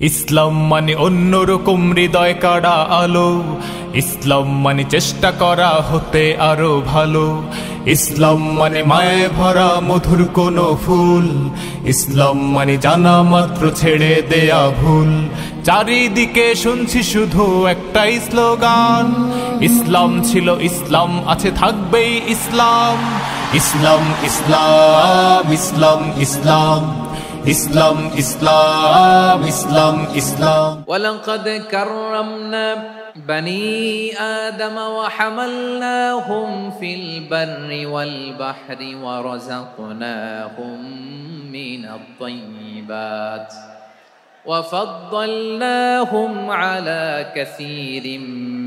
ইসলাম মানে অন্যরকম হৃদয় কাড়া আলো, ইসলাম মানে চেষ্টা করা হতে আরো ভালো, ইসলাম মানে মায়ে ভরা মধুর কোনো ফুল, ইসলাম মানে জানা মাত্র ছেড়ে দেয়া ভুল। চারিদিকে শুনছি শুধু একটাই স্লোগান, ইসলাম ছিল ইসলাম আছে থাকবেই ইসলাম। ইসলাম ইসলাম ইসলাম ইসলাম ইসলাম ইসলাম ইসলাম ইসলাম। ওয়ালাকাদ কাররামনা বনি আদম ওয়া হামালনাহুম ফিল বাররি ওয়াল বাহরি ওয়া রাযাকনাহুম মিনাত তাইয়্যিবাত ওয়া ফাদ্দালনাহুম আলা কাসীরিম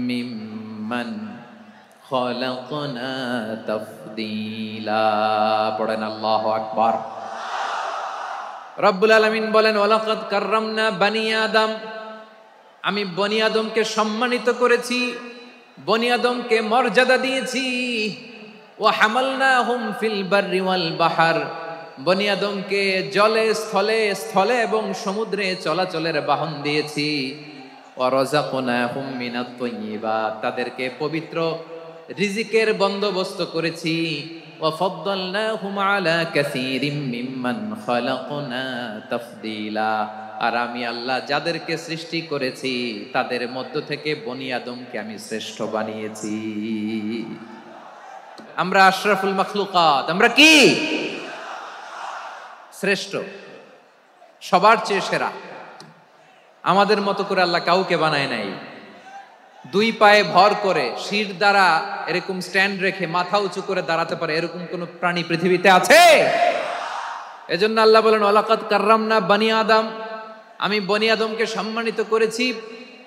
মিম্মান খালাকনা তাফদীলা। পড়েন আল্লাহু আকবার। রব্বুল আলামিন বলেন, ওয়ালাকাদ কাররামনা বনি আদম, আমি বনি আদমকে সম্মানিত করেছি, বনি আদমকে মর্যাদা দিয়েছি। ওয়া হামালনাহুম ফিল বাররি ওয়াল বাহর, বনি আদমকে জলে স্থলে স্থলে এবং সমুদ্রে চলাচলের বাহন দিয়েছি। ওয়া রাযাকনাহুম মিনাত তাইয়্যিবাত, তাদেরকে পবিত্র রিজিকের বন্দোবস্ত করেছি। ওয়া ফাদ্দালনাহুম আলা কাসীরিম মিম্মান খালাকনা তাফদীলা, আর আমি আল্লাহ যাদেরকে সৃষ্টি করেছি তাদের মধ্য থেকে বনি আদমকে আমি শ্রেষ্ঠ বানিয়েছি। আমরা আশরাফুল মাখলুকাত, আমরা কি শ্রেষ্ঠ, সবার চেয়ে সেরা। আমাদের মতো করে আল্লাহ কাউকে বানায় নাই। দুই পায়ে ভর করে শির দ্বারা এরকম স্ট্যান্ড রেখে মাথা উঁচু করে দাঁড়াতে পারে এরকম কোন প্রাণী পৃথিবীতে আছে? এজন্য আল্লাহ বলেন, ওয়ালাকাদ কাররামনা বনি আদম, আমি বনি আদমকে সম্মানিত করেছি,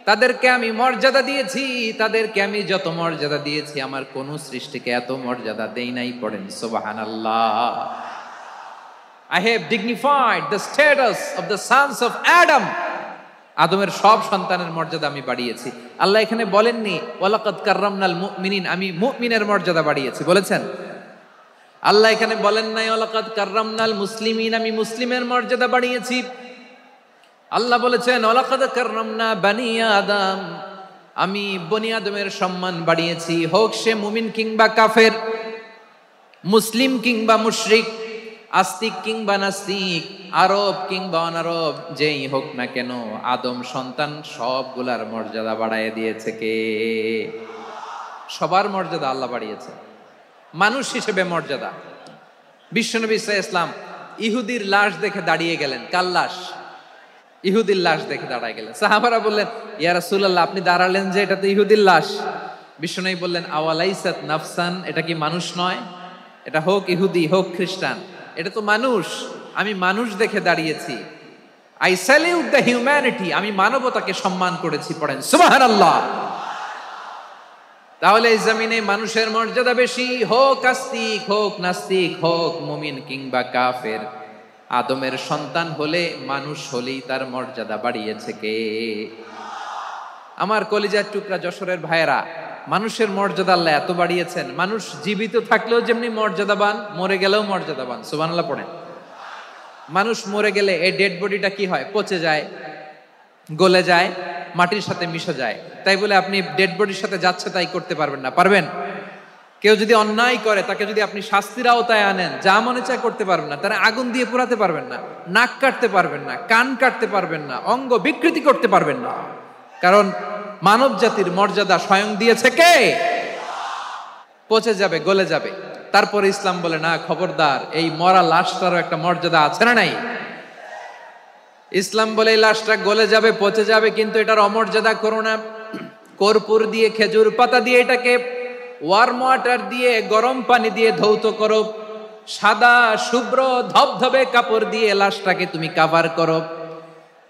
তাদেরকে আমি মর্যাদা দিয়েছি। তাদেরকে আমি যত মর্যাদা দিয়েছি আমার কোন সৃষ্টিকে এত মর্যাদা দেই নাই। পড়েন সুবহানাল্লাহ। I have dignified the status of the sons of Adam, আদমের সব সন্তানের মর্যাদা আমি বাড়িয়েছি। আল্লাহ এখানে বলেননি ওয়ালাকাদ কাররামনাল মুমিনিন, আমি মুমিনের মর্যাদা বাড়িয়েছি, বলেছেন? আল্লাহ এখানে বলেন নাই ওয়ালাকাদ কাররামনাল মুসলিমিন, আমি মুসলিমের মর্যাদা বাড়িয়েছি। আল্লাহ বলেছেন ওয়ালাকাদ কাররামনা বনি আদম, আমি বনি আদমের সম্মান বাড়িয়েছি, হোক সে মুমিন কিংবা কাফের, মুসলিম কিংবা মুশরিক, আস্তিক কিংবা নাস্তিক, আরব কিংবা অনারব, যেই হোক না কেন আদম সন্তান সবগুলার মর্যাদা বাড়ায় দিয়েছে কে? সবার মর্যাদা আল্লাহ বাড়িয়েছে। মানুষ হিসেবে মর্যাদা, বিশ্বনবী সাল্লাল্লাহু আলাইহি ওয়াসাল্লাম ইহুদির লাশ দেখে দাঁড়িয়ে গেলেন। কার লাশ? ইহুদির লাশ দেখে দাঁড়ায় গেলেন। সাহাবারা বললেন, ইয়া রাসূলুল্লাহ, আপনি দাঁড়ালেন যে, এটা তো ইহুদির লাশ। বিশ্বনবী বললেন, আওয়ালাইসাত নাফসান, এটা কি মানুষ নয়? এটা হোক ইহুদি হোক খ্রিস্টান, এটা তো মানুষ। আমি মানুষ দেখে দাঁড়িয়েছি। আই স্যালিউট দ্য হিউম্যানিটি, আমি মানবতাকে সম্মান করেছি। পড়েন সুবহানাল্লাহ। তাহলে এই জমিনে মানুষের মর্যাদা বেশি, হোক আস্তিক হোক নাস্তিক, হোক মুমিন কিংবা কাফের। আদমের সন্তান হলে, মানুষ হলেই তার মর্যাদা বাড়িয়েছে কে? আমার কলিজার টুকরা যশোরের ভাইয়েরা, মানুষের মর্যাদা আল্লাহ এত বাড়িয়েছেন, মানুষ জীবিত থাকলেও যেমনি মর্যাদাবান, মরে গেলেও মর্যাদাবান। সুবহানাল্লাহ পড়েন। মানুষ মরে গেলে এই ডেড বডিটা কি হয়? পচে যায়, গলে যায়, মাটির সাথে মিশে যায়। তাই বলে আপনি ডেড বডির সাথে যাচ্ছে তাই করতে পারবেন না। পারবেন? কেউ যদি অন্যায় করে তাকে যদি আপনি শাস্তির আওতায় আনেন, যা মনে চায় করতে পারবেন না। তারা আগুন দিয়ে পোড়াতে পারবেন না, নাক কাটতে পারবেন না, কান কাটতে পারবেন না, অঙ্গ বিকৃতি করতে পারবেন না। কারণ মানব জাতির মর্যাদা স্বয়ং দিয়েছে কে? পচে যাবে, গলে যাবে। তারপরে ইসলাম বলে, না খবরদার, এই মরা লাশটারও একটা মর্যাদা আছে না নাই? ইসলাম বলে এই লাশটা গলে যাবে, পচে যাবে, কিন্তু এটার অমর্যাদা করো না। কর্পূর দিয়ে, খেজুর পাতা দিয়ে এটাকে ওয়ার্ম ওয়াটার দিয়ে, গরম পানি দিয়ে ধৌত করো। সাদা শুভ্র ধবধবে কাপড় দিয়ে লাশটাকে তুমি কাভার করো।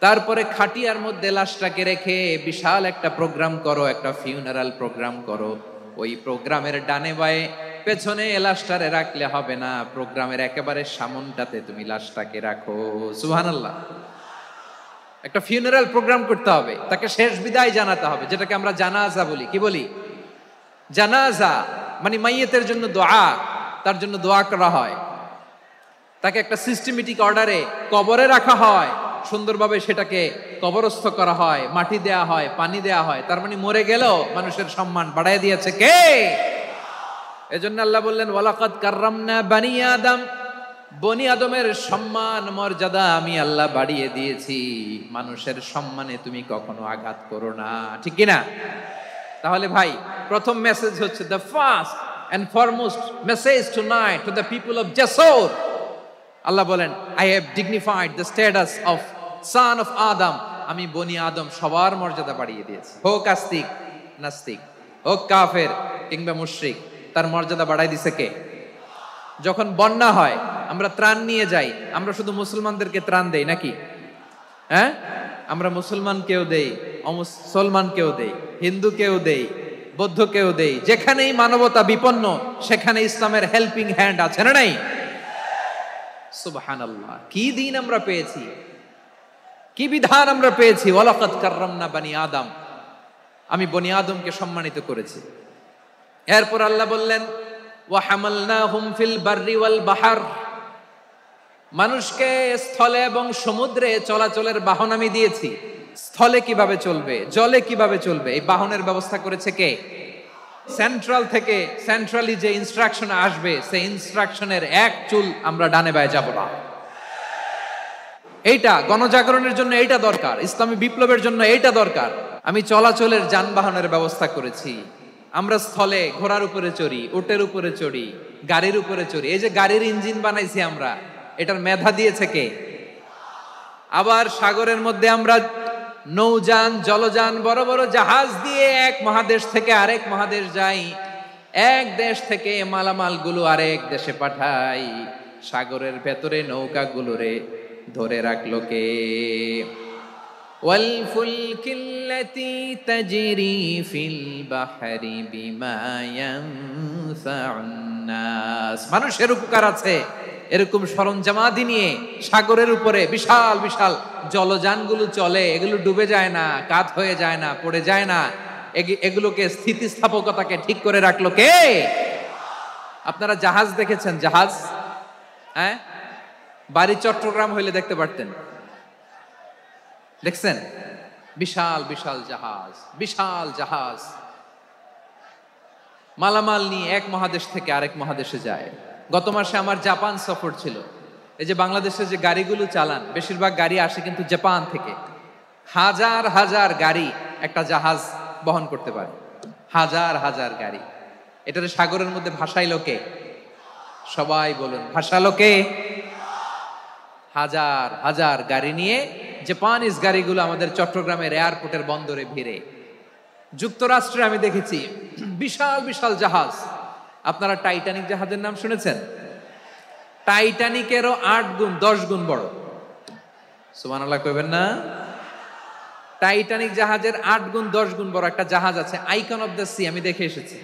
তারপরে খাটিয়ার মধ্যে লাশটাকে রেখে বিশাল একটা প্রোগ্রাম করো, একটা ফিউনারাল প্রোগ্রাম করো। ওই প্রোগ্রামের ডানে বায়ে পেছনে লাশটারে রাখলে হবে না, প্রোগ্রামের একেবারে সামনটাতে তুমি লাশটাকে রাখো। সুবহানাল্লাহ। একটা ফিউনারাল প্রোগ্রাম করতে হবে, তাকে শেষ বিদায় জানাতে হবে, যেটাকে আমরা জানাজা বলি। কি বলি? জানাজা মানে মাইয়েতের জন্য দোয়া, তার জন্য দোয়া করা হয়। তাকে একটা সিস্টেমেটিক অর্ডারে কবরে রাখা হয়, সুন্দরভাবে সেটাকে কবরস্থ করা হয়, মাটি দেয়া হয়, পানি দেয়া হয়, তার মানে মরে গেলেও মানুষের সম্মান বাড়ায় দিয়েছে কে? এজন্য আল্লাহ বললেন ওয়ালাকাদ কাররামনা বানি আদম, বনি আদমের সম্মান মর্যাদা আমি আল্লাহ বাড়িয়ে দিয়েছি। মানুষের সম্মানে তুমি কখনো আঘাত করো না, ঠিক কিনা? তাহলে ভাই, প্রথম মেসেজ হচ্ছে the first and foremost message tonight to the people of Jessore. আল্লাহ বলেন I have dignified the status of son of Adam. আমি বনি আদম সবার মর্যাদা বাড়িয়ে দিয়েছি, হোক আস্তিক নাস্তিক, হোক কাফের কিংবা মুশরিক, তার মর্যাদা বাড়াই দিছে কে? যখন বন্যা হয় আমরা ত্রাণ নিয়ে যাই, আমরা শুধু মুসলমানদেরকে ত্রাণ দেই নাকি? হ্যাঁ, আমরা মুসলমানকেও দেই, অমুসলমানকেও দেই, হিন্দুকেও দেই, বৌদ্ধকেও দেই। যেখানেই মানবতা বিপন্ন সেখানে ইসলামের হেল্পিং হ্যান্ড আছে না নাই? সুবহানাল্লাহ, কি দিন আমরা পেয়েছি, কি বিধান আমরা পেয়েছি। ওয়ালাকাদ কাররামনা বানি আদম, আমি বনি আদমকে সম্মানিত করেছি। এরপর আল্লাহ বললেন ওয়া হামালনাহুম ফিল বাররি ওয়াল বাহর, মানুষকে স্থলে এবং সমুদ্রে চলাচলের বাহন আমি দিয়েছি। স্থলে কিভাবে চলবে, জলে কিভাবে চলবে, এই বাহনের ব্যবস্থা করেছে কে? সেন্ট্রাল থেকে, সেন্ট্রালি যে ইনস্ট্রাকশন আসবে সেই ইনস্ট্রাকশনের এক চুল আমরা ডানে বায়ে যাব না। এইটা গণজাগরণের জন্য এইটা দরকার, ইসলামী বিপ্লবের জন্য এইটা দরকার। আমি চলাচলের যানবাহনের ব্যবস্থা করেছি। আমরা স্থলে ঘোড়ার উপরে চড়ি, উটের উপরে চড়ি, গাড়ির উপরে চড়ি। এই যে গাড়ির ইঞ্জিন বানাইছি আমরা, এটার মেধা দিয়েছে কে? আবার সাগরের মধ্যে আমরা নৌযান, জলযান, বড় বড় জাহাজ দিয়ে এক মহাদেশ থেকে আরেক মহাদেশ যাই, এক দেশ থেকে মালামাল গুলো আরেক দেশে পাঠাই। সাগরের ভেতরে নৌকাগুলোরে ধরে রাখলো কে? ওয়াল ফুলকিল্লাতী তাজরি ফিল বাহরি বিমা ইয়ানফাউন নাস, মানুষের উপকার আছে এরকম সরঞ্জামাদি নিয়ে সাগরের উপরে বিশাল বিশাল জলযানগুলো চলে। এগুলো ডুবে যায় না, কাত হয়ে যায় না, পড়ে যায় না। এগুলোকে স্থিতিস্থাপকতাকে ঠিক করে রাখলো কে? আপনারা জাহাজ দেখেছেন? জাহাজ, হ্যাঁ, বাড়ি চট্টগ্রাম হইলে দেখতে পারতেন, দেখছেন? বিশাল বিশাল জাহাজ, বিশাল জাহাজ মালামাল নিয়ে এক মহাদেশ থেকে আরেক মহাদেশে যায়। গত মাসে আমার জাপান সফর ছিল। এই যে বাংলাদেশে যে গাড়িগুলো চালান, বেশিরভাগ গাড়ি আসে কিন্তু জাপান থেকে। হাজার হাজার গাড়ি একটা জাহাজ বহন করতে পারে, হাজার হাজার গাড়ি। এটারে সাগরের মধ্যে ভাসাইলো কে? সবাই বলুন, ভাসালো কে? হাজার হাজার গাড়ি নিয়ে জাপানিজ গাড়িগুলো আমাদের চট্টগ্রামের এয়ারপোর্টের বন্দরে ভিড়ে। যুক্তরাষ্ট্রে আমি দেখেছি বিশাল বিশাল জাহাজ। আপনারা টাইটানিক জাহাজের নাম শুনেছেন? টাইটানিকেরও 8 গুণ 10 গুণ বড়। সুবহানাল্লাহ কইবেন না? টাইটানিক জাহাজের 8 গুণ 10 গুণ বড় একটা জাহাজ আছে, আইকন অফ দ্য সি, আমি দেখে এসেছি।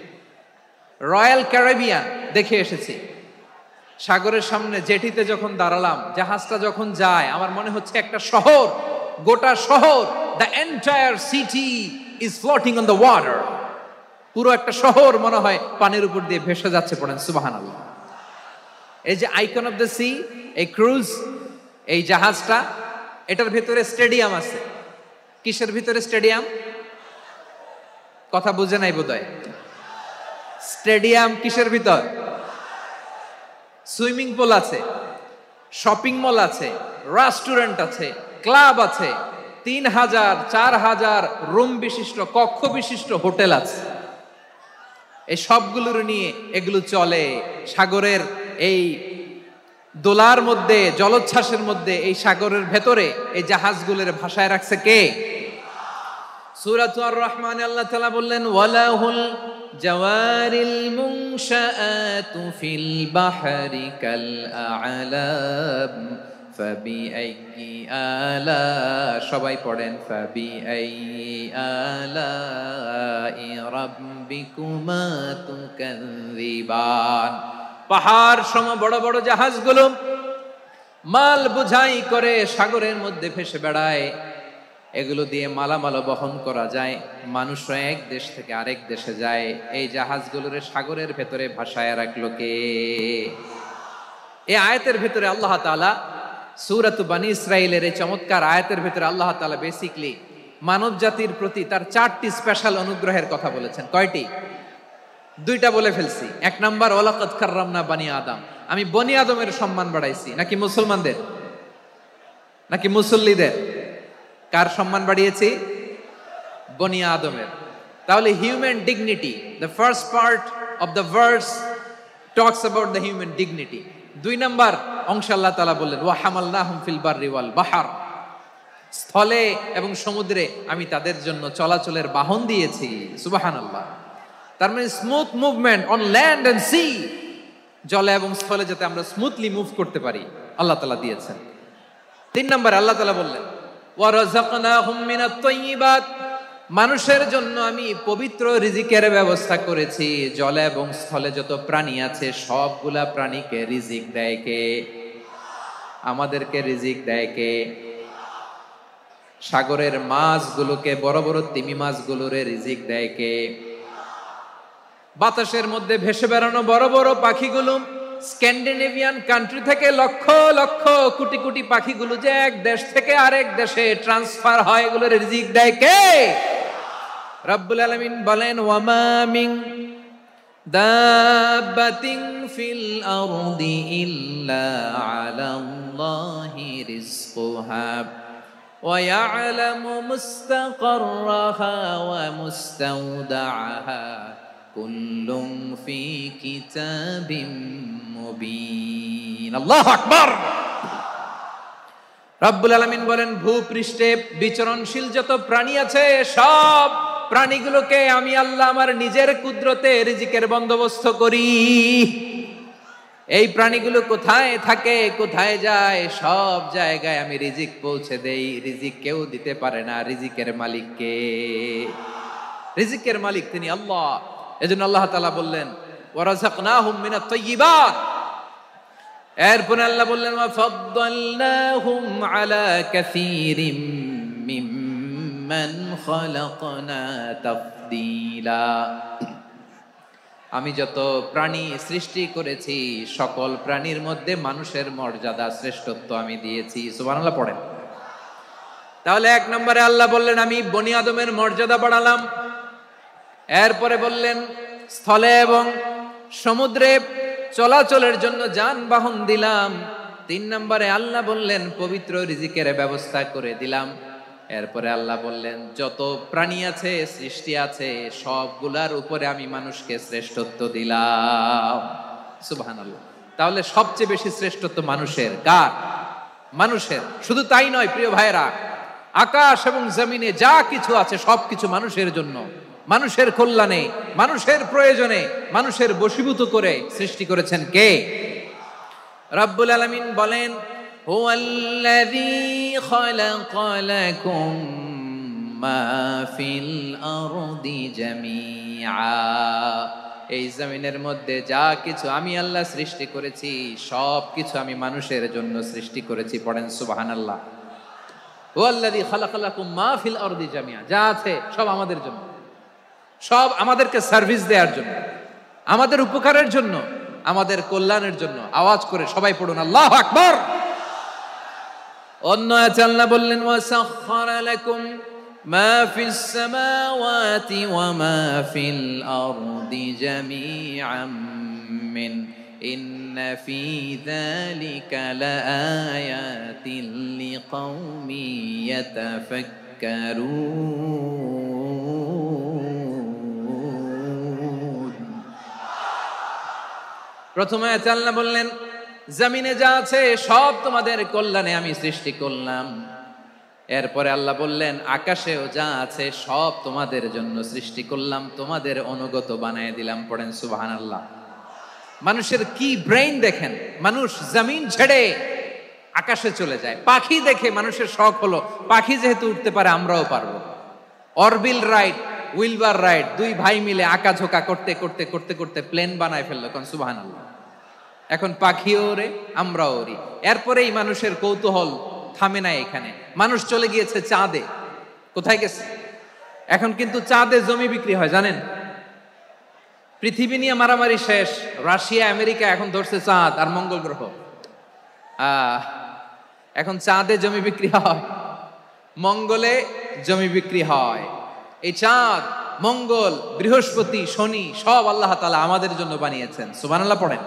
রয়্যাল ক্যারিবিয়ান দেখে এসেছি। সাগরের সামনে জেটিতে যখন দাঁড়ালাম, জাহাজটা যখন যায়, আমার মনে হচ্ছে একটা শহর, গোটা শহর, the entire city is floating on the water. পুরো একটা শহর মনে হয় পানির উপর দিয়ে ভেসে যাচ্ছে। পড়েন সুবহানাল্লাহ। এই যে আইকন অফ দ্য সি, এই ক্রুজ, এই জাহাজটা, এটার ভিতরে স্টেডিয়াম আছে। কিসের ভিতরে স্টেডিয়াম? কথা বুঝে নাই বোধহয়। স্টেডিয়াম কিসের ভিতর? সুইমিং পুল আছে, শপিং মল আছে, রেস্টুরেন্ট আছে, ক্লাব আছে, 3000 4000 রুম বিশিষ্ট, কক্ষ বিশিষ্ট হোটেল আছে। এই সবগুলোর নিয়ে এগুলো চলে সাগরের এই দোলার মধ্যে, জলোচ্ছ্বাসের মধ্যে। এই সাগরের ভেতরে এই জাহাজগুলোর ভাষায় রাখছে কে? সূরাতুর আর রহমানে আল্লাহ তাআলা বললেন ওয়ালাহুল জাওয়ারিল মুনশাআতু ফিল বাহরি কাল আ'লাম ফাবিআইয়ি আলা, সবাই পড়েন ফাবিআইয়ি আলাই রাব্বিকুমা তুকাযিবান। পাহাড় সম বড় বড় জাহাজগুলো মাল বোঝাই করে সাগরের মধ্যে ভেসে বেড়ায়। এগুলো দিয়ে মালামাল বহন করা যায়, মানুষরা এক দেশ থেকে আরেক দেশে যায়। এই জাহাজগুলোর সাগরের ভেতরে ভাসায় রাখলো কে? এই আয়াতের ভেতরে আল্লাহ তাআলা সূরাত বানী ইসরাইলের এই চমৎকার আয়াতের ভিতরে আল্লাহ তাআলা বেসিক্যালি মানব জাতির প্রতি তার 4টি স্পেশাল অনুগ্রহের কথা বলেছেন। কয়টি? 2টা বলে ফেলছি। এক নাম্বার, ওয়ালাকাদ কাররামনা বানি আদম, আমি বনি আদমের সম্মান বাড়াইছি। নাকি মুসলমানদের? নাকি মুসল্লিদের? কার সম্মান বাড়িয়েছি? বনি আদমের। তাহলে human dignity, the first part of the verse talks about the human dignity. 2 number অংশে আল্লাহ তাআলা বললেন ওয়া হামালনাহুম ফিল বাররি ওয়াল বাহর, স্থলে এবং সমুদ্রে আমি তাদের জন্য চলাচলের বাহন দিয়েছি। সুবহানাল্লাহ। তার মানে smooth movement on land and sea, জলে এবং স্থলে যাতে আমরা স্মুথলি মুভ করতে পারি আল্লাহ তাআলা দিয়েছেন। 3 নম্বরে আল্লাহ তাআলা বললেন ওয়া রাযাকনাহুম মিনাত তাইয়্যিবাত, মানুষের জন্য আমি পবিত্র রিজিকের ব্যবস্থা করেছি। জলে এবং স্থলে যত প্রাণী আছে সবগুলা প্রাণীকে রিজিক দেয় কে? আমাদেরকে রিজিক দেয় কে? সাগরের মাছগুলোকে, বড় বড় তিমি মাছগুলোরে রিজিক দেয় কে? বাতাসের মধ্যে ভেসে বেড়ানো বড় বড় পাখিগুলো, স্ক্যান্ডিনেভিয়ান কান্ট্রি থেকে লক্ষ লক্ষ কোটি কোটি পাখিগুলো যে এক দেশ থেকে আরেক দেশে ট্রান্সফার হয়, এগুলোর রিজিক দেয় কে? রব্বুল আলামিন বলেন ওয়ামা মিন দাব্বাতিন ফিল আরদি ইল্লা আলাল্লাহি রিজকুহা ওয়া ইয়ালামু মুস্তাকাররাহা ওয়া মুস্তাওদাআহা কুল্লুম ফি কিতাবিম মুবিন। আল্লাহু আকবার। রব্বুল আলামিন বলেন ভূপৃষ্ঠে বিচরণশীল যত প্রাণী আছে সব প্রাণীগুলোকে আমি আল্লাহ আমার নিজের কুদরতে রিজিকের বন্দোবস্ত করি। এই প্রাণীগুলো কোথায় থাকে, কোথায় যায়, সব জায়গায় আমি রিজিক পৌঁছে দেই। রিজিক কেউ দিতে পারে না, রিজিকের মালিক কে? রিজিকের মালিক তিনি আল্লাহ। এজন্য আল্লাহ তাআলা বললেন ওয়া রাযাকনাহুম মিনাত তাইয়্যিবাত। এরপরে আল্লাহ বললেন ওয়া ফাদ্দালনাহুম আলা কাসীরিম মিম্মান খালাকনা তাফদীলা। আমি যত প্রাণী সৃষ্টি করেছি সকল প্রাণীর মধ্যে মানুষের মর্যাদা, শ্রেষ্ঠত্ব আমি দিয়েছি। সুবহানাল্লাহ পড়েন। তাহলে 1 নম্বরে আল্লাহ বললেন আমি বনি আদমের মর্যাদা বাড়ালাম। এরপরে বললেন স্থলে এবং সমুদ্রে চলাচলের জন্য যানবাহন দিলাম। 3 নম্বরে আল্লাহ বললেন পবিত্র রিজিকের ব্যবস্থা করে দিলাম। এরপরে আল্লাহ বললেন যত প্রাণী আছে, সৃষ্টি আছে, সবগুলার উপরে আমি মানুষকে শ্রেষ্ঠত্ব দিলাম। সুবহানাল্লাহ। তাহলে সবচেয়ে বেশি শ্রেষ্ঠত্ব মানুষের। কার? মানুষের। শুধু তাই নয় প্রিয় ভাইরা, আকাশ এবং জমিনে যা কিছু আছে সবকিছু মানুষের জন্য, মানুষের কল্যাণে, মানুষের প্রয়োজনে, মানুষের বশীভূত করে সৃষ্টি করেছেন কে? রব্বুল আলামিন বলেন হুয়াল্লাযী খালাকা লাকুম মা ফিল আরদি জামিআ। এই জমিনের মধ্যে যা কিছু আমি আল্লাহ সৃষ্টি করেছি সব কিছু আমি মানুষের জন্য সৃষ্টি করেছি। পড়েন সুবহানাল্লাহ। হুয়াল্লাযী খালাকা লাকুম মা ফিল আরদি জামিআ, যা আছে সব আমাদের জন্য, সব আমাদেরকে সার্ভিস দেওয়ার জন্য, আমাদের উপকারের জন্য, আমাদের কল্যাণের জন্য। আওয়াজ করে সবাই পড়ুন আল্লাহু আকবার। অন্য আয়াতে আল্লাহ বললেন ওয়াসাখখারা লাকুম মা ফিস সামাওয়াতি ওয়া মা ফিল আরদি জামিআম মিন ইন্না ফি যালিকা লাআয়াতিন লিকাউমি ইয়াতাফাক্কারুন। প্রথমে আয়াতে আল্লাহ বললেন জমিনে যা আছে সব তোমাদের কল্যাণে আমি সৃষ্টি করলাম। এরপরে আল্লাহ বললেন আকাশেও যা আছে সব তোমাদের জন্য সৃষ্টি করলাম, তোমাদের অনুগত বানায় দিলাম। পড়েন সুবহানাল্লাহ। মানুষের কি ব্রেইন দেখেন, মানুষ জমিন ছেড়ে আকাশে চলে যায়। পাখি দেখে মানুষের শখ হলো পাখি যেহেতু উঠতে পারে আমরাও পারবো। অরবিল রাইট, উইলবার রাইট, 2 ভাই মিলে আঁকাঝোঁকা করতে করতে করতে করতে প্লেন বানায় ফেললো। কোন সুবহানাল্লাহ। এখন পাখিও ওরে, আমরাও ওরি। এরপরেই মানুষের কৌতূহল থামে না এখানে। মানুষ চলে গিয়েছে চাঁদে। কোথায় গেছে? এখন কিন্তু চাঁদে জমি বিক্রি হয় জানেন। পৃথিবী নিয়ে মারামারি শেষ। রাশিয়া আমেরিকা এখন ধরছে চাঁদ আর মঙ্গল গ্রহ। এখন চাঁদে জমি বিক্রি হয়, মঙ্গলে জমি বিক্রি হয়। এই চাঁদ, মঙ্গল, বৃহস্পতি, শনি সব আল্লাহ তাআলা আমাদের জন্য বানিয়েছেন। সুবহানাল্লাহ পড়েন।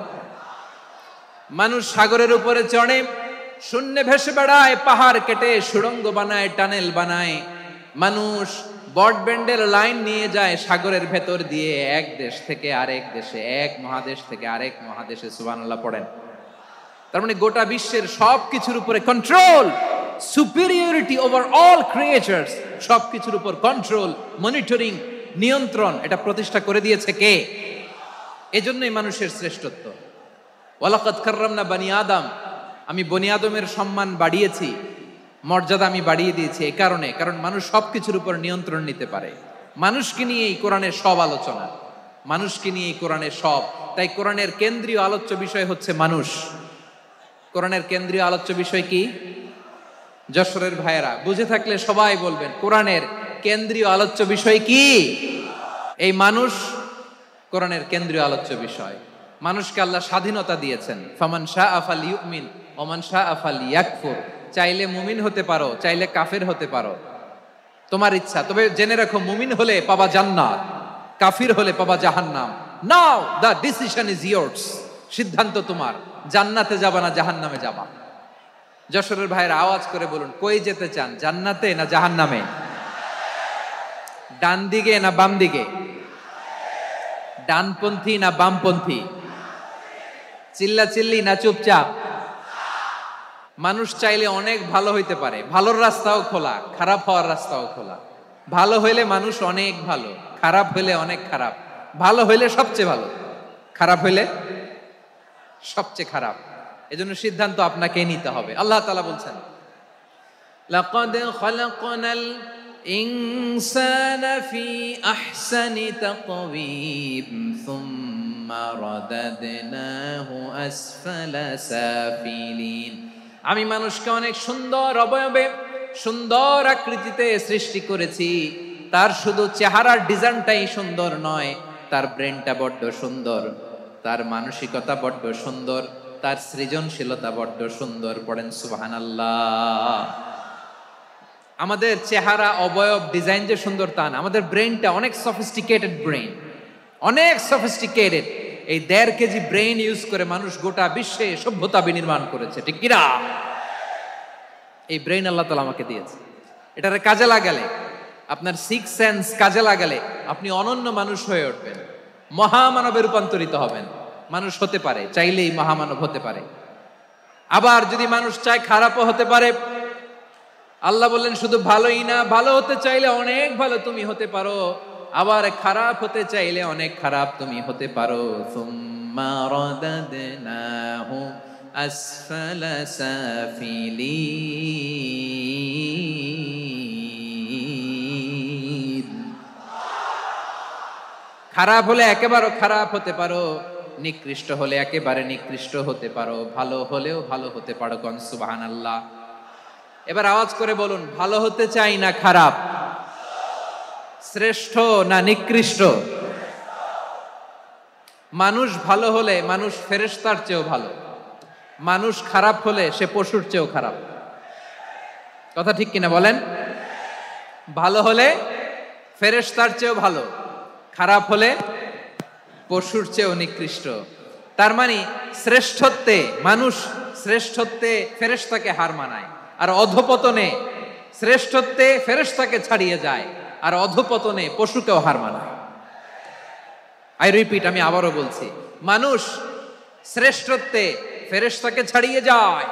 মানুষ সাগরের উপরে চড়ে, শূন্যে ভেসে বেড়ায়, পাহাড় কেটে সুড়ঙ্গ বানায়, টানেল বানায়। মানুষ ব্রডব্যান্ডের লাইন নিয়ে যায় সাগরের ভেতর দিয়ে, এক দেশ থেকে আরেক দেশে, এক মহাদেশ থেকে আরেক মহাদেশে। সুবহানাল্লাহ পড়েন। তার মানে গোটা বিশ্বের সবকিছুর উপরে control, superiority over all creatures, সবকিছুর উপর কন্ট্রোল, মনিটরিং, নিয়ন্ত্রণ, এটা প্রতিষ্ঠা করে দিয়েছে কে? এজন্যই মানুষের শ্রেষ্ঠত্ব। ওয়ালাকাদ কাররামনা বানি আদম, আমি বনি আদমের সম্মান বাড়িয়েছি, মর্যাদা আমি বাড়িয়ে দিয়েছি এই কারণে, কারণ মানুষ সবকিছুর উপর নিয়ন্ত্রণ নিতে পারে। মানুষকে নিয়ে এই কোরআনের সব আলোচনা, মানুষকে নিয়ে এই কোরআনের সব। তাই কোরআনের কেন্দ্রীয় আলোচ্য বিষয় হচ্ছে মানুষ। কোরআনের কেন্দ্রীয় আলোচ্য বিষয় কি? যশোরের ভাইয়েরা বুঝে থাকলে সবাই বলবেন, কোরআনের কেন্দ্রীয় আলোচ্য বিষয় কি? এই মানুষ কোরআনের কেন্দ্রীয় আলোচ্য বিষয়। মানুষকে আল্লাহ স্বাধীনতা দিয়েছেন। ফামান শাআ ফালইউমিন ওয়া মান শাআ ফালইয়াকফুর। চাইলে মুমিন হতে পারো, চাইলে কাফের হতে পারো, তোমার ইচ্ছা। তবে জেনে রাখো, মুমিন হলে পাবা জান্নাত, কাফির হলে পাবা জাহান্নাম। নাও দ্য ডিসিশন ইজ ইয়ার্স। সিদ্ধান্ত তোমার, জান্নাতে যাবা না জাহান্নামে যাবা। যশোরের ভাইয়ের আওয়াজ করে বলুন, কই যেতে চান, জান্নাতে না জাহান্নামে? ডান দিকে না বাম দিকে? ডানপন্থী না বামপন্থী? চিল্লাচিল্লি না চুপচাপ? মানুষ চাইলে অনেক ভালো হইতে পারে, ভালোর রাস্তাও খোলা, খারাপ হওয়ার রাস্তাও খোলা। ভালো হইলে মানুষ অনেক ভালো, খারাপ হইলে অনেক খারাপ। ভালো হইলে সবচেয়ে ভালো, খারাপ হইলে সবচেয়ে খারাপ। এজন্য সিদ্ধান্ত আপনাকে নিতে হবে। আল্লাহ তাআলা বলছেন, লাকাদ খালাকনাল ইনসানা ফি আহসানি তাকওয়িম সুম্মা রাদাদনাহু আসফালা সাফিলিন। আমি মানুষকে অনেক সুন্দর অবয়বে, সুন্দর আকৃতিতে সৃষ্টি করেছি। তার শুধু চেহারার ডিজাইনটাই সুন্দর নয়, তার ব্রেনটা বড্ড সুন্দর, তার মানসিকতা বড্ড সুন্দর, তার সৃজনশীলতা বড্ড সুন্দর। পড়েন সুবহানাল্লাহ। আমাদের চেহারা, অবয়ব, ডিজাইন যে সুন্দর তা না, আমাদের ব্রেনটা অনেক সফিস্টিকেটেড ব্রেন, অনেক সফিস্টিকেটেড। এই 1.5 কেজি ব্রেন ইউজ করে মানুষ গোটা বিশ্বে সভ্যতা বিনির্মাণ করেছে, ঠিক কিনা? এই ব্রেন আল্লাহ তাআলা আমাকে দিয়েছে। এটারে কাজে লাগালে, আপনার 6 সেন্স কাজে লাগালে আপনি অনন্য মানুষ হয়ে উঠবেন, মহামানবে রূপান্তরিত হবেন। মানুষ হতে পারে, চাইলেই মহামানব হতে পারে। আবার যদি মানুষ চায় খারাপও হতে পারে। আল্লাহ বললেন শুধু ভালোই না, ভালো হতে চাইলে অনেক ভালো তুমি হতে পারো, আবার খারাপ হতে চাইলে অনেক খারাপ তুমি হতে পারো। সুম্মা রাদাদনাহু আসফালা সাফিলিন। খারাপ হলে একেবারে খারাপ হতে পারো, নিকৃষ্ট হলে একেবারে নিকৃষ্ট হতে পারো, ভালো হলেও ভালো হতে পারো। কোন সুবহানাল্লাহ। এবার আওয়াজ করে বলুন, ভালো হতে চাই না খারাপ? শ্রেষ্ঠ না নিকৃষ্ট? মানুষ ভালো হলে মানুষ ফেরেশতার চেয়েও ভালো, মানুষ খারাপ হলে সে পশুর চেয়েও খারাপ। কথা ঠিক কিনা বলেন? ভালো হলে ফেরেশতার চেয়েও ভালো, খারাপ হলে পশুর চেয়েও নিকৃষ্ট। তার মানে শ্রেষ্ঠত্বে মানুষ, শ্রেষ্ঠত্বে ফেরেশতাকে হার মানায়, আর অধপতনে শ্রেষ্ঠত্বে ফেরেশতাকে ছাড়িয়ে যায়, আর অধপতনে পশুকেও হার মানায়। আই রিপিট, আমি আবারও বলছি, মানুষ শ্রেষ্ঠত্বে ফেরেশতাকে ছাড়িয়ে যায়,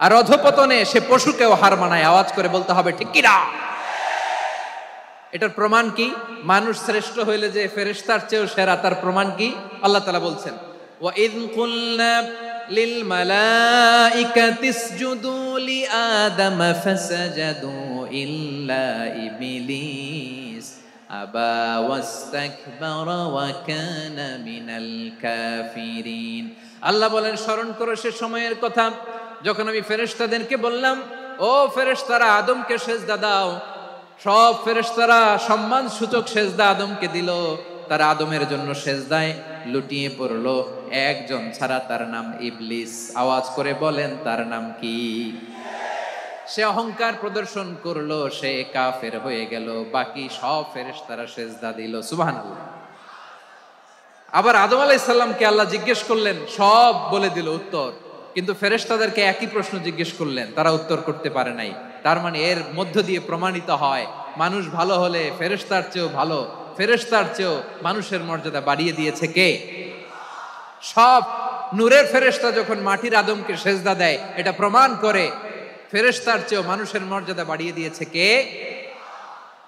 আর অধপতনে সে পশুকেও হার মানায়। আওয়াজ করে বলতে হবে ঠিক কিনা? এটার প্রমাণ কি? মানুষ শ্রেষ্ঠ হইলে যে ফেরেশতার চেয়েও সেরা, তার প্রমাণ কি? আল্লাহ তাআলা বলছেন, ওয়া ইয কুলনা লিল মালাইকাতি ইসজুদু লি আদম ফাসাজাদু ইল্লা ইবলিস আবা ওয়াস্তাকবারা ওয়া কানা মিনাল কাফিরিন। আল্লাহ বলেন, স্মরণ করো সে সময়ের কথা যখন আমি ফেরেশতাদেরকে বললাম, ও ফেরেশতারা আদমকে সেজদা দাও। সব ফেরেশতারা সম্মান সূচক সেজদা আদমকে দিল। তারা আদমের জন্য সেজদায় লুটিয়ে পড়লো, একজন ছাড়া, তার নাম ইবলিস। আওয়াজ করে বলেন, তার নাম কি? সে অহংকার প্রদর্শন করলো, সে কাফের হয়ে গেল, বাকি সব ফেরেশতারা সেজদা দিল। সুবহানাল্লাহ। আবার আদম আলাইহিস সালামকে আল্লাহ জিজ্ঞেস করলেন, সব বলে দিল উত্তর, কিন্তু ফেরেশতাদেরকে একই প্রশ্ন জিজ্ঞেস করলেন, তারা উত্তর করতে পারে নাই। তার মানে এর মধ্য দিয়ে প্রমাণিত হয়, মানুষ ভালো হলে ফেরেশতার চেয়েও ভালো, ফেরেশতার চেয়েও মানুষের মর্যাদা বাড়িয়ে দিয়েছে কে? সব নূরের ফেরেশতা যখন মাটির আদমকে সেজদা দেয়, এটা প্রমাণ করে ফেরেশতার চেয়েও মানুষের মর্যাদা বাড়িয়ে দিয়েছে কে?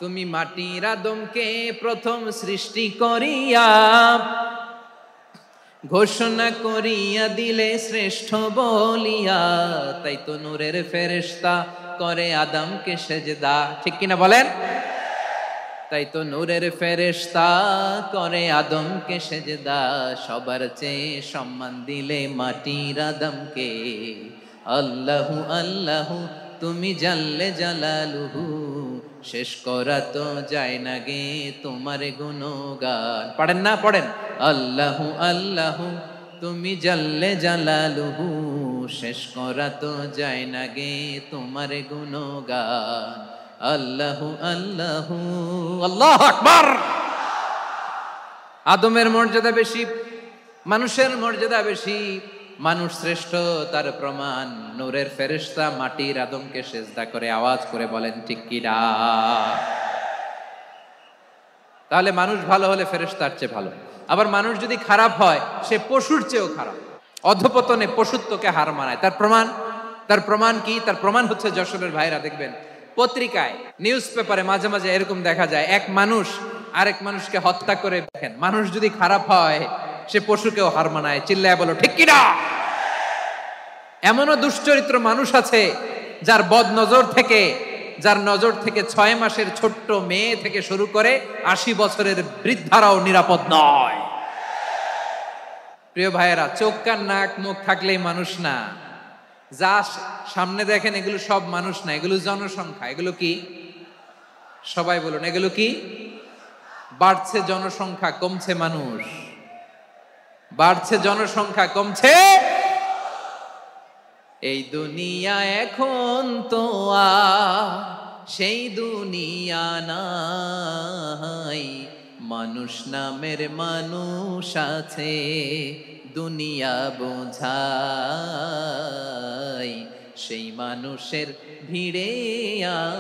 তুমি মাটির আদমকে প্রথম সৃষ্টি করিয়া ঘোষণা করিয়া দিলে শ্রেষ্ঠ বলিয়া, তাই তো নূরের ফেরেশতা করে আদমকে সেজদা। ঠিক কিনা বলেন? তাই তো নূরের ফেরেশতা করে আদমকে সেজদা, সবার চেয়ে সম্মান দিলে মাটির আদমকে। আল্লাহু আল্লাহু তুমি জাল্লে জালালুহু, শেষ করা তো যায় না গে তোমার গুণগান। পড়েন না? পড়েন। আল্লাহু আল্লাহু তুমি জাল্লে জালালুহু, শেষ করা তো যায় না গে তোমার গুণগান। আল্লাহু আল্লাহু আল্লাহু আকবার। আদমের মর্যাদা বেশি, মানুষের মর্যাদা বেশি, মানুষ শ্রেষ্ঠ তার প্রমাণ নূরের ফেরেশতা মাটির আদমকে সেজদা করে আওয়াজ করে বলেন ঠিক কি না? তাহলে মানুষ ভালো হলে ফেরেশতার চেয়ে ভালো। আবার মানুষ যদি খারাপ হয়, সে পশুর চেয়েও খারাপ, অধপতনে পশুত্বকে হার মানায়। তার প্রমাণ কি? তার প্রমাণ হচ্ছে যশোরের ভাইরা দেখবেন পত্রিকায়, নিউজ পেপারে মাঝে মাঝে এরকম দেখা যায়, এক মানুষ আরেক মানুষকে হত্যা করে। দেখেন, মানুষ যদি খারাপ হয় সে পশুকেও হার মানায়। চিল্লায় বলো ঠিক কি না? এমনও দুশ্চরিত্র মানুষ আছে যার নজর থেকে 6 মাসের ছোট্ট মেয়ে থেকে শুরু করে 80 বছরের বৃদ্ধারাও নিরাপদ নয়। প্রিয় ভাইয়েরা, চোখ কান নাক মুখ থাকলেই মানুষ না। যা সামনে দেখেন এগুলো সব মানুষ না, এগুলো জনসংখ্যা। এগুলো কি? সবাই বলুন, এগুলো কি? বাড়ছে জনসংখ্যা, কমছে মানুষ। বাড়ছে জনসংখ্যা, কমছে। এই দুনিয়া এখন তো সেই দুনিয়া নাই, মানুষ নামের মানুষ আছে, দুনিয়া বোঝাই, সেই মানুষের ভিড়ে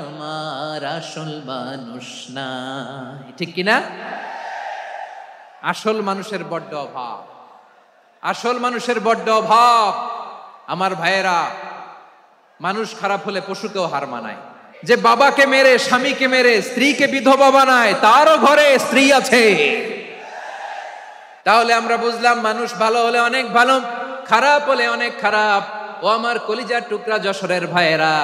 আমার আসল মানুষ নাই। ঠিক কিনা? আসল মানুষের বড্ড অভাব, আসল মানুষের বড্ড অভাব। আমার ভাইয়েরা, মানুষ খারাপ হলে পশুকেও হার মানায়। যে বাবাকে মেরে, স্বামীকে মেরে স্ত্রীকে বিধবা বানায়, তারও ঘরে স্ত্রী আছে। তাহলে আমরা বুঝলাম মানুষ ভালো হলে অনেক ভালো, খারাপ হলে অনেক খারাপ। ও আমার কলিজার টুকরা যশোরের ভাইয়েরা,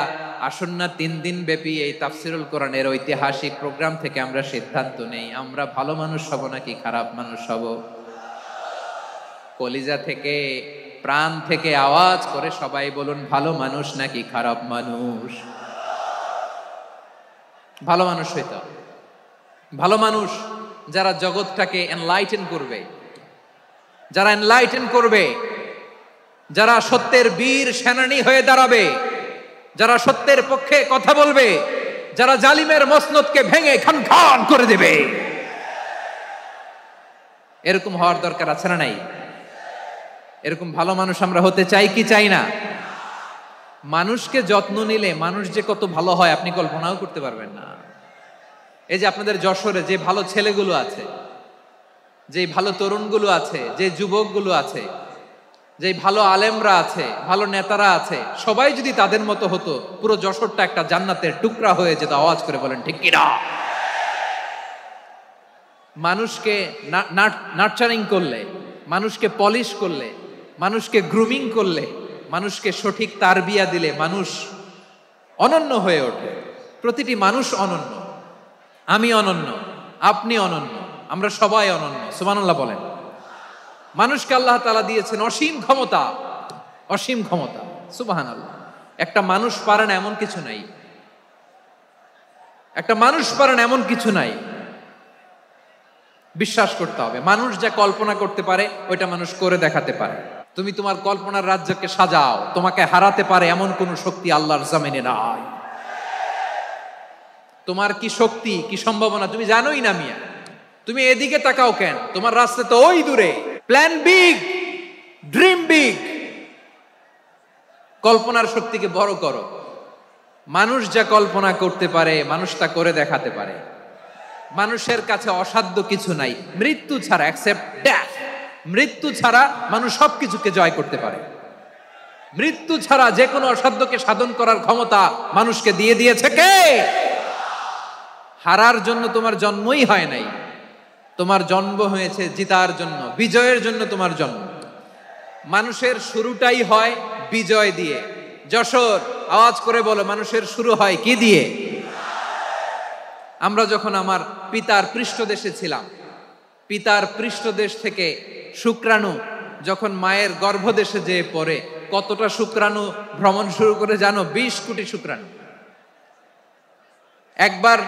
আসুন না 3 দিন ব্যাপী এই তাফসিরুল কোরআনের ঐতিহাসিক প্রোগ্রাম থেকে আমরা সিদ্ধান্ত নেই, আমরা ভালো মানুষ হব নাকি খারাপ মানুষ হব। কলিজা থেকে, প্রাণ থেকে আওয়াজ করে সবাই বলুন, ভালো মানুষ নাকি খারাপ মানুষ? ভালো মানুষ হইতে হবে। ভালো মানুষ যারা জগৎটাকে এনলাইটেন করবে, যারা এনলাইটেন করবে, যারা সত্যের বীর সেনানী হয়ে দাঁড়াবে, যারা সত্যের পক্ষে কথা বলবে, যারা জালিমের মসনদকে ভেঙে খান খান করে দেবে। এরকম হওয়ার দরকার আছে না নাই? এরকম ভালো মানুষ আমরা হতে চাই কি চাই না? মানুষকে যত্ন নিলে মানুষ যে কত ভালো হয় আপনি কল্পনাও করতে পারবেন না। এই যে আপনাদের যশোরে যে ভালো ছেলেগুলো আছে, যে ভালো তরুণগুলো আছে, যে যুবকগুলো আছে, যে ভালো আলেমরা আছে, ভালো নেতারা আছে, সবাই যদি তাদের মতো হতো, পুরো যশোরটা একটা জান্নাতের টুকরা হয়ে যেত। আওয়াজ করে বলেন ঠিক কি না? মানুষকে নার্চারিং করলে, মানুষকে পলিশ করলে, মানুষকে গ্রুমিং করলে, মানুষকে সঠিক তারবিয়া দিলে মানুষ অনন্য হয়ে ওঠে। প্রতিটি মানুষ অনন্য। আমি অনন্য, আপনি অনন্য, আমরা সবাই অনন্য। সুবহানাল্লাহ বলেন। মানুষকে আল্লাহ তাআলা দিয়েছেন অসীম ক্ষমতা, অসীম ক্ষমতা। সুবহানাল্লাহ। একটা মানুষ পারে না এমন কিছু নাই, একটা মানুষ পারে না এমন কিছু নাই। বিশ্বাস করতে হবে, মানুষ যা কল্পনা করতে পারে ওইটা মানুষ করে দেখাতে পারে। তুমি তোমার কল্পনার রাজ্যকে সাজাও, তোমাকে হারাতে পারে এমন কোন শক্তি আল্লাহর জমিনে নাই। তোমার কি শক্তি, কি সম্ভাবনা তুমি জানোই না মিয়া। তুমি এদিকে তাকাও কেন? তোমার রাস্তা তো ওই দূরে। প্ল্যান বিগ, ড্রিম বিগ, কল্পনার শক্তিকে বড় করো। মানুষ যা কল্পনা করতে পারে মানুষ তা করে দেখাতে পারে। মানুষের কাছে অসাধ্য কিছু নাই মৃত্যু ছাড়া, এক্সেপ্ট ডেথ। মৃত্যু ছাড়া মানুষ সবকিছুকে জয় করতে পারে। মৃত্যু ছাড়া যে কোনো অসাধ্যকে সাধন করার ক্ষমতা মানুষকে দিয়ে দিয়েছে কে? হারার জন্য তোমার জন্মই হয় নাই, তোমার জন্ম হয়েছে জিতার জন্য, বিজয়ের জন্য তোমার জন্ম। মানুষের শুরুটাই হয় বিজয় দিয়ে। যশোর, আওয়াজ করে বলো, মানুষের শুরু হয় কি দিয়ে? আমরা যখন আমার পিতার পৃষ্ঠদেশে ছিলাম, পিতার পৃষ্ঠদেশ থেকে শুক্রাণু যখন মায়ের গর্ভদেশে যেয়ে পড়ে, কতটা শুক্রাণু ভ্রমণ শুরু করে জানো? 20 কোটি শুক্রাণু। একবার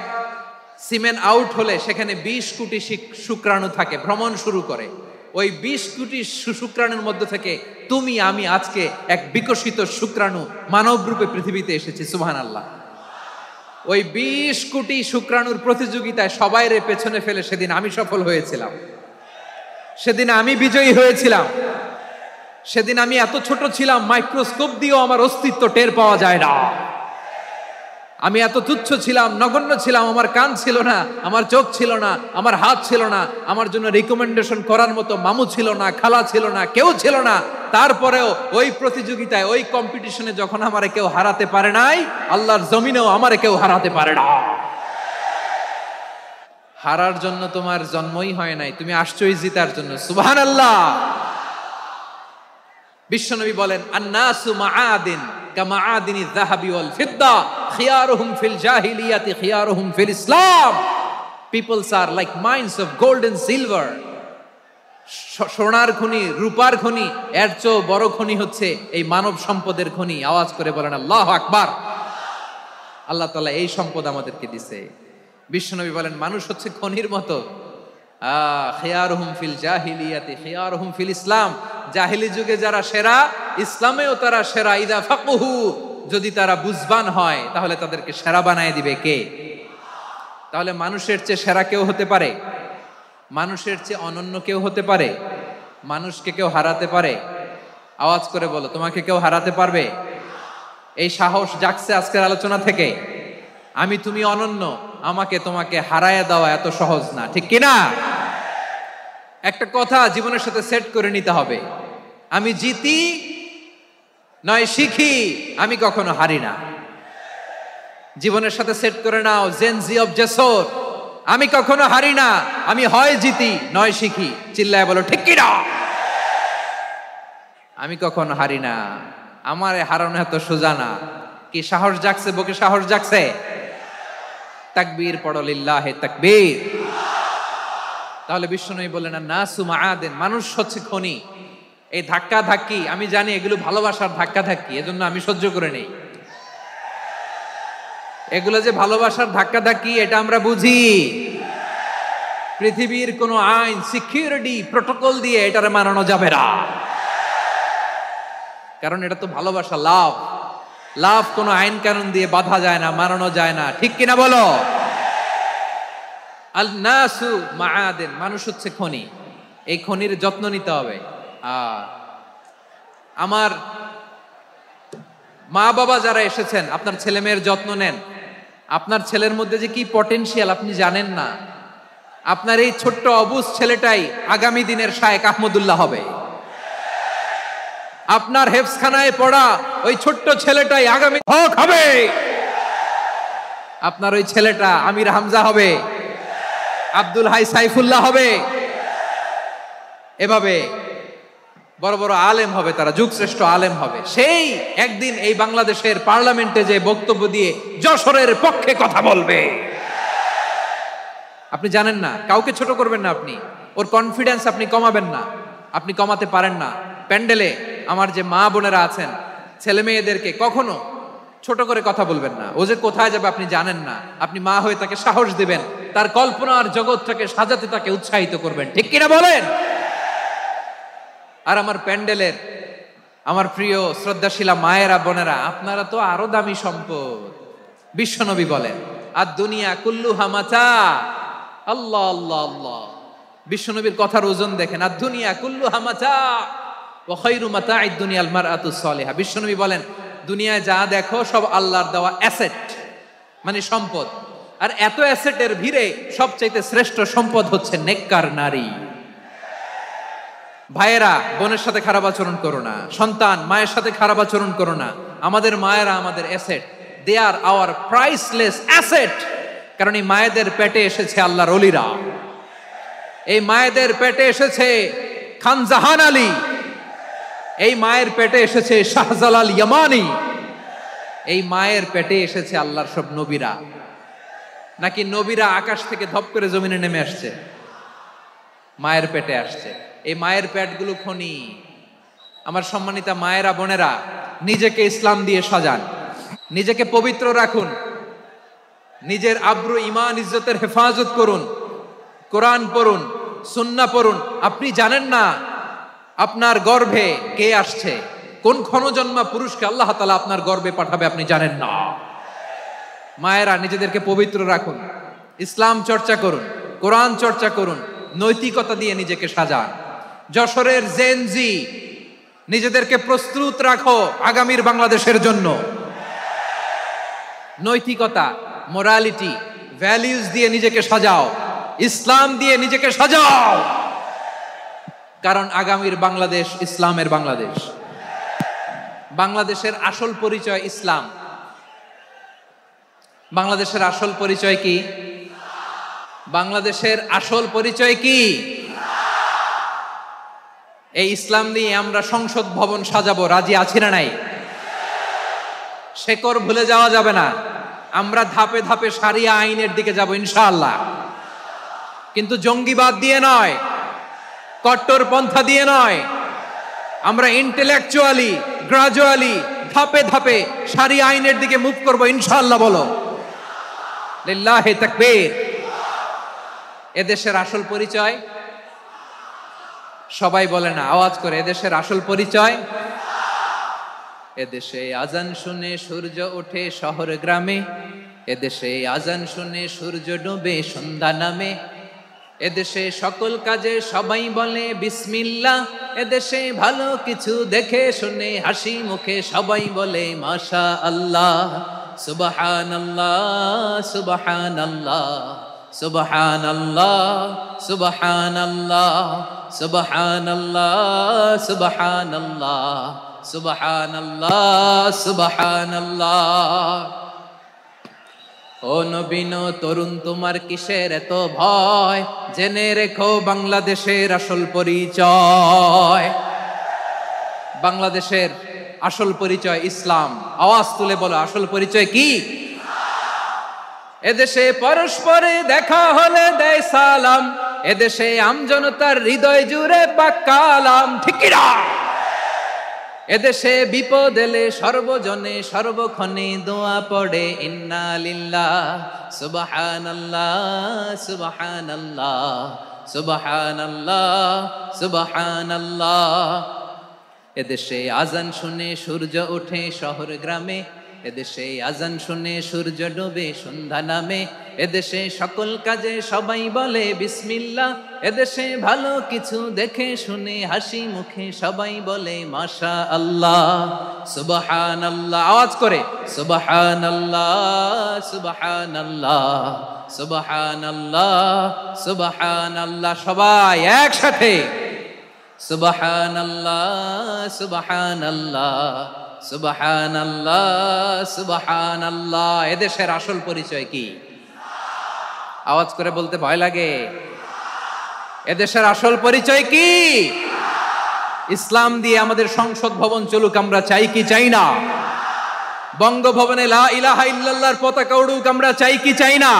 সিমেন আউট হলে সেখানে 20 কোটি শুক্রাণু থাকে, ভ্রমণ শুরু করে। ওই 20 কোটি শুক্রাণুর মধ্যে থেকে তুমি আমি আজকে এক বিকশিত শুক্রাণু মানব রূপে পৃথিবীতে এসেছি। সুবহানাল্লাহ। ওই 20 কোটি শুক্রাণুর প্রতিযোগিতায় সবাইরে পেছনে ফেলে সেদিন আমি সফল হয়েছিলাম, সেদিন আমি বিজয়ী হয়েছিলাম। সেদিন আমি এত ছোট ছিলাম, মাইক্রোস্কোপ দিয়েও আমার অস্তিত্ব টের পাওয়া যায় না। আমি এত তুচ্ছ ছিলাম, নগণ্য ছিলাম। আমার কান ছিল না, আমার চোখ ছিল না, আমার হাত ছিল না, আমার জন্য রিকমেন্ডেশন করার মতো মামু ছিল না, খালা ছিল না, কেউ ছিল না। তারপরেও ওই প্রতিযোগিতায়, ওই কম্পিটিশনে যখন আমারে কেউ হারাতে পারে নাই, আল্লাহর জমিনেও আমারে কেউ হারাতে পারে না। হারার জন্য তোমার জন্মই হয় নাই, তুমি আসছোই জিতার জন্য। সুবহানাল্লাহ। বিশ্বনবী বলেন, আন্নাসু মাআদিন কামাআদিনি যাহাবি ওয়াল ফিদ্দা খিয়ারুহুম ফিল জাহিলিয়াতি খিয়ারুহুম ফিল ইসলাম। Peoples are like mines of gold and silver. সোনার খনি, রূপার খনি, এর চেয়ে বড় খনি হচ্ছে এই মানব সম্পদের খনি। আওয়াজ করে বলেন আল্লাহু আকবার। আল্লাহ তাআলা এই সম্পদ আমাদেরকে দিয়েছে। বিশ্বনবী বলেন, মানুষ হচ্ছে খনির মতো। খিয়ারুহুম ফিল জাহিলিয়াতি খিয়ারুহুম ফিল ইসলাম। জাহিলি যুগে যারা সেরা, ইসলামেও তারা সেরা। ইদা ফাকুহু, যদি তারা বুঝবান হয় তাহলে তাদেরকে সেরা বানায় দিবে কে? তাহলে মানুষের চেয়ে সেরা কেউ হতে পারে? মানুষের চেয়ে অনন্য কেউ হতে পারে? মানুষকে কেউ হারাতে পারে? আওয়াজ করে বলো, তোমাকে কেউ হারাতে পারবে? এই সাহস জাগছে আজকের আলোচনা থেকে। আমি তুমি অনন্য, আমাকে তোমাকে হারায় দেওয়া এত সহজ না, ঠিক কিনা? একটা কথা জীবনের সাথে সেট করে নিতে হবে, আমি জিতি নয় শিখি, আমি কখনো হারি না। জীবনের সাথে সেট করে নাও, জেনজি অফ জেসর, আমি কখনো হারি না, আমি হয় জিতি নয় শিখি। চিল্লায় বলো ঠিক কিনা? আমি কখনো হারি না, আমার হারানো এত সোজা না। কি সাহস জাগছে? বুকে সাহস জাগছে? তাকবীর পড়ো, লিল্লাহে তাকবীর। তাহলে বিশ্বনবী বললেন, নাসু মাআদিন, মানুষ হচ্ছে খনি। এই ধাক্কা ধাক্কি, আমি জানি এগুলো ভালোবাসার ধাক্কা ধাক্কি, এজন্য আমি সহ্য করে নেই। এগুলো যে ভালোবাসার ধাক্কা ধাক্কি এটা আমরা বুঝি। পৃথিবীর কোন আইন, সিকিউরিটি প্রটোকল দিয়ে এটারে মানানো যাবে না, কারণ এটা তো ভালোবাসা, লাভ। লাভ কোনো আইন কানুন দিয়ে বাধা যায় না, মানানো যায় না, ঠিক কিনা বলো? আল নাসু মাআদিন, মানুষ হচ্ছে খনি। এই খনির যত্ন নিতে হবে। আমার মা বাবা যারা এসেছেন, আপনার ছেলে মেয়ের যত্ন নেন। আপনার ছেলের মধ্যে যে কি পটেনশিয়াল আপনি জানেন না। আপনার এই ছোট্ট অবুজ ছেলেটাই আগামী দিনের শায়েখ আহমদুল্লাহ হবে। আপনার হেফজখানায় পড়া ওই ছোট্ট ছেলেটাই আগামী হক হবে। আপনার ওই ছেলেটা আমির হামজা হবে, আব্দুল হাই সাইফুল্লাহ হবে, এভাবে বড় বড় আলেম হবে, তারা যুগশ্রেষ্ঠ আলেম হবে। সেই একদিন এই বাংলাদেশের পার্লামেন্টে যে বক্তব্য দিয়ে যশোরের পক্ষে কথা বলবে। আপনি জানেন না, কাউকে ছোট করবেন না আপনি, ওর কনফিডেন্স আপনি কমাবেন না, আপনি কমাতে পারেন না। প্যান্ডেলে আমার যে মা বোনেরা আছেন, ছেলে মেয়েদেরকে কখনো ছোট করে কথা বলবেন না। ও যে কোথায় যাবে আপনি জানেন না, আপনি মা হয়ে তাকে সাহস দিবেন, তার কল্পনার জগৎটাকে সাজাতে তাকে উৎসাহিত করবেন, ঠিক কিনা বলেন? আর আমার প্যান্ডেলের আমার প্রিয় শ্রদ্ধাশীলা মায়েরা বোনেরা, আপনারা তো আরো দামি সম্পদ। বিশ্বনবী বলেন, আর দুনিয়া কুল্লুহা মাতা। আল্লাহ আল্লাহ আল্লাহ, বিশ্বনবীর কথার ওজন দেখেন। আর দুনিয়া কুল্লুহা মাতা ওয়া খায়রু মাতা'আদ দুনিয়াল মারআতুস সালিহা। বিশ্বনবী বলেন, দুনিয়ায় যা দেখো সব আল্লাহর দেওয়া অ্যাসেট, মানে সম্পদ। আর এত অ্যাসেটের ভিড়ে সবচাইতে শ্রেষ্ঠ সম্পদ হচ্ছে নেককার নারী। ভাইয়েরা বোনের সাথে খারাপ আচরণ করো না, সন্তান মায়ের সাথে খারাপ আচরণ করো না। আমাদের মায়েরা আমাদের asset, they are our priceless asset. কারণ এই মায়েদের পেটে এসেছে আল্লাহর ওলিরা, এই মায়েদের পেটে এসেছে খান জাহান আলী, এই মায়ের পেটে এসেছে শাহজালাল ইয়ামানি, এই মায়ের পেটে এসেছে আল্লাহর সব নবীরা। নাকি নবীরা আকাশ থেকে ধপ করে জমিনে নেমে আসছে? মায়ের পেটে আসছে। এই মায়ের পেটগুলো খনি। আমার সম্মানিতা মায়েরা বোনেরা, নিজেকে ইসলাম দিয়ে সাজান, নিজেকে পবিত্র রাখুন, নিজের আব্রু ইমান ইজ্জতের হেফাজত করুন, কোরআন পড়ুন, সুন্নাহ পড়ুন। আপনি জানেন না আপনার গর্ভে কে আসছে, কোন ক্ষণজন্মা পুরুষকে আল্লাহ তাআলা আপনার গর্ভে পাঠাবে আপনি জানেন না। মায়েরা নিজেদেরকে পবিত্র রাখুন, ইসলাম চর্চা করুন, কোরআন চর্চা করুন, নৈতিকতা দিয়ে নিজেকে সাজান। যশোরের জেনজি, নিজেদেরকে প্রস্তুত রাখো আগামীর বাংলাদেশের জন্য। নৈতিকতা, মোরালিটি, ভ্যালিউজ দিয়ে নিজেকে সাজাও, ইসলাম দিয়ে নিজেকে সাজাও। কারণ আগামীর বাংলাদেশ ইসলামের বাংলাদেশ। বাংলাদেশের আসল পরিচয় ইসলাম। বাংলাদেশের আসল পরিচয় কি? বাংলাদেশের আসল পরিচয় কি? এই ইসলাম নিয়ে আমরা সংসদ ভবন সাজাবো, রাজি আছি না নাই? শেকড় ভুলে যাওয়া যাবে না। আমরা ধাপে ধাপে শারিয়া আইনের দিকে যাব ইনশাআল্লাহ, কিন্তু জঙ্গিবাদ দিয়ে নয়, কট্টর পন্থা দিয়ে নয়। আমরা ইন্টেলেকচুয়ালি, গ্রাজুয়ালি, ধাপে ধাপে শারিয়া আইনের দিকে মুভ করব ইনশাআল্লাহ। বলো লিল্লাহি তাকবীর। এদেশের আসল পরিচয় সবাই বলে না, আওয়াজ করে, এদেশের আসল পরিচয়। এদেশে আজান শুনে সূর্য ওঠে শহর গ্রামে, এদেশে আজান শুনে সূর্য ডুবে সন্ধ্যা নামে, এদেশে সকল কাজে সবাই বলে বিসমিল্লাহ, এদেশে ভালো কিছু দেখে শুনে হাসি মুখে সবাই বলে মাশা আল্লাহ, সুবহানাল্লাহ সুবহানাল্লাহ সুবহানাল্লাহ সুবহানাল্লাহ সুবহানাল্লাহ সুবহানাল্লাহ সুবহানাল্লাহ সুবহানাল্লাহ। ও নবীন তরুণ, তোমার কিসের এত ভয়? জেনে রেখো বাংলাদেশের আসল পরিচয়। বাংলাদেশের আসল পরিচয় ইসলাম। আওয়াজ তুলে বলো, আসল পরিচয় কি? এদেশে পরস্পরে দেখা হলে দেয় সালাম, এদেশে আমজনতার হৃদয় জুড়ে পাক কালাম। ঠিক কি না? এদেশে বিপদ এলে সর্বজনে সর্বক্ষণে দোয়া পড়ে ইন্না লিল্লাহ সুবহানাল্লাহ সুবহানাল্লাহ সুবহানাল্লাহ সুবহানাল্লাহ। এদেশে আজান শুনে সূর্য ওঠে শহর গ্রামে, এদেশে আজান শুনে সূর্য ডুবে সন্ধ্যা নামে, এদেশে সকল কাজে সবাই বলে বিসমিল্লাহ, এদেশে ভালো কিছু দেখে শুনে হাসি মুখে সবাই বলে মাশা আল্লাহ সুবহানাল্লাহ। আওয়াজ করে সুবহানাল্লাহ সুবহানাল্লাহ সুবহানাল্লাহ সুবহানাল্লাহ। সবাই একসাথে সুবহানাল্লাহ সুবহানাল্লাহ সুবহানাল্লাহ সুবহানাল্লাহ। এদেশের আসল পরিচয় কি? আওয়াজ করে বলতে ভয় লাগে। এদেশের আসল পরিচয় কি? ইসলাম দিয়ে আমাদের সংসদ ভবন চলুক, আমরা চাই কি চাই না? বঙ্গভবনে লা ইলাহা ইল্লাল্লাহর পতাকা উড়ুক, আমরা চাই কি চাই না?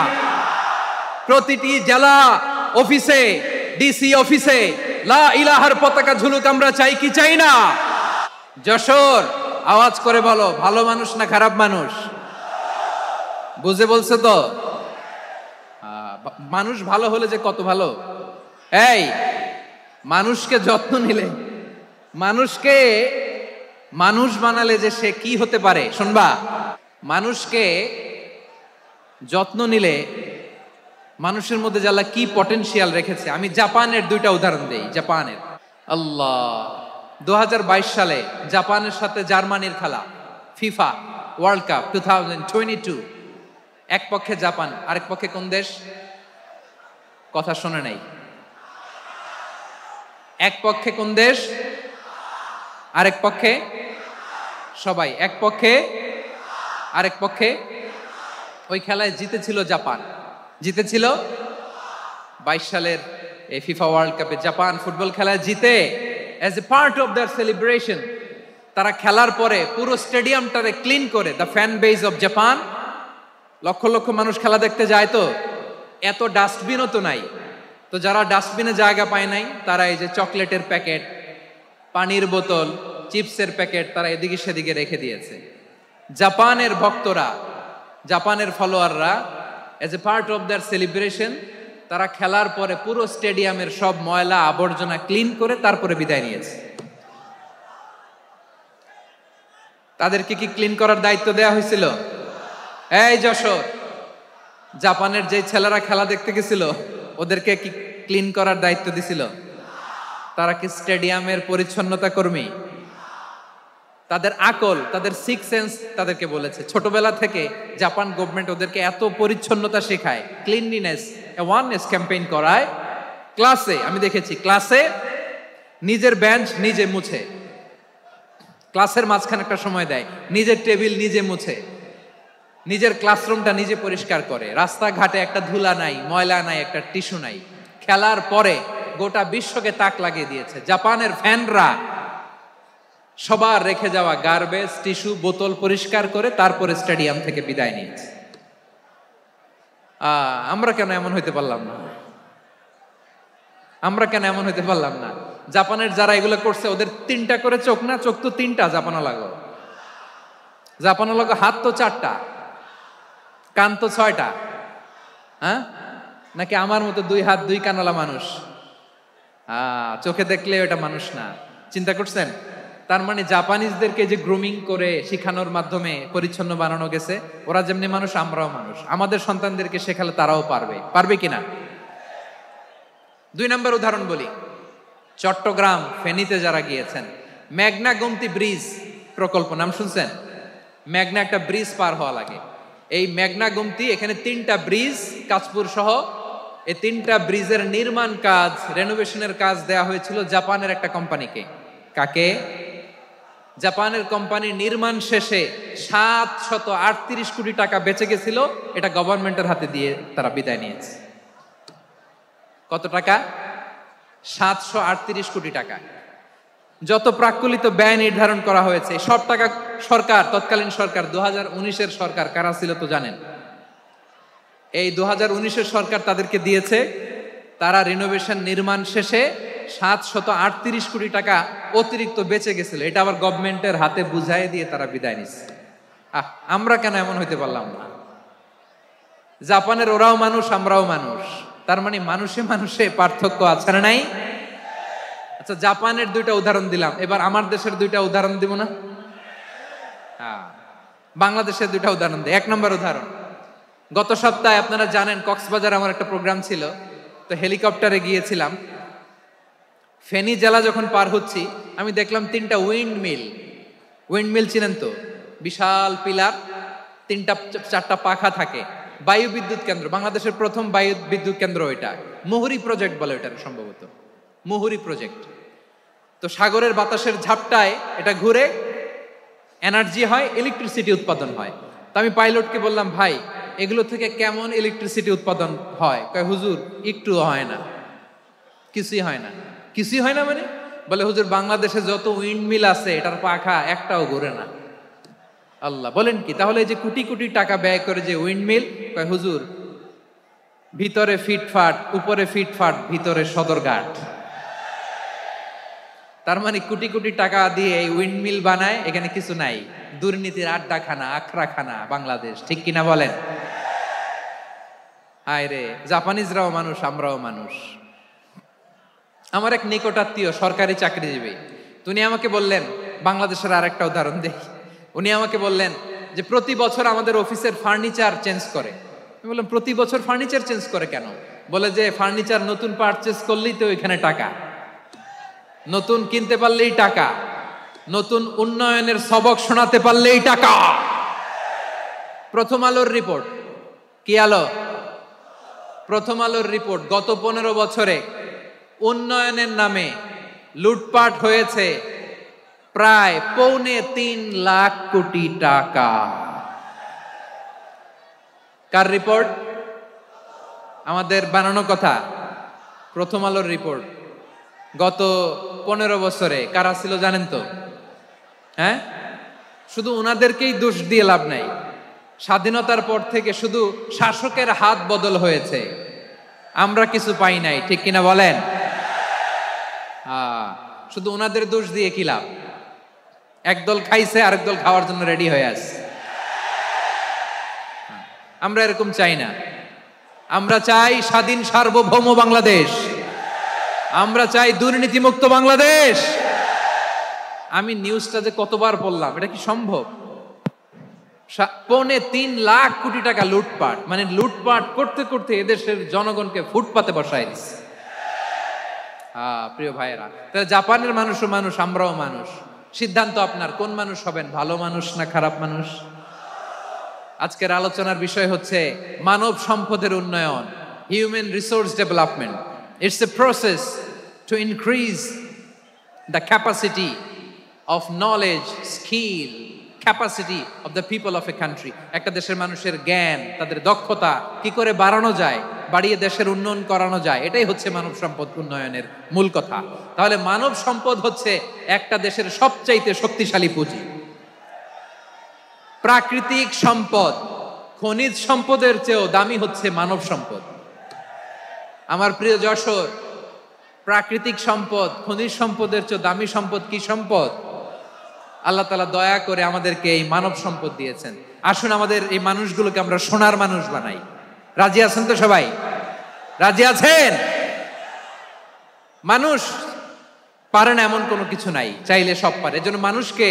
প্রতিটি জেলা অফিসে, ডিসি অফিসে লা ইলাহার পতাকা ঝুলুক, আমরা চাই কি চাই না? যশোর, আওয়াজ করে বলো, ভালো মানুষ না খারাপ মানুষ? বুঝে বলছে তো? মানুষ ভালো হলে যে কত ভালো। এই মানুষকে যত্ন নিলে, মানুষকে মানুষ বানালে যে সে কি হতে পারে শুনবা। মানুষকে যত্ন নিলে মানুষের মধ্যে যে আল্লাহ কি পটেনশিয়াল রেখেছে। আমি জাপানের দুইটা উদাহরণ দেই। জাপানের আল্লাহ 2022 সালে জাপানের সাথে জার্মানির খেলা, ফিফা ওয়ার্ল্ড কাপ 2022, এক পক্ষে জাপান, আরেক পক্ষে কোন দেশ? কথা শোনে নাই। এক পক্ষে কোন দেশ, আরেক পক্ষে সবাই, এক পক্ষে আরেক পক্ষে। ওই খেলায় জিতেছিল জাপান, জিতেছিল 22 সালের এই ফিফা ওয়ার্ল্ড কাপে জাপান ফুটবল খেলায় জিতে as a part of their celebration তারা খেলার পরে পুরো স্টেডিয়ামটারে ক্লিন করে, the fan base of Japan, লক্ষ লক্ষ মানুষ খেলা দেখতে যায়, তো এত ডাস্টবিনও তো নাই, তো যারা ডাস্টবিনে জায়গা পায় নাই তারা এই যে চকলেটের প্যাকেট, পানির বোতল, চিপসের প্যাকেট তারা এদিকে সেদিকে রেখে দিয়েছে। জাপানের ভক্তরা, জাপানের ফলোয়াররা as a part of their celebration তারা খেলার পরে পুরো স্টেডিয়ামের সব ময়লা আবর্জনা ক্লিন করে তারপরে বিদায় নিয়েছে। তাদেরকে কি ক্লিন করার দায়িত্ব দেয়া হয়েছিল? এই যশোর, জাপানের যে ছেলেরা খেলা দেখতে গেছিল ওদেরকে কি ক্লিন করার দায়িত্ব দিছিল? তারা কি স্টেডিয়ামের পরিচ্ছন্নতা কর্মী? তাদের আকল, তাদের সিক্স সেন্স তাদেরকে বলেছে। ছোটবেলা থেকে জাপান গভর্নমেন্ট ওদেরকে এত পরিচ্ছন্নতা শেখায়, ক্লিনলিনেস অ্যাওয়ারনেস ক্যাম্পেইন করায়। ক্লাসে আমি দেখেছি, ক্লাসে নিজের বেঞ্চ নিজে মুছে, ক্লাসের মাঝখানে একটা সময় দেয়, নিজের টেবিল নিজে মুছে, নিজের ক্লাসরুমটা নিজে পরিষ্কার করে, রাস্তাঘাটে একটা ধুলা নাই, ময়লা নাই, একটা টিস্যু নাই। খেলার পরে গোটা বিশ্বকে তাক লাগিয়ে দিয়েছে। জাপানের ফ্যানরা সবার রেখে যাওয়া গার্বেজ, টিস্যু, বোতল পরিষ্কার করে তারপরে স্টেডিয়াম থেকে বিদায় নিয়েছে। আমরা কেন এমন হইতে পারলাম না? আমরা কেন এমন হইতে পারলাম না? জাপানের যারা এগুলো করছে ওদের 3টা করে চোখ না? চোখ তো 3টা, জাপানো লাগো, জাপানো লাগো, হাত তো 4টা, কান তো 6টা। হ্যাঁ, নাকি আমার মতো 2 হাত 2 কানওয়ালা মানুষ? চোখে দেখলে ওটা মানুষ না। চিন্তা করছেন? তার মানে জাপানিজদেরকে যে গ্রুমিং করে শিখানোর মাধ্যমে পরিচ্ছন্ন বানানো গেছে। ওরা যেমনি মানুষ, আমরাও মানুষ। আমাদের সন্তানদেরকে শেখালে তারাও পারবে, পারবে কিনা? 2 নম্বর উদাহরণ বলি। চট্টগ্রাম ফেনীতে যারা গিয়েছেন, মেঘনা গোমতী ব্রিজ প্রকল্প নাম শুনছেন? মেঘনা একটা ব্রিজ পার হওয়া লাগে। এই মেঘনা গোমতী, এখানে 3টা ব্রিজ, কাঁচপুর সহ এই 3টা ব্রিজের নির্মাণ কাজ, রেনোভেশনের কাজ দেয়া হয়েছিল জাপানের একটা কোম্পানিকে। কাকে? জাপানের কোম্পানি। নির্মাণ শেষে 738 কোটি টাকা বেঁচে গেছিল, এটা গভর্নমেন্টের হাতে দিয়ে তারা বিদায় নিয়েছে। কত টাকা? 738 কোটি টাকা। যত প্রাক্কলিত ব্যয় নির্ধারণ করা হয়েছে সব টাকা সরকার, তৎকালীন সরকার 2019-এর সরকার, কারা ছিল তো জানেন? এই 2019-এর সরকার তাদেরকে দিয়েছে। তারা রিনোভেশন নির্মাণ শেষে 738 কোটি টাকা অতিরিক্ত বেঁচে গেছিল, এটা আবার গভর্নমেন্টের হাতে বুঝাই দিয়ে তারা বিদায় নিচ্ছে। আমরা কেন এমন হইতে পারলাম না? জাপানের ওরাও মানুষ, আমরাও মানুষ, তার মানে মানুষে মানুষে পার্থক্য আছে না নাই? আচ্ছা, জাপানের 2টা উদাহরণ দিলাম, এবার আমার দেশের 2টা উদাহরণ দিব না? বাংলাদেশের 2টা উদাহরণ দিই। 1 নম্বর উদাহরণ, গত সপ্তাহে আপনারা জানেন কক্সবাজার আমার একটা প্রোগ্রাম ছিল, তো হেলিকপ্টারে গিয়েছিলাম। ফেনী জেলা যখন পার হচ্ছি আমি দেখলাম 3টা উইন্ডমিল। উইন্ডমিল চিনেন তো? বিশাল পিলার, 3টা 4টা পাখা থাকে। বায়ু বিদ্যুৎ কেন্দ্র, বাংলাদেশের প্রথম বায়ু বিদ্যুৎ কেন্দ্র এটা। মুহুরী প্রজেক্ট বলে এটা, সম্ভবত মুহুরী প্রজেক্ট। তো সাগরের বাতাসের ঝাপটায় এটা ঘুরে এনার্জি হয়, ইলেকট্রিসিটি উৎপাদন হয়। তো আমি পাইলটকে বললাম, ভাই এগুলো থেকে কেমন ইলেকট্রিসিটি উৎপাদন হয়? কয়, হুজুর একটু হয় না, কিছুই হয় না। কিছুই হয় না মানে? বলে, হুজুর বাংলাদেশে যত উইন্ডমিল আছে এটার পাখা একটাও ঘুরে না। আল্লাহ, বলেন কি? তাহলে এই যে কোটি কোটি টাকা ব্যয় করে যে উইন্ডমিল, কয় হুজুর ভিতরে ফিটফাট, উপরে ফিটফাট, ভিতরে সদরঘাট। তার মানে কোটি কোটি টাকা দিয়ে এই উইন্ডমিল বানায়, এখানে কিছু নাই। দুর্নীতির আড্ডাখানা, আখড়াখানা বাংলাদেশ, ঠিক কিনা বলেন? হায় রে, জাপানিজরাও মানুষ, আমরাও মানুষ। আমার এক নিকটাত্মীয় সরকারি চাকরিজীবী, তিনি আমাকে বললেন, বাংলাদেশের আরেকটা উদাহরণ দেখি। উনি আমাকে বললেন যে প্রতি বছর আমাদের অফিসের ফার্নিচার চেঞ্জ করে। আমি বললাম প্রতি বছর ফার্নিচার চেঞ্জ করে কেন? বলে যে ফার্নিচার নতুন পারচেজ করলেই তো এখানে টাকা, নতুন কিনতে পারলেই টাকা, নতুন উন্নয়নের সবক শোনাতে পারলেই টাকা। প্রথম আলোর রিপোর্ট, কি আলো? প্রথম আলোর রিপোর্ট, গত 15 বছরে উন্নয়নের নামে লুটপাট হয়েছে প্রায় 3.25 লাখ কোটি টাকা। কার রিপোর্ট? আমাদের বানানো কথা। প্রথম আলোর রিপোর্ট। গত 15 বছরে কারা ছিল জানেন তো? হ্যাঁ, শুধু ওনাদেরকেই দোষ দিয়ে লাভ নাই। স্বাধীনতার পর থেকে শুধু শাসকের হাত বদল হয়েছে, আমরা কিছু পাই নাই, ঠিক কিনা বলেন? শুধু ওনাদের দোষ দিয়ে কি লাভ? একদল খাইছে, আরেক দল খাওয়ার জন্য রেডি হয়ে আছে। আমরা এরকম চাই না। আমরা চাই স্বাধীন সার্বভৌম বাংলাদেশ। আমরা চাই দুর্নীতিমুক্ত বাংলাদেশ। আমি নিউজটা যে কতবার পড়লাম, এটা কি সম্ভব? 3.25 লাখ কোটি টাকা লুটপাট, মানে লুটপাট করতে করতে এদেশের জনগণকে ফুটপাতে বসায় দিচ্ছে। প্রিয় ভাইয়েরা, তাহলে জাপানের মানুষও মানুষ, আমরাও মানুষ। সিদ্ধান্ত আপনার, কোন মানুষ হবেন, ভালো মানুষ না খারাপ মানুষ? আজকের আলোচনার বিষয় হচ্ছে মানব সম্পদের উন্নয়ন, human resource development. It's a process to increase the capacity of knowledge, skill, capacity of the people of a country. একটা দেশের মানুষের জ্ঞান, তাদের দক্ষতা কি করে বাড়ানো যায়, বাড়িয়ে দেশের উন্নয়ন করানো যায়, এটাই হচ্ছে মানব সম্পদ উন্নয়নের মূল কথা। তাহলে মানব সম্পদ হচ্ছে একটা দেশের সবচাইতে শক্তিশালী পুঁজি। প্রাকৃতিক সম্পদ, খনিজ সম্পদের চেয়েও দামি হচ্ছে মানব সম্পদ। আমার প্রিয় যশোর, প্রাকৃতিক সম্পদ, খনিজ সম্পদের চেয়ে দামি সম্পদ কি সম্পদ? আল্লাহ তাআলা দয়া করে আমাদেরকে এই মানব সম্পদ দিয়েছেন। আসুন আমাদের এই মানুষগুলোকে আমরা সোনার মানুষ বানাই। রাজি আছেন তো সবাই? রাজি আছেন? মানুষ পারে না এমন কোনো কিছু নাই, চাইলে সব পারে। এজন্য মানুষকে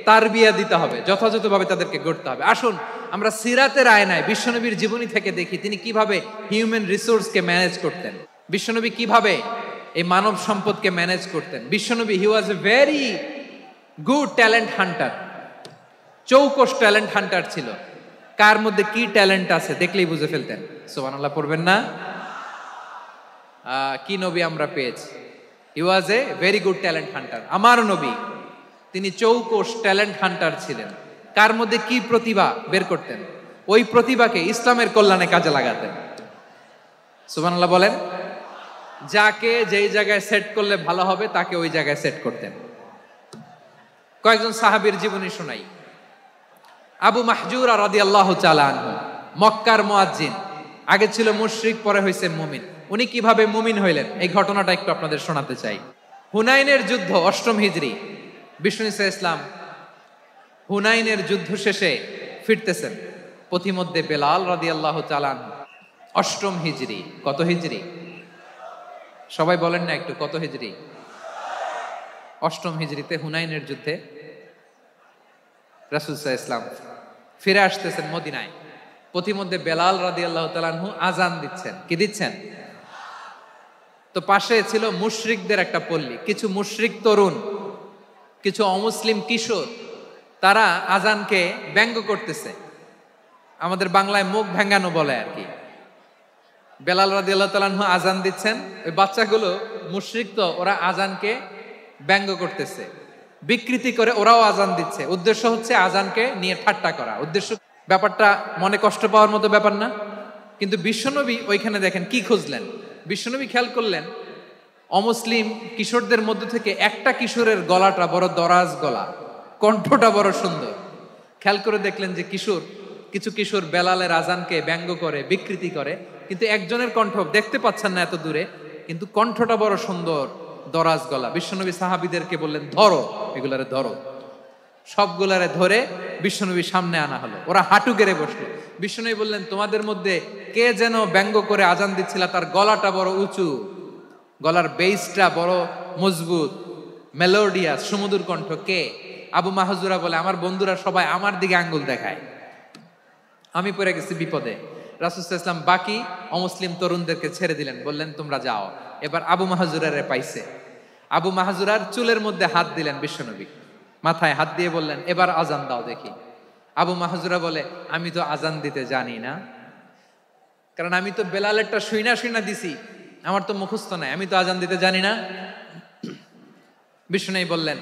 তারবিয়া দিতে হবে, যথাযথভাবে তাদেরকে গড়তে হবে। আসুন আমরা সিরাতের আয়নায় বিশ্বনবীর জীবনী থেকে দেখি তিনি কিভাবে হিউম্যান রিসোর্সকে ম্যানেজ করতেন, বিশ্বনবী কিভাবে এই মানব সম্পদকে ম্যানেজ করতেন। বিশ্বনবী he was a very good talent hunter, চৌকস ট্যালেন্ট হান্টার ছিল। কার মধ্যে কি ট্যালেন্ট আছে দেখলেই বুঝে ফেলতেন। সুবহানাল্লাহ পড়বেন না? কি নবী আমরা পেয়েছি! He was a very good talent hunter. আমার নবী তিনি চৌকস ট্যালেন্ট হান্টার ছিলেন। কার মধ্যে কি প্রতিভা বের করতেন, ওই প্রতিভাকে ইসলামের কল্যাণে কাজে লাগাতেন। সুবহানাল্লাহ বলেন। যাকে যেই জায়গায় সেট করলে ভালো হবে তাকে ওই জায়গায় সেট করতেন। কয়েকজন সাহাবীর জীবনী শোনাই। আবু মাহজুরা রাদিয়াল্লাহু তাআলা আনহু, মক্কার মুয়াজ্জিন, আগে ছিল মুশরিক, পরে হইছে মুমিন। উনি কিভাবে মুমিন হইলেন এই ঘটনাটা একটু আপনাদের শোনাতে চাই। হুনাইনের যুদ্ধ, 8ম হিজরি, বিষ্ণু ঈসা ইসলাম হুনাইনের যুদ্ধ শেষে ফিরতেছেন। পথিমধ্যে বেলাল রাদিয়াল্লাহু তাআলা আনহু, 8ম হিজরি। কত হিজরি? সবাই বলেন না একটু, কত হিজরি? 8ম হিজরিতে হুনাইনের যুদ্ধে রাসূল সাল্লাল্লাহু আলাইহি ওয়াসাল্লাম ফিরে আসতেছেন মদিনায়। পথিমধ্যে বেলাল রাদিয়াল্লাহু তাআলা আনহু আজান দিচ্ছেন। কি দিচ্ছেন? তো পাশে ছিল মুশরিকদের একটা পল্লী, কিছু মুশরিক তরুণ, কিছু অমুসলিম কিশোর, তারা আজানকে ব্যঙ্গ করতেছে। আমাদের বাংলায় মুখ ভেঙ্গানো বলে আর কি। বেলাল রাদিয়াল্লাহু তাআলা আনহু আজান দিচ্ছেন, ওই বাচ্চাগুলো মুশরিক তো, ওরা আজানকে ব্যঙ্গ করতেছে, বিকৃতি করে ওরাও আজান দিচ্ছে। উদ্দেশ্য হচ্ছে আজানকে নিয়ে ঠাট্টা করা। উদ্দেশ্য, ব্যাপারটা মনে কষ্ট পাওয়ার মতো ব্যাপার না? কিন্তু বিশ্বনবী ওইখানে দেখেন কি খুঁজলেন। বিশ্বনবী খেয়াল করলেন অমুসলিম কিশোরদের মধ্য থেকে একটা কিশোরের গলাটা বড় দরাজ গলা, কণ্ঠটা বড় সুন্দর। খেয়াল করে দেখলেন যে কিছু কিশোর বেলালের আজানকে ব্যঙ্গ করে, বিকৃতি করে, কিন্তু একজনের কণ্ঠ দেখতে পাচ্ছেন না এত দূরে, কিন্তু কণ্ঠটা বড় সুন্দর, দরাজ গলা। বিশ্বনবী সাহাবীদেরকে বললেন, ধরো এগুলারে, ধরো। সবগুলারে ধরে বিশ্বনবীর সামনে আনা হলো। ওরা হাঁটু গেড়ে বসলো। বিশ্বনবী বললেন, তোমাদের মধ্যে কে যেন ব্যঙ্গ করে আজান দিচ্ছিল, তার গলাটা বড় উঁচু, গলার বেসটা বড় মজবুত, মেলোডিয়াস, সুমধুর কণ্ঠ, কে? আবু মাহজুরা বলে আমার বন্ধুরা সবাই আমার দিকে আঙ্গুল দেখায়, আমি পড়ে গেছি বিপদে। রাসূল সাল্লাল্লাহু আলাইহি ওয়াসাল্লাম বাকি অমুসলিম তরুণদেরকে ছেড়ে দিলেন, বললেন তোমরা যাও। এবার আবু মাহজুরারে পাইছে। আবু মাহজুরার চুলের মধ্যে হাত দিলেন বিশ্বনবী, মাথায় হাত দিয়ে বললেন এবার আজান দাও দেখি। আবু মাহজুরা বলে আমি তো আজান দিতে জানি না, কারণ আমি তো বেলালেরটা শুইনা দিছি, আমার তো মুখস্থ নাই, আমি তো আজান দিতে জানি না। বিশ্বনবী বললেন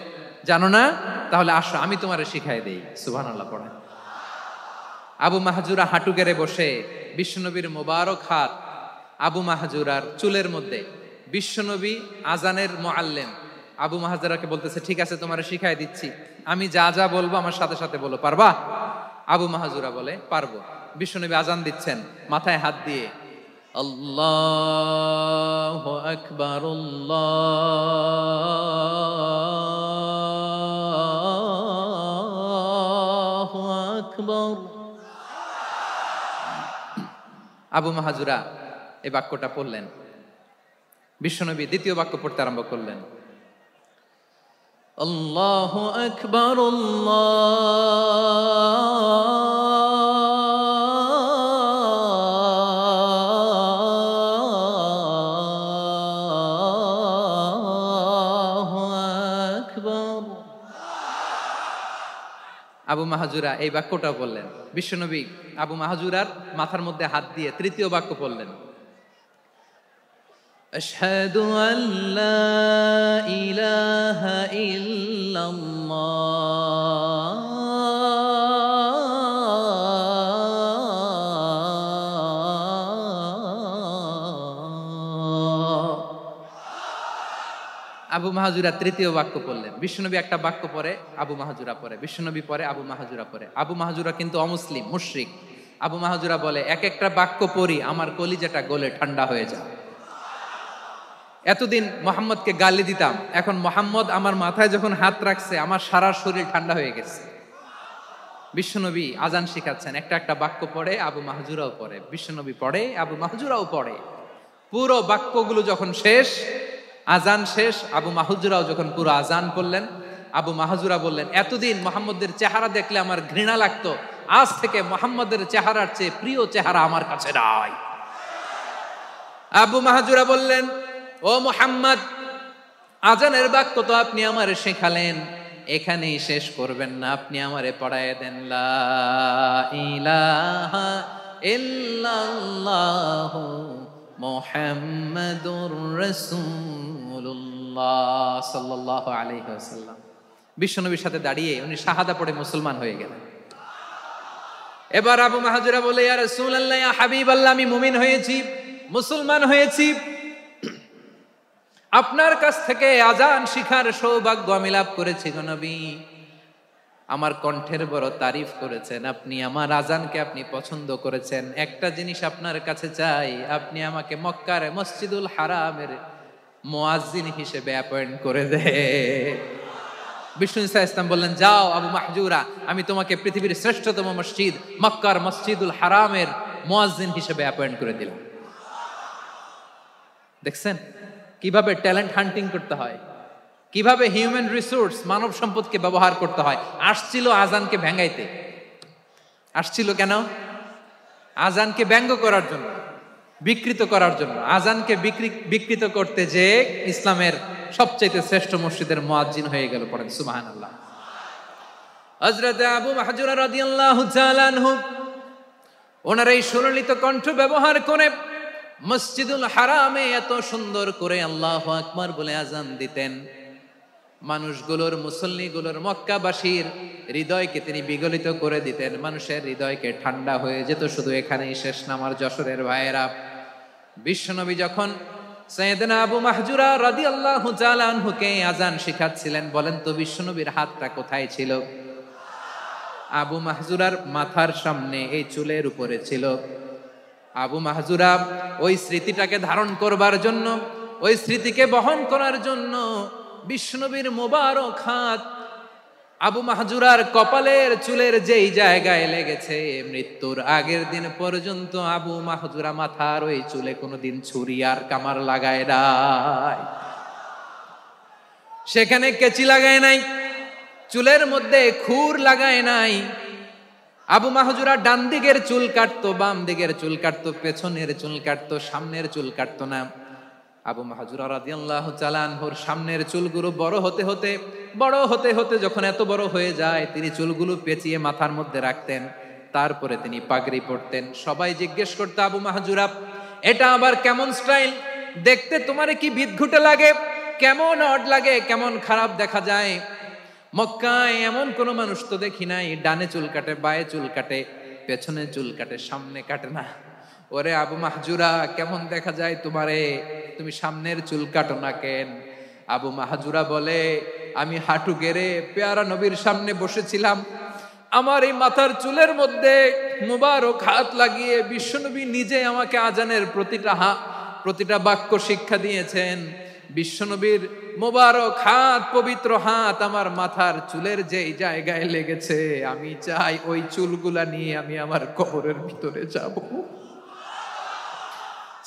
জানো না, তাহলে আসো আমি তোমারে শিখাই দেই। সুবহানাল্লাহ পড়ে। আবু মাহজুরা হাঁটু গেড়ে বসে, বিশ্বনবীর মোবারক হাত আবু মাহজুরার চুলের মধ্যে। বিশ্বনবী আজানের মুআল্লিম আবু মাহজুরাকে বলতেছে ঠিক আছে তোমারে শিখাই দিচ্ছি, আমি যা যা বলবো আমার সাথে সাথে বলো, পারবা? আবু মাহজুরা বলে পারবো। বিশ্বনবী আজান দিচ্ছেন মাথায় হাত দিয়ে, আল্লাহু আকবার আল্লাহু আকবার। আবু মাহজুরা এই বাক্যটা পড়লেন। বিশ্বনবী দ্বিতীয় বাক্য পড়তে আরম্ভ করলেন, আল্লাহু আকবার আল্লাহু আকবার। আবু মাহজুরা এই বাক্যটা বললেন। বিশ্বনবী আবু মাহজুরার মাথার মধ্যে হাত দিয়ে তৃতীয় বাক্য পড়লেন, আশহাদু আল্লা ইলাহা ইল্লাল্লাহ। আবু মাহজুরা তৃতীয় বাক্য পড়লেন। বিশ্বনবী একটা বাক্য পরে আবু মাহজুরা পরে, বিশ্বনবী পরে আবু মাহজুরা পরে। আবু মাহজুরা কিন্তু অমুসলিম মুশরিক। আবু মাহজুরা বলে এক একটা বাক্য পড়ি আমার কলিজাটা গলে ঠান্ডা হয়ে যায়। এতদিন মোহাম্মদকে গালি দিতাম, এখন মোহাম্মদ আমার মাথায় যখন হাত রাখছে আমার সারা শরীর ঠান্ডা হয়ে গেছে। বিশ্বনবী আজান শিখাচ্ছেন, একটা একটা বাক্য পড়ে আবু মাহজুরাও পড়ে, বিশ্বনবী পড়ে আবু মাহজুরাও পড়ে। পুরো বাক্যগুলো যখন শেষ, আজান শেষ, আবু মাহজুরাও যখন পুরো আজান পড়লেন, আবু মাহজুরা বললেন এতদিন মোহাম্মদের চেহারা দেখলে আমার ঘৃণা লাগতো, আজ থেকে মোহাম্মদের চেহারার চেয়ে প্রিয় চেহারা আমার কাছে নাই। আবু মাহজুরা বললেন ও মুহাম্মদ, আজানের বাক্য তো আপনি আমারে শেখালেন, এখানেই শেষ করবেন না, আপনি আমারে পড়ায় দেন লা ইলাহা ইল্লাল্লাহু মুহাম্মাদুর রাসূলুল্লাহ সাল্লাল্লাহু আলাইহি ওয়াসাল্লাম। বিশ্বনবীর সাথে দাঁড়িয়ে উনি শাহাদা পড়ে মুসলমান হয়ে গেলেন। এবার আবু মাহজুরা বলে ইয়া রাসূলুল্লাহ ইয়া হাবিবাল্লাহ, আমি মুমিন হয়েছি, মুসলমান হয়েছি, আপনার কাছ থেকে আজান শিখার সৌভাগ্য আমি লাভ করেছি গো নবী। আমার কণ্ঠের বড় তারিফ করেছেন, আপনি আমার আজানকে আপনি পছন্দ করেছেন। একটা জিনিস আপনার কাছে চাই, আপনি আমাকে মক্কার মসজিদুল হারামের মুয়াজ্জিন হিসেবে অ্যাপয়েন্ট করে দেন। বিষ্ণু ঈসা ইসলাম বললেন যাও আবু মাহজুরা, আমি তোমাকে পৃথিবীর শ্রেষ্ঠতম মসজিদ মক্কার মসজিদুল হারামের মুয়াজ্জিন হিসেবে অ্যাপয়েন্ট করে দিলাম। দেখছেন কিভাবে ট্যালেন্ট হান্টিং করতে হয়, কিভাবে হিউম্যান রিসোর্স মানব সম্পদকে ব্যবহার করতে হয়। আসছিল আজানকে ভেঙ্গাইতে, আসছিল কেন? আজানকে ব্যঙ্গ করার জন্য, বিকৃত করার জন্য। আজানকে বিকৃত করতে যে ইসলামের সবচেয়ে শ্রেষ্ঠ মসজিদের মুয়াজ্জিন হয়ে গেল। পড়েন সুবহানাল্লাহ। হযরত আবু মাহজুরা রাদিয়াল্লাহু তাআলা আনহু ওনার এই সুললিত কণ্ঠ ব্যবহার করে মসজিদুল হারামে এত সুন্দর করে আল্লাহু আকবার বলে আজান দিতেন, মানুষগুলোর, মুসল্লিগুলোর, মক্কাবাসীর হৃদয়কে তিনি বিগলিত করে দিতেন, মানুষের হৃদয়কে ঠান্ডা হয়ে যেত। শুধু এখানেই শেষ না আমার যশোরের ভাইয়েরা, বিশ্বনবী যখন সাইয়েদনা আবু মাহজুরা রাদিয়াল্লাহু তাআলা আনহুকে আজান শিখাচ্ছিলেন, বলেন তো বিশ্বনবীর হাতটা কোথায় ছিল? আবু মাহজুরার মাথার সামনে, এই চুলের উপরে ছিল। আবু মাহজুরা ওই স্মৃতিটাকে ধারণ করবার জন্য, ওই স্মৃতিকে বহন করার জন্য বিশ্বনবীর মোবারক হাত আবু মাহজুরার কপালের চুলের যেই জায়গায় লেগেছে, মৃত্যুর আগের দিন পর্যন্ত আবু মাহজুরা মাথার ওই চুলে কোনোদিন ছুরি আর কামার লাগায় নাই, সেখানে কেচি লাগায় নাই, চুলের মধ্যে খুর লাগায় নাই। আবু মাহজুরা ডান দিকের চুল কাটতো, বাম দিকের চুল কাটতো, পেছনের চুল কাটতো, সামনের চুল কাটতো না। আবু মাহজুরা রাদিয়াল্লাহু তাআলা আনহুর সামনের চুলগুলো বড় হতে হতে যখন এত বড় হয়ে যায়, তিনি চুলগুলো পেঁচিয়ে মাথার মধ্যে রাখতেন। তারপরে তিনি পাগড়ি পরতেন। সবাই জিজ্ঞেস করতো, আবু মাহজুরা এটা আবার কেমন স্টাইল? দেখতে তোমারে কি বিদঘুটে লাগে, কেমন অড লাগে, কেমন খারাপ দেখা যায়। মক্কায় এমন কোন মানুষ তো দেখি নাই, ডানে চুল কাটে, বায়ে চুল কাটে, পেছনে চুল কাটে, সামনে কাটে না। ওরে আবু মাহজুরা কেমন দেখা যায় তোমারে, তুমি সামনের চুল কাটো না কেন? আবু মাহজুরা বলে, আমি হাঁটু গেড়ে পেয়ারা নবীর সামনে বসেছিলাম, আমার এই মাথার চুলের মধ্যে মুবারক হাত লাগিয়ে বিশ্বনবী নিজে আমাকে আজানের প্রতিটা বাক্য শিক্ষা দিয়েছেন। বিশ্বনবীর মোবারক হাত, পবিত্র হাত আমার মাথার চুলের যেই জায়গায় লেগেছে, আমি চাই ওই চুলগুলা নিয়ে আমি আমার কবরের ভিতরে যাব।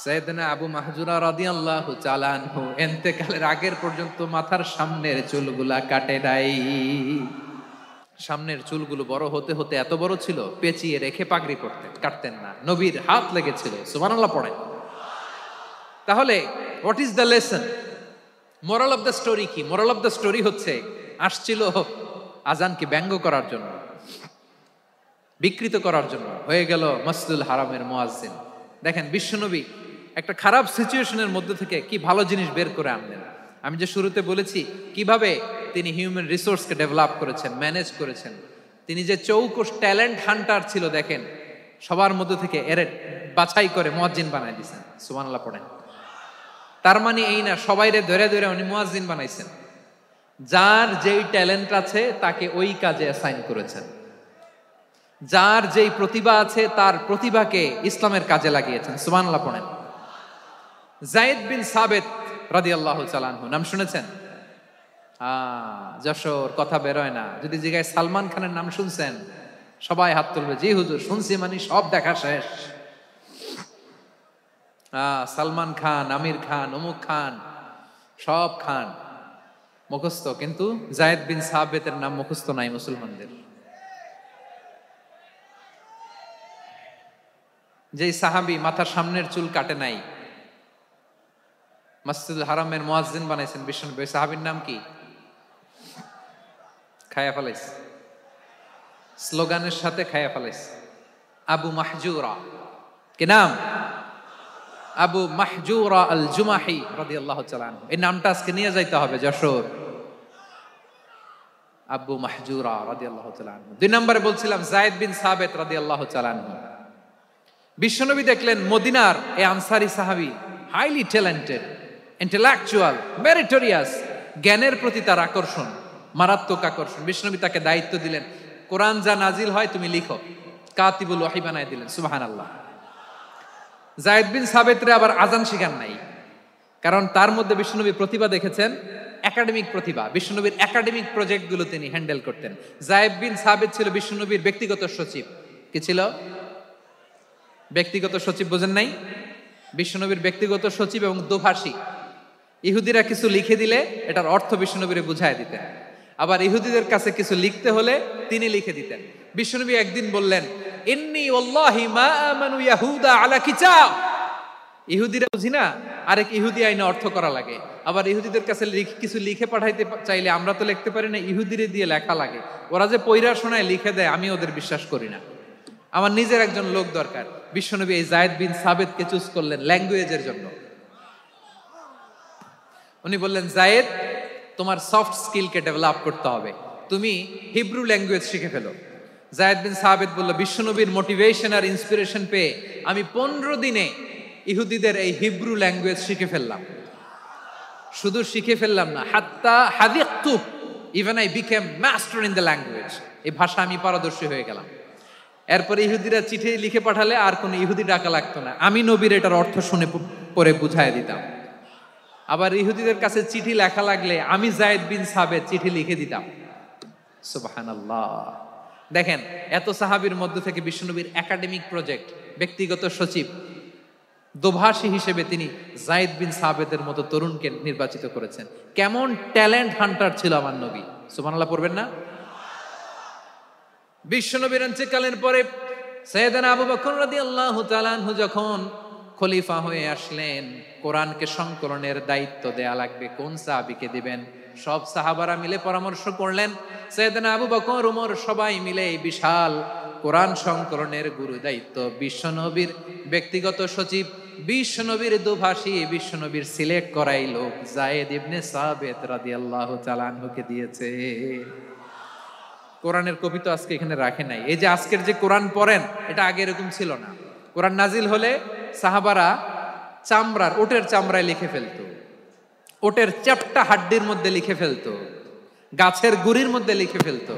সাইয়েদনা আবু মাহজুরা রাদিয়াল্লাহু তাআলা আনহু ইন্তেকালের আগের পর্যন্ত মাথার সামনের চুলগুলা কাটে নাই। সামনের চুলগুলো বড় হতে হতে এত বড় ছিল, পেঁচিয়ে রেখে পাগড়ি পরতেন, কাটতেন না। নবীর হাত লেগেছিল। সুবহানাল্লাহ পড়েন। তাহলে what is the lesson? Moral of the story কি? মোরাল অফ দ্য স্টোরি হচ্ছে, আসছিল আজানকে ব্যঙ্গ করার জন্য, বিকৃত করার জন্য, হয়ে গেল মসজিদুল হারামের মুয়াজ্জিন। দেখেন বিশ্বনবী একটা খারাপ সিচুয়েশনের মধ্যে থেকে কি ভালো জিনিস বের করে আনলেন। আমি যে শুরুতে বলেছি কিভাবে তিনি হিউম্যান রিসোর্সকে ডেভেলপ করেছেন, ম্যানেজ করেছেন। তিনি যে চৌকস ট্যালেন্ট হান্টার ছিল, দেখেন সবার মধ্যে থেকে এর বাছাই করে মুয়াজ্জিন বানাই দিয়েছেন। সুবহানাল্লাহ পড়েন। তার মানে এই না সবাইরে ধরে ধরে উনি মুয়াজ্জিন বানাইছেন। যার যেই ট্যালেন্ট আছে তাকে ওই কাজে অ্যাসাইন করেছেন। যার যেই প্রতিভা আছে তার প্রতিভাকে ইসলামের কাজে লাগিয়েছেন। সুবহানাল্লাহ পড়েন। যায়েদ বিন সাবিত রাদিয়াল্লাহু তাআলা আনহু নাম শুনেছেন? যশোর কথা বেরোয় না। যদি জিজ্ঞাসা সালমান খানের নাম শুনছেন, সবাই হাত তুলবে, জি হুজুর শুনছি, মানে সব দেখা শেষ। সালমান খান, আমির খান, অমুক খান, সব খান মুখস্থ, কিন্তু যায়েদ বিন সাবিতের নাম মুখস্থ নাই মুসলমানদের। যেই সাহাবী মাথার সামনের চুল কাটে নাই, মসজিদুল হারামের মুয়াজ্জিন বানাইছেন বিশ্বনবী, সাহাবীর নাম কি? খায়া ফেলাইস, স্লোগানের সাথে খায়া ফেলাইস। আবু মাহজুরা। কি নাম? আবু মাহজুরা আল জুমাহি রাদিয়াল্লাহু তাআলা আনহু। এই নামটা আজকে নিয়ে যাইতে হবে যশোর। আবু মাহজুরা রাদিয়াল্লাহু তাআলা আনহু। 2 নম্বরে বলছিলাম যায়েদ বিন সাবিত রাদিয়াল্লাহু তাআলা আনহু। বিশ্বনবী দেখলেন মদিনার এই আনসারী সাহাবী হাইলি ট্যালেন্টেড, ইন্টেলেকচুয়াল, মেরিটোরিয়াস, জ্ঞানের প্রতি তার আকর্ষণ, মারাত্মক আকর্ষণ। বিশ্বনবী তাকে দায়িত্ব দিলেন, কোরআন যা নাজিল হয় তুমি লিখো, কাতিবুল ওয়াহি বানায় দিলেন। সুবহানাল্লাহ। যায়েদ বিন সাবিতরে আবার আজান শিখান নাই, কারণ তার মধ্যে বিশ্বনবী প্রতিভা দেখেছেন, একাডেমিক প্রতিভা। বিশ্বনবীর একাডেমিক প্রজেক্ট গুলো তিনি হ্যান্ডেল করতেন। যায়েদ বিন সাবিত ছিল বিশ্বনবীর ব্যক্তিগত সচিব। কি ছিল? ব্যক্তিগত সচিব। বোঝেন নাই? বিশ্বনবীর ব্যক্তিগত সচিব এবং দোভাষী। ইহুদিরা কিছু লিখে দিলে এটার অর্থ বিশ্বনবীরে বুঝায় দিতেন। আবার ইহুদিদের কাছে কিছু লিখতে হলে তিনি লিখে দিতেন। বিশ্বনবী একদিন বললেন, ইন্নী ওয়াল্লাহি মা আমানু ইয়াহুদা আলা কিতাব। ইহুদিরা বুঝি না, আরেক ইহুদি আইনে অর্থ করা লাগে। আবার ইহুদিদের কাছে কিছু লিখে পাঠাইতে চাইলে আমরা তো লিখতে পারি না, ইহুদিরে দিয়ে লেখা লাগে। ওরা যে পয়রা শোনায় লিখে দেয়, আমি ওদের বিশ্বাস করি না। আমার নিজের একজন লোক দরকার। বিশ্বনবী এই যায়েদ বিন সাবিতকে চুজ করলেন ল্যাঙ্গুয়েজের জন্য। উনি বললেন, যায়েদ তোমার সফট স্কিলকে ডেভেলপ করতে হবে, তুমি হিব্রু ল্যাঙ্গুয়েজ শিখে ফেলো। যায়েদ বিন সাবিত বলল, বিশ্বনবীর মোটিভেশন আর ইন্সপিরেশন পেয়ে আমি 15 দিনে ইহুদিদের এই হিব্রু ল্যাঙ্গুয়েজ শিখে ফেললাম। শুধু শিখে ফেললাম না, হাত্তা হাদিকতু, even I became master in the language. এই ভাষা আমি পারদর্শী হয়ে গেলাম। এরপরে ইহুদিরা চিঠি লিখে পাঠালে আর কোনো ইহুদি ডাকা লাগতো না, আমি নবীর এটার অর্থ শুনে পরে বুঝাই দিতাম। আবার ইহুদিদের কাছে চিঠি লেখা লাগলে আমি যায়েদ বিন সাবিত চিঠি লিখে দিতাম। সুবহানাল্লাহ। দেখেন এত সাহাবীর মধ্য থেকে বিশ্বনবীর একাডেমিক প্রজেক্ট, ব্যক্তিগত সচিব, দোভাষী হিসেবে তিনি যায়েদ বিন সাবিতের মতো তরুণকে নির্বাচিত করেছেন। কেমন ট্যালেন্ট হান্টার ছিল আমার নবী। সুবহানাল্লাহ পড়বেন না? বিশ্বনবীর ইন্তেকালের পরে সাইয়েদনা আবু বকর রাদিয়াল্লাহু তাআলা আনহু যখন খলিফা হয়ে আসলেন, কোরআনকে সংকলনের দায়িত্ব দেয়া লাগবে, কোন সাহাবীকে দিবেন? সব সাহাবারা মিলে পরামর্শ করলেন। সাইয়েদনা আবু বকর, উমর সবাই মিলে এই বিশাল কোরআন সংকলনের গুরু দায়িত্ব বিশ্বনবীর ব্যক্তিগত সচিব, বিশ্বনবীর দুভাষী, বিশ্বনবীর সিলেক্ট করাই লোক যায়েদ ইবনে সাবিত রাদিয়াল্লাহু তাআলা আনহুকে দিয়েছে। কোরআনের কপি তো আজকে এখানে রাখে নাই। এই যে আজকের যে কোরআন পড়েন, এটা আগে এরকম ছিল না। কোরআন নাজিল হলে সাহাবারা চামড়ার, ওটের চামড়ায় লিখে ফেলতো, ওটের চ্যাপ্টা হাড্ডির মধ্যে লিখে ফেলতো, গাছের গুড়ির মধ্যে লিখে ফেলতো,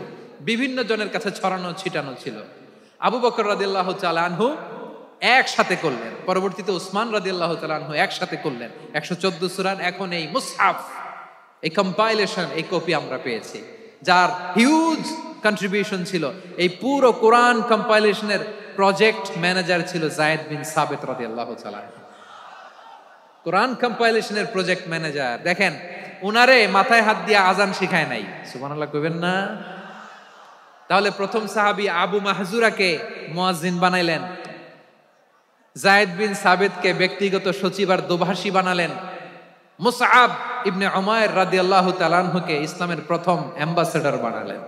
বিভিন্ন জনের কাছে ছড়ানো ছিটানো ছিল। আবু বকর রাদিয়াল্লাহু তাআলা আনহু একসাথে করলেন, পরবর্তীতে উসমান রাদিয়াল্লাহু তাআলা আনহু একসাথে করলেন 114 সূরার। এখন এই মুসহাফ, এই কম্পাইলেশন, এই কপি আমরা পেয়েছি, যার হিউজ কন্ট্রিবিউশন ছিল। এই পুরো কোরআন কম্পাইলেশনের প্রজেক্ট ম্যানেজার ছিল যায়েদ বিন সাবিত রাদিয়াল্লাহু তাআলা। কোরআন কম্পাইলেশনের প্রজেক্ট ম্যানেজার, দেখেন উনারে মাথায় হাত দিয়ে আজান শিখায় নাই, সুবহানাল্লাহ কইবেন না? তাহলে প্রথম সাহাবী আবু মাহজুরাকে মুয়াজ্জিন বানাইলেন, যায়েদ বিন সাবিতকে ব্যক্তিগত সচিব আর দোভাষী বানালেন, মুসআব ইবনে উমাইর রাদিয়াল্লাহু তাআলা আনহুকে ইসলামের প্রথম অ্যাম্বাসেডর বানালেন।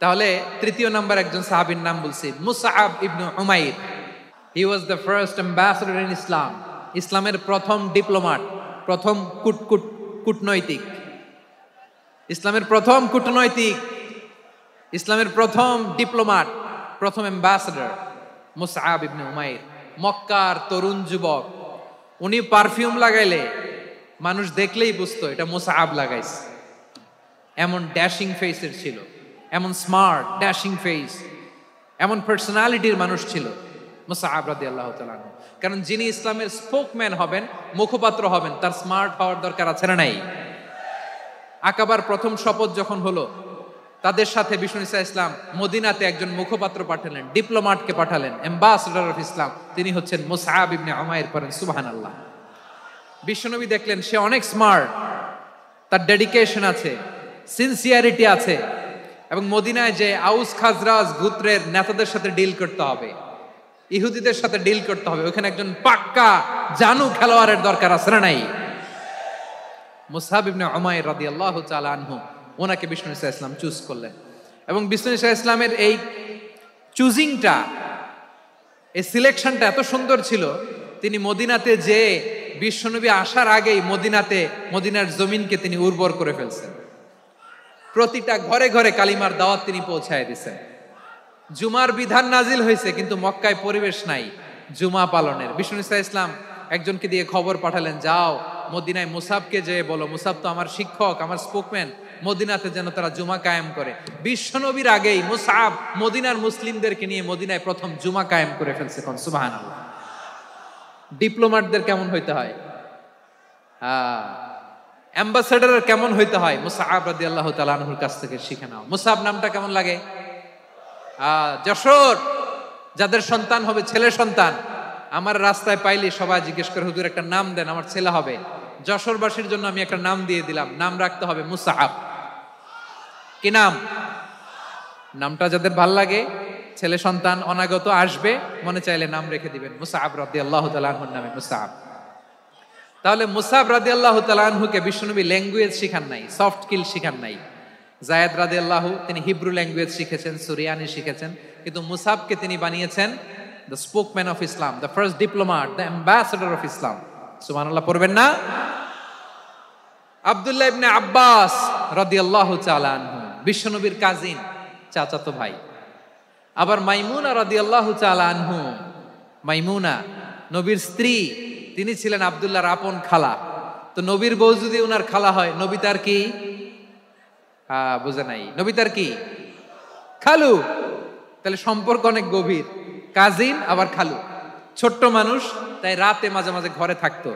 তাহলে তৃতীয় নাম্বার একজন সাহাবীর নাম বলছি, মুসআব ইবনে উমাইর। He was the first ambassador in Islam, ইসলামের প্রথম ডিপ্লোম্যাট, প্রথম কূটনৈতিক, ইসলামের প্রথম কূটনৈতিক, ইসলামের প্রথম ডিপ্লোম্যাট, প্রথম অ্যাম্বাসেডর মুসআব ইবনে উমাইর। মক্কার তরুণ যুবক, উনি পারফিউম লাগাইলে মানুষ দেখলেই বুঝতো এটা মুসআব লাগাইছে, এমন ড্যাশিং ফেসের ছিল, এমন স্মার্ট ড্যাশিং ফেস, এমন পার্সোনালিটির মানুষ ছিল মুসআব রাদিয়াল্লাহু তাআলা। কারণ যিনি ইসলামের স্পোকম্যান হবেন, মুখপাত্র হবেন, তার স্মার্ট হওয়ার দরকার আছে না নাই? আকাবার প্রথম শপথ যখন হলো, তাদের সাথে বিষ্ণু ইসা ইসলাম মদিনাতে একজন মুখপাত্র পাঠালেন, ডিপ্লোম্যাটকে পাঠালেন, অ্যাম্বাসেডর অফ ইসলাম, তিনি হচ্ছেন মুসআব ইবনে উমাইর। পড়েন সুবহানাল্লাহ। বিশ্বনবী দেখলেন সে অনেক স্মার্ট, তার ডেডিকেশন আছে, সিনসিয়ারিটি আছে, এবং মদিনায় যে আউস খাজরাজ গোত্রের নেতাদের সাথে ডিল করতে হবে, ইহুদিদের সাথে ডিল করতে হবে, ওখানে একজন পাক্কা জানু খেলোয়াড়ের দরকার আছে না নাই? মুসআব ইবনে উমাইর রাদিয়াল্লাহু তাআলা আনহু, ওনাকে বিষ্ণু ইসা ইসলাম চুজ করলেন। এবং বিষ্ণু ইসা ইসলামের এই চুজিংটা, এই সিলেকশনটা এত সুন্দর ছিল, তিনি মদিনাতে যে বিশ্বনবী আসার আগেই মদিনার জমিনকে তিনি উর্বর করে ফেলছেন। প্রতিটা ঘরে ঘরে কালিমার দাওয়াত তিনি পৌঁছায় দিয়েছেন। জুমার বিধান নাজিল হয়েছে, কিন্তু মক্কায় পরিবেশ নাই জুমা পালনের। বিষ্ণু ইসা ইসলাম একজনকে দিয়ে খবর পাঠালেন, যাও মদিনায় মুসাবকে যে বলো, মুসাব তো আমার শিক্ষক, আমার স্পোকম্যান, মদিনাতে যেন তারা জুমা কায়েম করে। বিশ্বনবীর আগেই মুসআব মদিনার মুসলিমদেরকে নিয়ে মদিনায় প্রথম জুমা কায়েম করে ফেলছে। কোন সুবহানাল্লাহ। ডিপ্লোম্যাটদের কেমন হইতে হয়, অ্যাম্বাসেডারের কেমন হইতে হয়, মুসআব রাদিয়াল্লাহু তাআলা আনহুর কাছ থেকে শিখে নাও। মুসআব নামটা কেমন লাগে? যশোর যাদের সন্তান হবে, ছেলে সন্তান, আমার রাস্তায় পাইলে সবাই জিজ্ঞেস করে, হুজুর একটা নাম দেন, আমার ছেলে হবে। যশোরবাসীর জন্য আমি একটা নাম দিয়ে দিলাম, নাম রাখতে হবে মুসআব। কি নাম? নামটা যাদের ভাল লাগে, ছেলে সন্তান অনাগত আসবে, মনে চাইলে নাম রেখে দিবেন মুসআব রাদিয়াল্লাহু তাআলা আনহুর নামে মুসআব। তাহলে মুসআব রাদিয়াল্লাহু তাআলা আনহুকে বিশ্বনবী ল্যাঙ্গুয়েজ শিখান নাই, সফট স্কিল শিখান নাই। যায়েদ রাদিয়াল্লাহু, তিনি হিব্রু ল্যাঙ্গুয়েজ শিখেছেন, সুরিয়ানি শিখেছেন, কিন্তু মুসআবকে তিনি বানিয়েছেন the spokesman of Islam, the first diplomat, the ambassador of Islam. সুবহানাল্লাহ পড়বেন না? আব্দুল্লাহ ইবনে আব্বাস রাদিয়াল্লাহু তাআলা আনহু, বিশ্বনবীর কাজিন, চাচাতো ভাই। আবার মাইমুনা রাদিয়াল্লাহু তাআলা আনহু, মাইমুনা নবীর স্ত্রী, তিনি ছিলেন আব্দুল্লাহর আপন খালা। তো নবীর বউ যদি ওনার খালা হয়, নবী তার কি? বুঝে নাই, নবী তার কি? খালু। তাহলে সম্পর্ক অনেক গভীর, কাজিন আবার খালু, ছোট্ট মানুষ, তাই রাতে মাঝে মাঝে ঘরে থাকতো।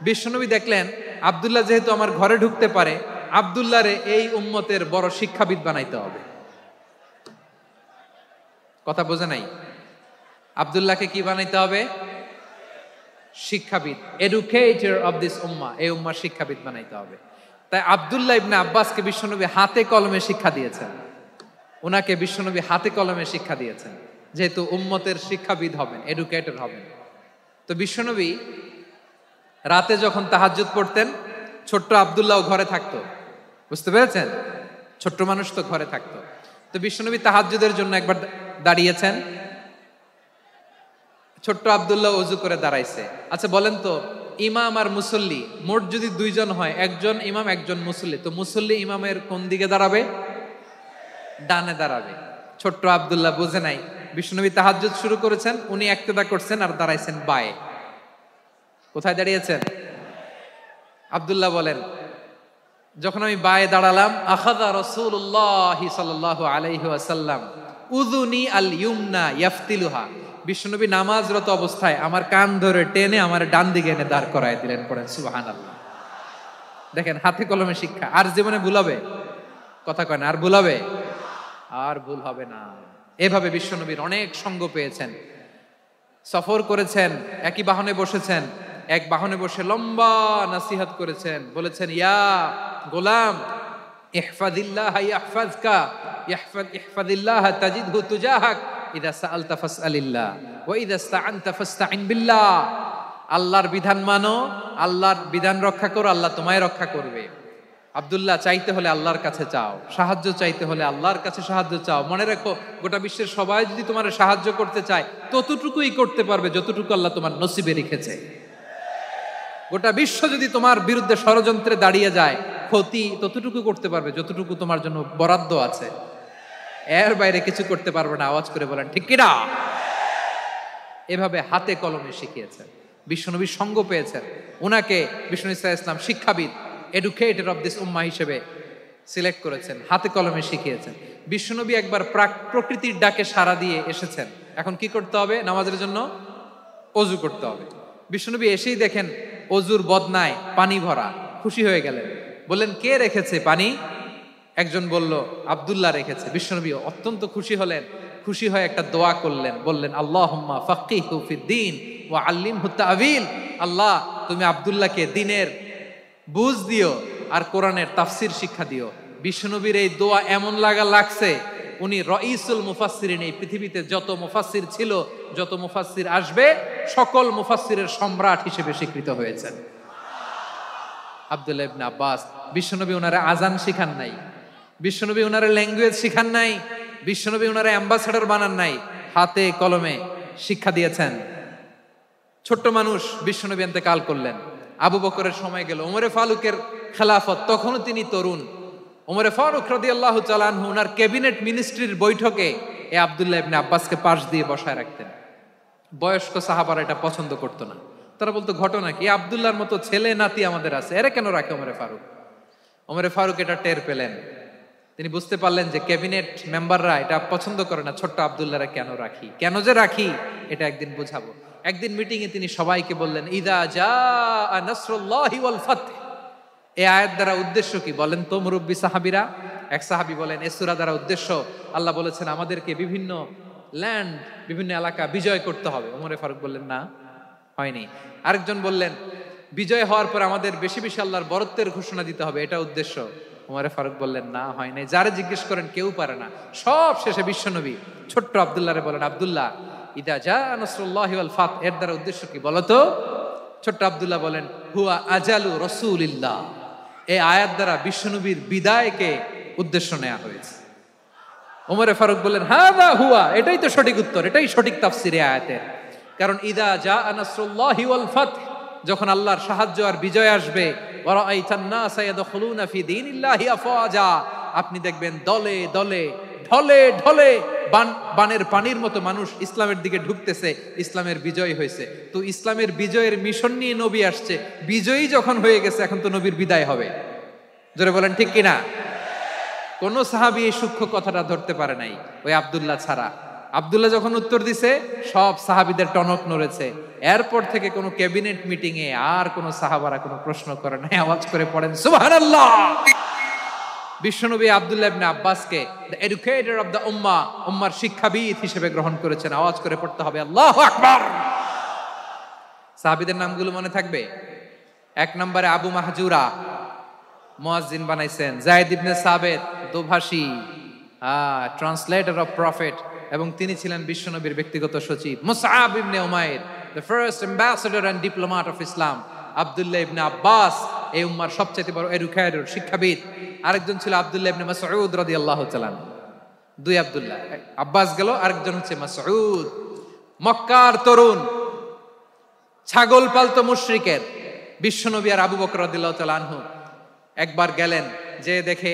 বিশ্বনবী দেখলেন আব্দুল্লাহ যেহেতু আমার ঘরে ঢুকতে পারে, আব্দুল্লাহরে এই উম্মতের বড় শিক্ষাবিদ বানাইতে হবে। কথা বোঝে নাই? আব্দুল্লাহকে কি বানাইতে হবে? শিক্ষাবিদ, এডুকেটর অফ দিস উম্মাহ, এই উম্মার শিক্ষাবিদ বানাইতে হবে। তাই আব্দুল্লাহ ইবনে আব্বাসকে বিশ্বনবী হাতে কলমে শিক্ষা দিয়েছেন। ওনাকে বিশ্বনবী হাতে কলমে শিক্ষা দিয়েছেন, যেহেতু উম্মতের শিক্ষাবিদ হবেন, এডুকেটর হবেন। তো বিশ্বনবী রাতে যখন তাহাজ্জুদ পড়তেন, ছোট্ট আব্দুল্লাহ ঘরে থাকতো, বুঝতে পেরেছেন? ছোট্ট মানুষ তো ঘরে থাকতো। তো বিশ্বনবী তাহাজ্জুদের জন্য একবার দাঁড়িয়েছেন, ছোট্ট আব্দুল্লাহ ওযু করে দাঁড়াইছে। আচ্ছা বলেন তো, ইমাম আর মুসল্লি মোট যদি দুইজন হয়, একজন ইমাম একজন মুসল্লি, তো মুসল্লি ইমামের কোন দিকে দাঁড়াবে? ডানে দাঁড়াবে। ছোট্ট আব্দুল্লাহ বুঝে নাই, বিশ্বনবী তাহাজ্জুদ শুরু করেছেন, উনি ইক্তেদা করছেন আর দাঁড়াইছেন বায়ে। কোথায় দাঁড়িয়েছেন? আব্দুল্লাহ বলেন, যখন আমি বায়ে দাঁড়ালাম, আখাযা রাসূলুল্লাহ সাল্লাল্লাহু আলাইহি ওয়াসাল্লাম উযুনি আল ইউমনা ইয়াফতিলুহা, বিশ্বনবী নামাজরত অবস্থায় আমার কান ধরে টেনে আমার ডান দিকে এনে দাঁড় করায় দিলেন। পড়েন সুবহানাল্লাহ। দেখেন হাতে কলমে শিক্ষা। আর জীবনে ভুল হবে? কথা কয় না, আর ভুল হবে? আর ভুল হবে না। এভাবে বিশ্বনবীর অনেক সঙ্গ পেয়েছেন, সফর করেছেন, একই বাহনে বসেছেন, এক বাহনে বসে লম্বা নসিহত করেছেন, বলেছেন ইয়া গোলাম ইহফাজিল্লাহ ইয়াহফাজকা ইহফাজিল্লাহ তাজিদহু তুজাহাক ইযা সাআলতা ফাসআলিল্লাহ ওয়া ইযা ইসতাআনতা ফাসতাইন বিল্লাহ। আল্লাহর বিধান মানো, আল্লাহর বিধান রক্ষা করো, আল্লাহ তোমায় রক্ষা করবে। আব্দুল্লাহ, চাইতে হলে আল্লাহর কাছে চাও, সাহায্য চাইতে হলে আল্লাহর কাছে সাহায্য চাও। মনে রাখো, গোটা বিশ্বের সবাই যদি তোমার সাহায্য করতে চায়, ততটুকুই করতে পারবে যতটুকু আল্লাহ তোমার নসিবে রেখেছে। গোটা বিশ্ব যদি তোমার বিরুদ্ধে ষড়যন্ত্রে দাঁড়িয়ে যায়, ক্ষতি ততটুকু করতে পারবে যতটুকু তোমার জন্য বরাদ্দ আছে, এর বাইরে কিছু করতে পারবে না। আওয়াজ করে বলেন ঠিক কিনা? এভাবে হাতে কলমে শিখিয়েছেন, বিশ্বনবীর সঙ্গ পেয়েছেন। উনাকে বিষ্ণু ইসলাম শিক্ষাবিদ, এডুকেটর অফ দিস উম্মাহ হিসেবে সিলেক্ট করেছেন, হাতে কলমে শিখিয়েছেন। বিশ্বনবী একবার প্রকৃতির ডাকে সাড়া দিয়ে এসেছেন। এখন কি করতে হবে? নামাজের জন্য ওযু করতে হবে। বিশ্বনবী এসেই দেখেন ওযুর বদনায় পানি ভরা, খুশি হয়ে গেলেন, বললেন কে রেখেছে পানি? একজন বলল আব্দুল্লাহ রেখেছে। বিশ্বনবী অত্যন্ত খুশি হলেন, খুশি হয়ে একটা দোয়া করলেন, বললেন আল্লাহুম্মা ফাক্কিহু ফিদ্দীন ওয়া আল্লিমহু তা'ওয়ীল। আল্লাহ, তুমি আব্দুল্লাহকে দ্বীনের বুঝ দিও আর কোরআনের তাফসির শিক্ষা দিও। বিশ্বনবীর এই দোয়া এমন লাগছে, উনি রাইসুল মুফাসসিরিন, এই পৃথিবীতে যত মুফাসসির ছিল, যত মুফাসসির আসবে, সকল মুফাসসিরের সম্রাট হিসেবে স্বীকৃত হয়েছেন আব্দুল্লাহ ইবনে আব্বাস। বিশ্বনবী ওনারে আজান শিখান নাই, বিশ্বনবী ওনারে ল্যাঙ্গুয়েজ শিখান নাই, বিশ্বনবী ওনারে অ্যাম্বাসেডর বানান নাই, হাতে কলমে শিক্ষা দিয়েছেন। ছোট্ট মানুষ, বিশ্বনবী ইন্তেকাল করলেন, আবু বকরের সময় গেল, ওমরে ফারুকের খেলাফত, তখনও তিনি তরুণ। ওমরে ফারুক রাদিয়াল্লাহু তাআলা আনহু ওনার ক্যাবিনেট মিনিস্ট্রির বৈঠকে এই আব্দুল্লাহ ইবনে আব্বাসকে পাশ দিয়ে বসায় রাখতেন। বয়স্ক সাহাবারা এটা পছন্দ করতো না, তারা বলতো ঘটনা কি, আব্দুল্লাহর মতো ছেলে নাতি আমাদের আছে, এরা কেন রাখে ওমরে ফারুক? ওমরে ফারুক এটা টের পেলেন, তিনি বুঝতে পারলেন যে ক্যাবিনেট মেম্বাররা এটা পছন্দ করে না, ছোট্ট আব্দুল্লাহরা কেন রাখি, কেন যে রাখি এটা একদিন বুঝাবো। একদিন মিটিং এ তিনি সবাইকে বললেন ইদা জাআ নাসরুল্লাহি ওয়াল ফাতহ। এই আয়াত দ্বারা উদ্দেশ্য কি বলেন তো মুরব্বী সাহাবীরা? এক সাহাবী বলেন এই সূরা দ্বারা উদ্দেশ্য, আল্লাহ বলেছেন আমাদেরকে বিভিন্ন ল্যান্ড, বিভিন্ন এলাকা বিজয় করতে হবে। ওমরে ফারুক বললেন না, হয়নি। আরেকজন বললেন বিজয় হওয়ার পর আমাদের বেশি বেশি আল্লাহর বরত্বের ঘোষণা দিতে হবে, এটা উদ্দেশ্য। ওমরে ফারুক বললেন না, হয় নাই। যারা জিজ্ঞেস করেন কেউ পারে না। সব শেষে বিশ্বনবী ছোট্ট আব্দুল্লাহরে বলেন আব্দুল্লাহ ইদা জাআ নাসরুল্লাহি ওয়াল ফাতহ এর দ্বারা উদ্দেশ্য কি বলো তো? ছোট্ট আব্দুল্লাহ বলেন হুয়া আজালু রাসূলিল্লাহ। এই আয়াত দ্বারা বিশ্বনবীর বিদায়কে উদ্দেশ্য নেওয়া হয়েছে। ওমরে ফারুক বললেন হাযা হুয়া, এটাই তো সঠিক উত্তর, এটাই সঠিক তাফসীর এই আয়াতের। কারণ ইদা জাআ নাসরুল্লাহি ওয়াল ফাতহ, যখন আল্লাহর সাহায্য আর বিজয় আসবে, ওয়া রাআইতান নাসা ইয়াদখুলুনা ফি দীনিল্লাহি আফওয়াজা, আপনি দেখবেন দলে দলে ঢলে ঢলে বানের পানির মতো মানুষ ইসলামের দিকে ঢুকতেছে, ইসলামের বিজয় হয়েছে। তো ইসলামের বিজয়ের মিশন নিয়ে নবী আসছে, বিজয়ী যখন হয়ে গেছে এখন তো নবীর বিদায় হবে। জোরে বলেন ঠিক কিনা? কোন সাহাবী এই সূক্ষ্ম কথাটা ধরতে পারে নাই, ওই আব্দুল্লাহ ছাড়া। আব্দুল্লাহ যখন উত্তর দিছে সব সাহাবীদের টনক নড়েছে। এরপর থেকে কোনো ক্যাবিনেট মিটিং এ আর কোনো সাহাবারা কোনো প্রশ্ন করে নাই। আওয়াজ করে পড়েন সুবহানাল্লাহ। বিশ্বনবী আব্দুল্লাহ ইবনে আব্বাসকে দ্য এডুকেটর অফ দ্য উম্মাহ, উম্মার শিক্ষাবিদ হিসেবে গ্রহণ করেছেন। আওয়াজ করে পড়তে হবে আল্লাহু আকবার। সাহাবীদের নামগুলো মনে থাকবে? এক নম্বরে আবু মাহজুরা, মুয়াজ্জিন বানাইছেন। যায়েদ ইবনে সাবিত, দোভাষী, ট্রান্সলেটর অফ প্রফেট, এবং তিনি ছিলেন বিশ্বনবীর ব্যক্তিগত সচিব। মুসআব ইবনে উমাইর, the first ambassador and diplomat of Islam. আব্দুল্লাহ ইবনে আব্বাস, এই উম্মার সবচেয়ে বড় এডুকেটর, শিক্ষাবিদ। আরেকজন ছিল আব্দুল্লাহ ইবনে মাসউদ রাদিয়াল্লাহু তাআলা। দুই আব্দুল্লাহ, আব্বাস গেল, আরেকজন হচ্ছে মাসউদ। মক্কার তরুণ, ছাগল পালতো মুশরিকের বিশ্বনবী আর আবু বকর রাদিয়াল্লাহু তাআলা আনহু একবার গেলেন, যে দেখে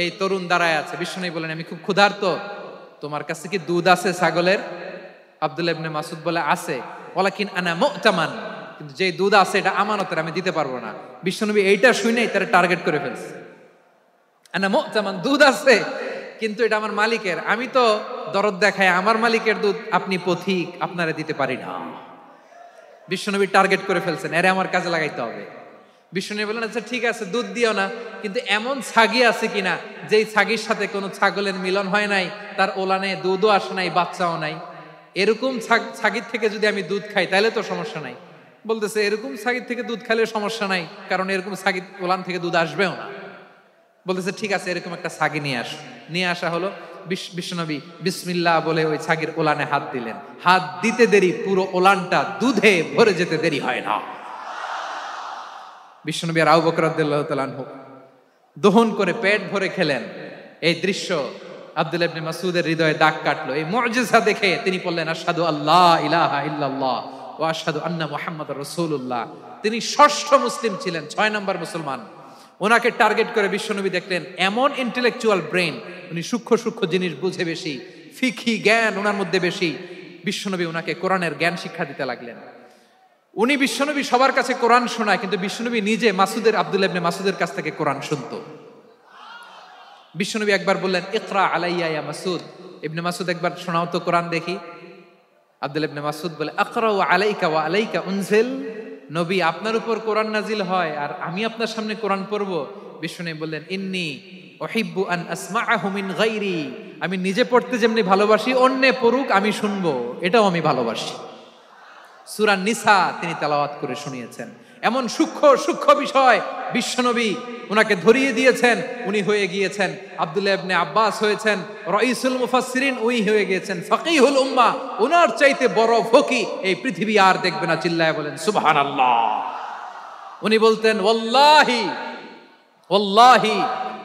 এই তরুণ দাঁড়ায় আছে। বিশ্বনবী বলেন, আমি খুব ক্ষুধার্ত, তোমার কাছে কি দুধ আছে ছাগলের? আব্দুল্লাহ ইবনে মাসউদ বলে, আছে। ওয়ালাকিন আনা মুতামান, কিন্তু যে দুধ আছে এটা আমানতের, আমি দিতে পারবো না। বিশ্বনবী এইটা শুনেই তারা টার্গেট করে ফেলছে। আনা মুতামান, দুধ আছে কিন্তু এটা আমার মালিকের, আমি তো দরদ দেখায় আমার মালিকের দুধ আপনি পথিক, আপনারে দিতে পারি না। বিশ্বনবী টার্গেট করে ফেলছেন, এরে আমার কাজে লাগাইতে হবে। বিশ্বনবী বললেন, আচ্ছা ঠিক আছে, দুধ দিও না, কিন্তু এমন ছাগি আছে কিনা যেই ছাগির সাথে কোনো ছাগলের মিলন হয় নাই, তার ওলানে দুধও আসে নাই, বাচ্চাও নাই, এরকম ছাগির থেকে যদি আমি দুধ খাই তাহলে তো সমস্যা নাই। বলতেছে, এরকম ছাগির থেকে দুধ খাইলে সমস্যা নাই, কারণ এরকম ছাগির ওলান থেকে দুধ আসবেও না। বলতেছে, ঠিক আছে, এরকম একটা ছাগি নিয়ে আসা হলো। বিশ্বনবী বিসমিল্লাহ বলে ওই ছাগির ওলানে হাত দিলেন। হাত দিতে দেরি, পুরো ওলানটা দুধে ভরে যেতে দেরি হয় না। বিশ্বনবী আর আবু বকর রাদিয়াল্লাহু তাআলা আনহু দহন করে পেট ভরে খেলেন। এই দৃশ্য আব্দুল্লাহ ইবনে মাসউদের হৃদয়ে দাগ কাটলো। এই মুজিজা দেখে তিনি বললেন, আশহাদু আল্লা ইলাহা ইল্লাল্লাহ ওয়া আশহাদু আন্না মুহাম্মাদুর রাসূলুল্লাহ। তিনি ষষ্ঠ মুসলিম ছিলেন, 6 নম্বর মুসলমান। ওনাকে টার্গেট করে বিশ্বনবী দেখলেন এমন ইন্টেলেকচুয়াল ব্রেন, উনি সূক্ষ্ম সূক্ষ্ম জিনিস বুঝে বেশি, ফিকহি জ্ঞান ওনার মধ্যে বেশি। বিশ্বনবী ওনাকে কোরআনের জ্ঞান শিক্ষা দিতে লাগলেন। উনি বিশ্বনবী সবার কাছে কোরআন শোনায়, কিন্তু বিশ্বনবী নিজে আব্দুল্লাহ ইবনে মাসউদের কাছ থেকে কোরআন শুনতো। বিশ্বনবী একবার বললেন, ইকরা আলাইয়া ইয়া মাসউদ। ইবনে মাসউদ, একবার শোনাও তো কোরআন দেখি। আব্দুল্লাহ ইবনে মাসউদ বলে, আকরাউ আলাইকা ওয়া আলাইকা উনজিল। নবী, আপনার উপর কোরআন নাজিল হয় আর আমি আপনার সামনে কোরআন পড়বো? বিশ্বনবী বললেন, ইন্নী উহিব্বু আন আসমাআহু মিন গায়রি। আমি নিজে পড়তে যেমনি ভালোবাসি, অন্যে পড়ুক আমি শুনবো, এটাও আমি ভালোবাসি। সূরা নিসা তিনি তেলাওয়াত করে শুনিয়েছেন। এমন সূক্ষ্ম বিষয় বিশ্বনবী উনাকে ধরিয়ে দিয়েছেন। উনি হয়ে গিয়েছেন আব্দুল্লাহ ইবনে আব্বাস, হয়েছেন রাইসুল মুফাসসিরিন, উনি হয়ে গিয়েছেন ফাকিহুল উম্মাহ। ওনার চাইতে বড় ফকি এই পৃথিবী আর দেখবে না। চিল্লায় বলেন সুবহানাল্লাহ। উনি বলতেন, ওয়াল্লাহি ওয়াল্লাহি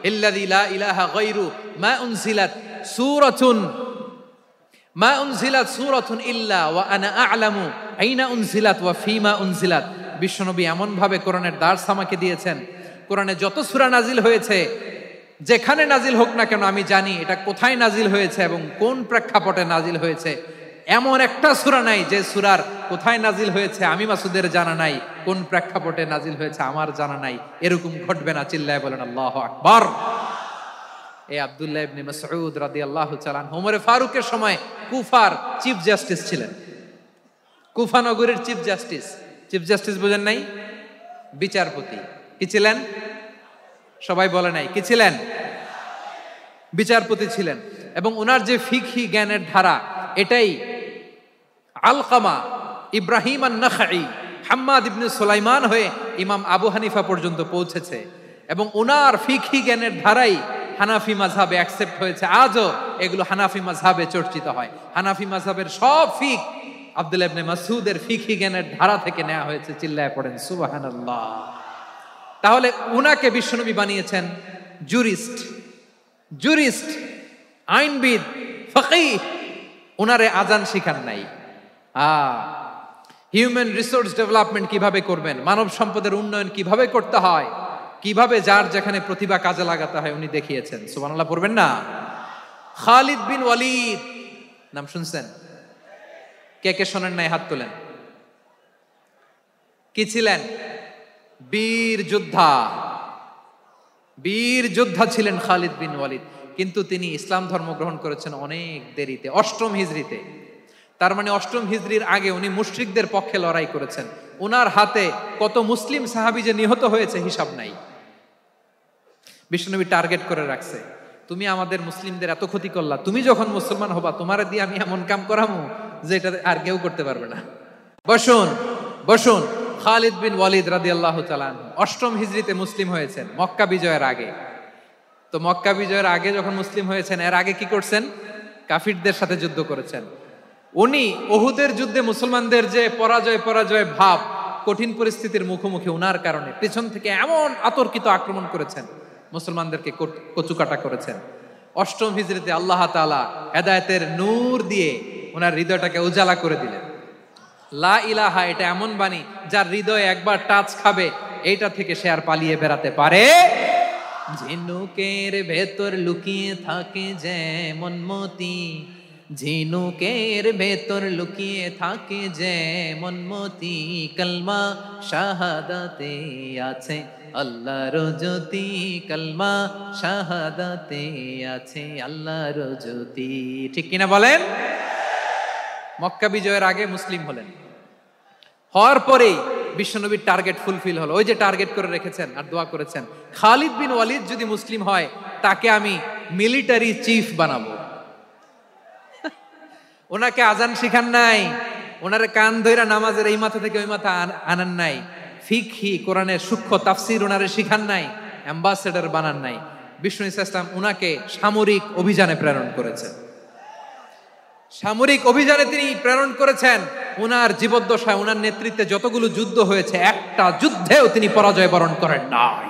ইল্লাযী লা ইলাহা গায়রু মা উনজিলাত সূরাতুন ইল্লা ওয়া আনা আ'লামু আইনা উনজিলাত ওয়া ফীমা উনজিলাত। বিশ্বনবী এমন ভাবে কোরআনের দার্স আমাকে দিয়েছেন, কোরআনে যত সূরা নাজিল হয়েছে, যেখানে নাজিল হোক না কেন আমি জানি এটা কোথায় নাজিল হয়েছে এবং কোন প্রেক্ষাপটে নাজিল হয়েছে। এমন একটা সূরা নাই যে সূরার কোথায় নাজিল হয়েছে আমি মাসুদের জানা নাই, কোন প্রেক্ষাপটে নাজিল হয়েছে আমার জানা নাই। এরকম ঘটবে না। চিল্লায় বলেন আল্লাহু আকবার। এই আব্দুল্লাহ ইবনে মাসউদ রাদিয়াল্লাহু তাআলা আনহু ওমর ফারুকের সময় কুফার চিফ জাস্টিস ছিলেন। কুফা নগরীর চিফ জাস্টিস বোঝেন নাই? বিচারপতি। কি ছিলেন? সবাই বলে নাই, কি ছিলেন? বিচারপতি ছিলেন। এবং ওনার যে ফিকহি জ্ঞানের ধারা, এটাই আলকামা, ইব্রাহিম আন-নাখাই, হাম্মাদ ইবনে সুলাইমান হয়ে ইমাম আবু হানিফা পর্যন্ত পৌঁছেছে। এবং ওনার ফিকহি জ্ঞানের ধারাই হানাফি মাযহাবে অ্যাকসেপ্ট হয়েছে। আজও এগুলো হানাফি মাযহাবে চর্চিত হয়। হানাফি মাযহাবের সব ফিক আব্দুল্লাহ ইবনে মাসউদের ফিকহি জ্ঞানের ধারা থেকে নেওয়া হয়েছে। চিল্লায় পড়েন সুবহানাল্লাহ। তাহলে উনাকে বিশ্বনবী বানিয়েছেন জুরিস্ট, আইনবিদ, ফাকিহ। উনারে আজান শিখান নাই। হিউম্যান রিসোর্স ডেভেলপমেন্ট কিভাবে করবেন, মানব সম্পদের উন্নয়ন কিভাবে করতে হয়, কিভাবে যার যেখানে প্রতিভা কাজে লাগাতে হয় উনি দেখিয়েছেন। সুবহানাল্লাহ পড়বেন না? খালিদ বিন ওয়ালিদ নাম শুনছেন? কে কে শোনেন নাই হাত তোলেন। কি ছিলেন? বীর যোদ্ধা ছিলেন খালিদ বিন ওয়ালিদ। কিন্তু তিনি ইসলাম ধর্ম গ্রহণ করেছেন অনেক দেরিতে, 8ম হিজরিতে। তার মানে 8ম হিজরির আগে উনি মুশরিকদের পক্ষে লড়াই করেছেন। ওনার হাতে কত মুসলিম সাহাবী যে নিহত হয়েছে হিসাব নাই। বিশ্বনবী টার্গেট করে রাখছে, তুমি আমাদের মুসলিমদের এত ক্ষতি করলা, তুমি যখন মুসলমান হবা তোমারে দিয়ে আমি এমন কাম করামু যে এটা আর কেউ করতে পারবে না। বসুন। খালিদ বিন ওয়ালিদ রাদিয়াল্লাহু তাআলা আনহু 8ম হিজরিতে মুসলিম হয়েছেন, মক্কা বিজয়ের আগে। তো মক্কা বিজয়ের আগে যখন মুসলিম হয়েছেন, এর আগে কি করছেন? কাফিরদের সাথে যুদ্ধ করেছেন। উনি উহুদের যুদ্ধে মুসলমানদের যে পরাজয় ভাব, কঠিন পরিস্থিতির মুখোমুখি উনার কারণে পেছন থেকে এমন আতর্কিত আক্রমণ করেছেন, মুসলমানদেরকে কচুকাটা করেছেন। অষ্টম হিজরিতে আল্লাহ তাআলা হেদায়েতের নূর দিয়ে ওনার হৃদয়টাকে উজালা করে দিলেন। লা ইলাহা এটা এমন বাণী যার হৃদয়ে একবার টাচ খাবে, এইটা থেকে সে আর পালিয়ে বেড়াতে পারে। ঝিনুকের ভেতর লুকিয়ে থাকে যেমন মতি, ঝিনুকের ভেতর লুকিয়ে থাকে যেমন মতি, কলমা শাহাদাতে আছে আল্লাহর জ্যোতি, কলমা শাহাদাতে আছে আল্লাহর জ্যোতি। ঠিক কিনা বলেন? মক্কা বিজয়ের আগে মুসলিম হলেন, হওয়ার পরেই বিশ্বনবীর টার্গেট ফুলফিল হলো। ওই যে টার্গেট করে রেখেছেন আর দোয়া করেছেন, খালিদ বিন ওয়ালিদ যদি মুসলিম হয় তাকে আমি মিলিটারি চিফ বানাবো। ওনাকে আজান শিখান নাই, ওনারে কান ধইরা নামাজের এই মাথা থেকে ওই মাথা আনান নাই, ফিকহি কোরআনের সূক্ষ্ম তাফসীর ওনারে শিখান নাই, অ্যাম্বাসেডর বানান নাই। বিষ্ণু ইসলাম উনাকে সামরিক অভিযানে প্রেরণ করেছেন। সামরিক অভিযানে তিনি প্রেরণ করেছেন। উনার জীবদ্দশায় উনার নেতৃত্বে যতগুলো যুদ্ধ হয়েছে, একটা যুদ্ধেও তিনি পরাজয় বরণ করেন নাই।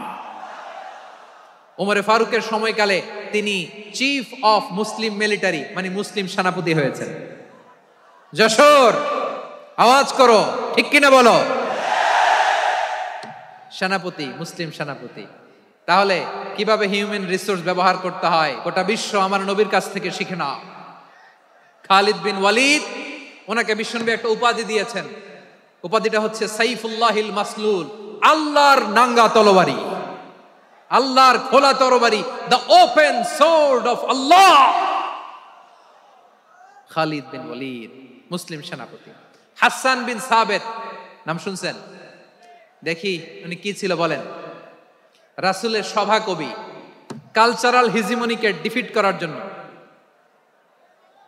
ওমরে ফারুকের সময়কালে তিনি চিফ অফ মুসলিম মিলিটারি, মানে মুসলিম সেনাপতি হয়েছেন। যশোর আওয়াজ করো, ঠিক কিনা বলো? সেনাপতি, মুসলিম সেনাপতি। তাহলে কিভাবে হিউম্যান রিসোর্স ব্যবহার করতে হয় গোটা বিশ্ব আমার নবীর কাছ থেকে শিখে না। খালিদ বিন ওয়ালিদ, ওনাকে বিশ্বনবী একটা উপাধি দিয়েছেন। উপাধিটা হচ্ছে সাইফুল্লাহিল মাসলুল, আল্লাহর নাঙ্গা তরবারি, আল্লাহর খোলা তরবারি, দ্য ওপেন সোর্ড অফ আল্লাহ। খালিদ বিন ওয়ালিদ মুসলিম সেনাপতি। হাসান বিন সাবেত নাম শুনছেন? দেখি উনি কি ছিল বলেন। রাসূলের সভা কবি, কালচারাল হিজিমনিকে ডিফিট করার জন্য।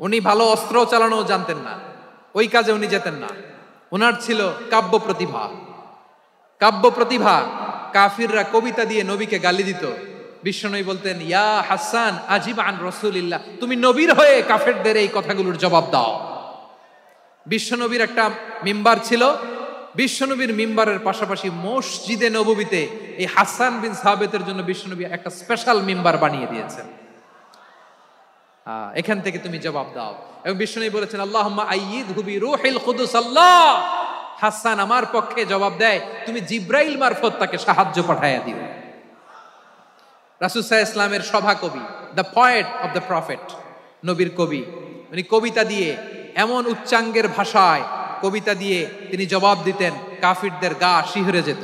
উনি ভালো অস্ত্র চালানো জানতেন না, ওই কাজে উনি যেতেন না। ওনার ছিল কাব্য প্রতিভা। কাব্য প্রতিভা, কাফিররা কবিতা দিয়ে নবীকে গালি দিত। বিশ্বনবী বলতেন, ইয়া হাসান আজিব আন রাসূলিল্লাহ, তুমি নবীর হয়ে কাফেরদের এই কথাগুলোর জবাব দাও। বিশ্বনবীর একটা মিম্বার ছিল। বিশ্বনবীর মিম্বারের পাশাপাশি মসজিদে নববীতে এই হাসান বিন সাবেতের জন্য বিশ্বনবী একটা স্পেশাল মিম্বার বানিয়ে দিয়েছেন। এখান থেকে তুমি জবাব দাও। এবং বিশ্বনবী বলেছেন, আল্লাহুম্মা আইয়িদহু বিরূহিল কুদুস। আল্লাহ, হাসান আমার পক্ষে জবাব দেয়, তুমি জিব্রাইল মারফত তাকে সাহায্য পাঠাইয়া দিও। রাসূল সাল্লাল্লাহু আলাইহি ওয়াসাল্লামের সভা কবি, the poet of the prophet, নবীর কবি। উনি কবিতা দিয়ে, এমন উচ্চাঙ্গের ভাষায় কবিতা দিয়ে তিনি জবাব দিতেন, কাফিরদের গা শিহরে যেত,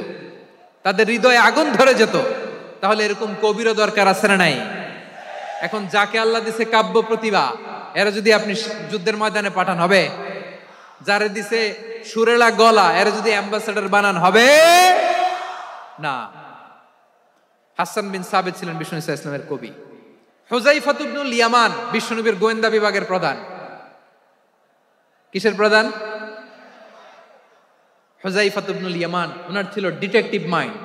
তাদের হৃদয়ে আগুন ধরে যেত। তাহলে এরকম কবিরও দরকার আছে না নাই? এখন যাকে আল্লাহ দিছে কাব্য প্রতিভা, এরা যদি আপনি যুদ্ধের ময়দানে পাঠান হবে? যারে দিছে সুরেলা গলা, এরা যদি অ্যাম্বাসেডর বানান হবে না। হাসান বিন সাবেত ছিলেন বিষ্ণু ইসলামের কবি। হুযায়ফা ইবনুল ইয়ামান বিশ্বনবীর গোয়েন্দা বিভাগের প্রধান। কিসের প্রধান? হুযায়ফা ইবনুল ইয়ামান। ওনার ছিল ডিটেকটিভ মাইন্ড,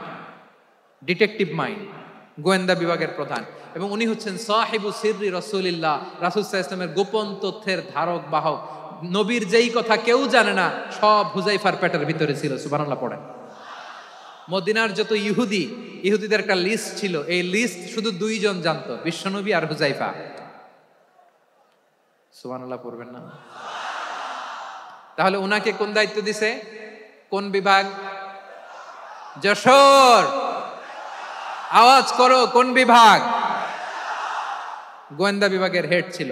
ডিটেকটিভ মাইন্ড, গোয়েন্দা বিভাগের প্রধান। এবং উনি হচ্ছেন সাহিবু সিররি রাসূলিল্লাহ, রাসূল সাল্লাল্লাহু আলাইহি ওয়াসাল্লামের গোপন তথ্যের ধারক বাহক। নবীর যেই কথা কেউ জানে না, সব হুযায়ফার পেটের ভিতরে ছিল। সুবহানাল্লাহ পড়েন। মদিনার যত ইহুদিদের একটা লিস্ট ছিল, এই লিস্ট শুধু দুইজন জানতো, বিশ্বনবী আর হুযায়ফা। সুবহানাল্লাহ পড়বেন না? তাহলে উনাকে কোন দায়িত্ব দিছে? কোন বিভাগ? যশোর আওয়াজ করো, কোন বিভাগ? গোয়েন্দা বিভাগের হেড ছিল।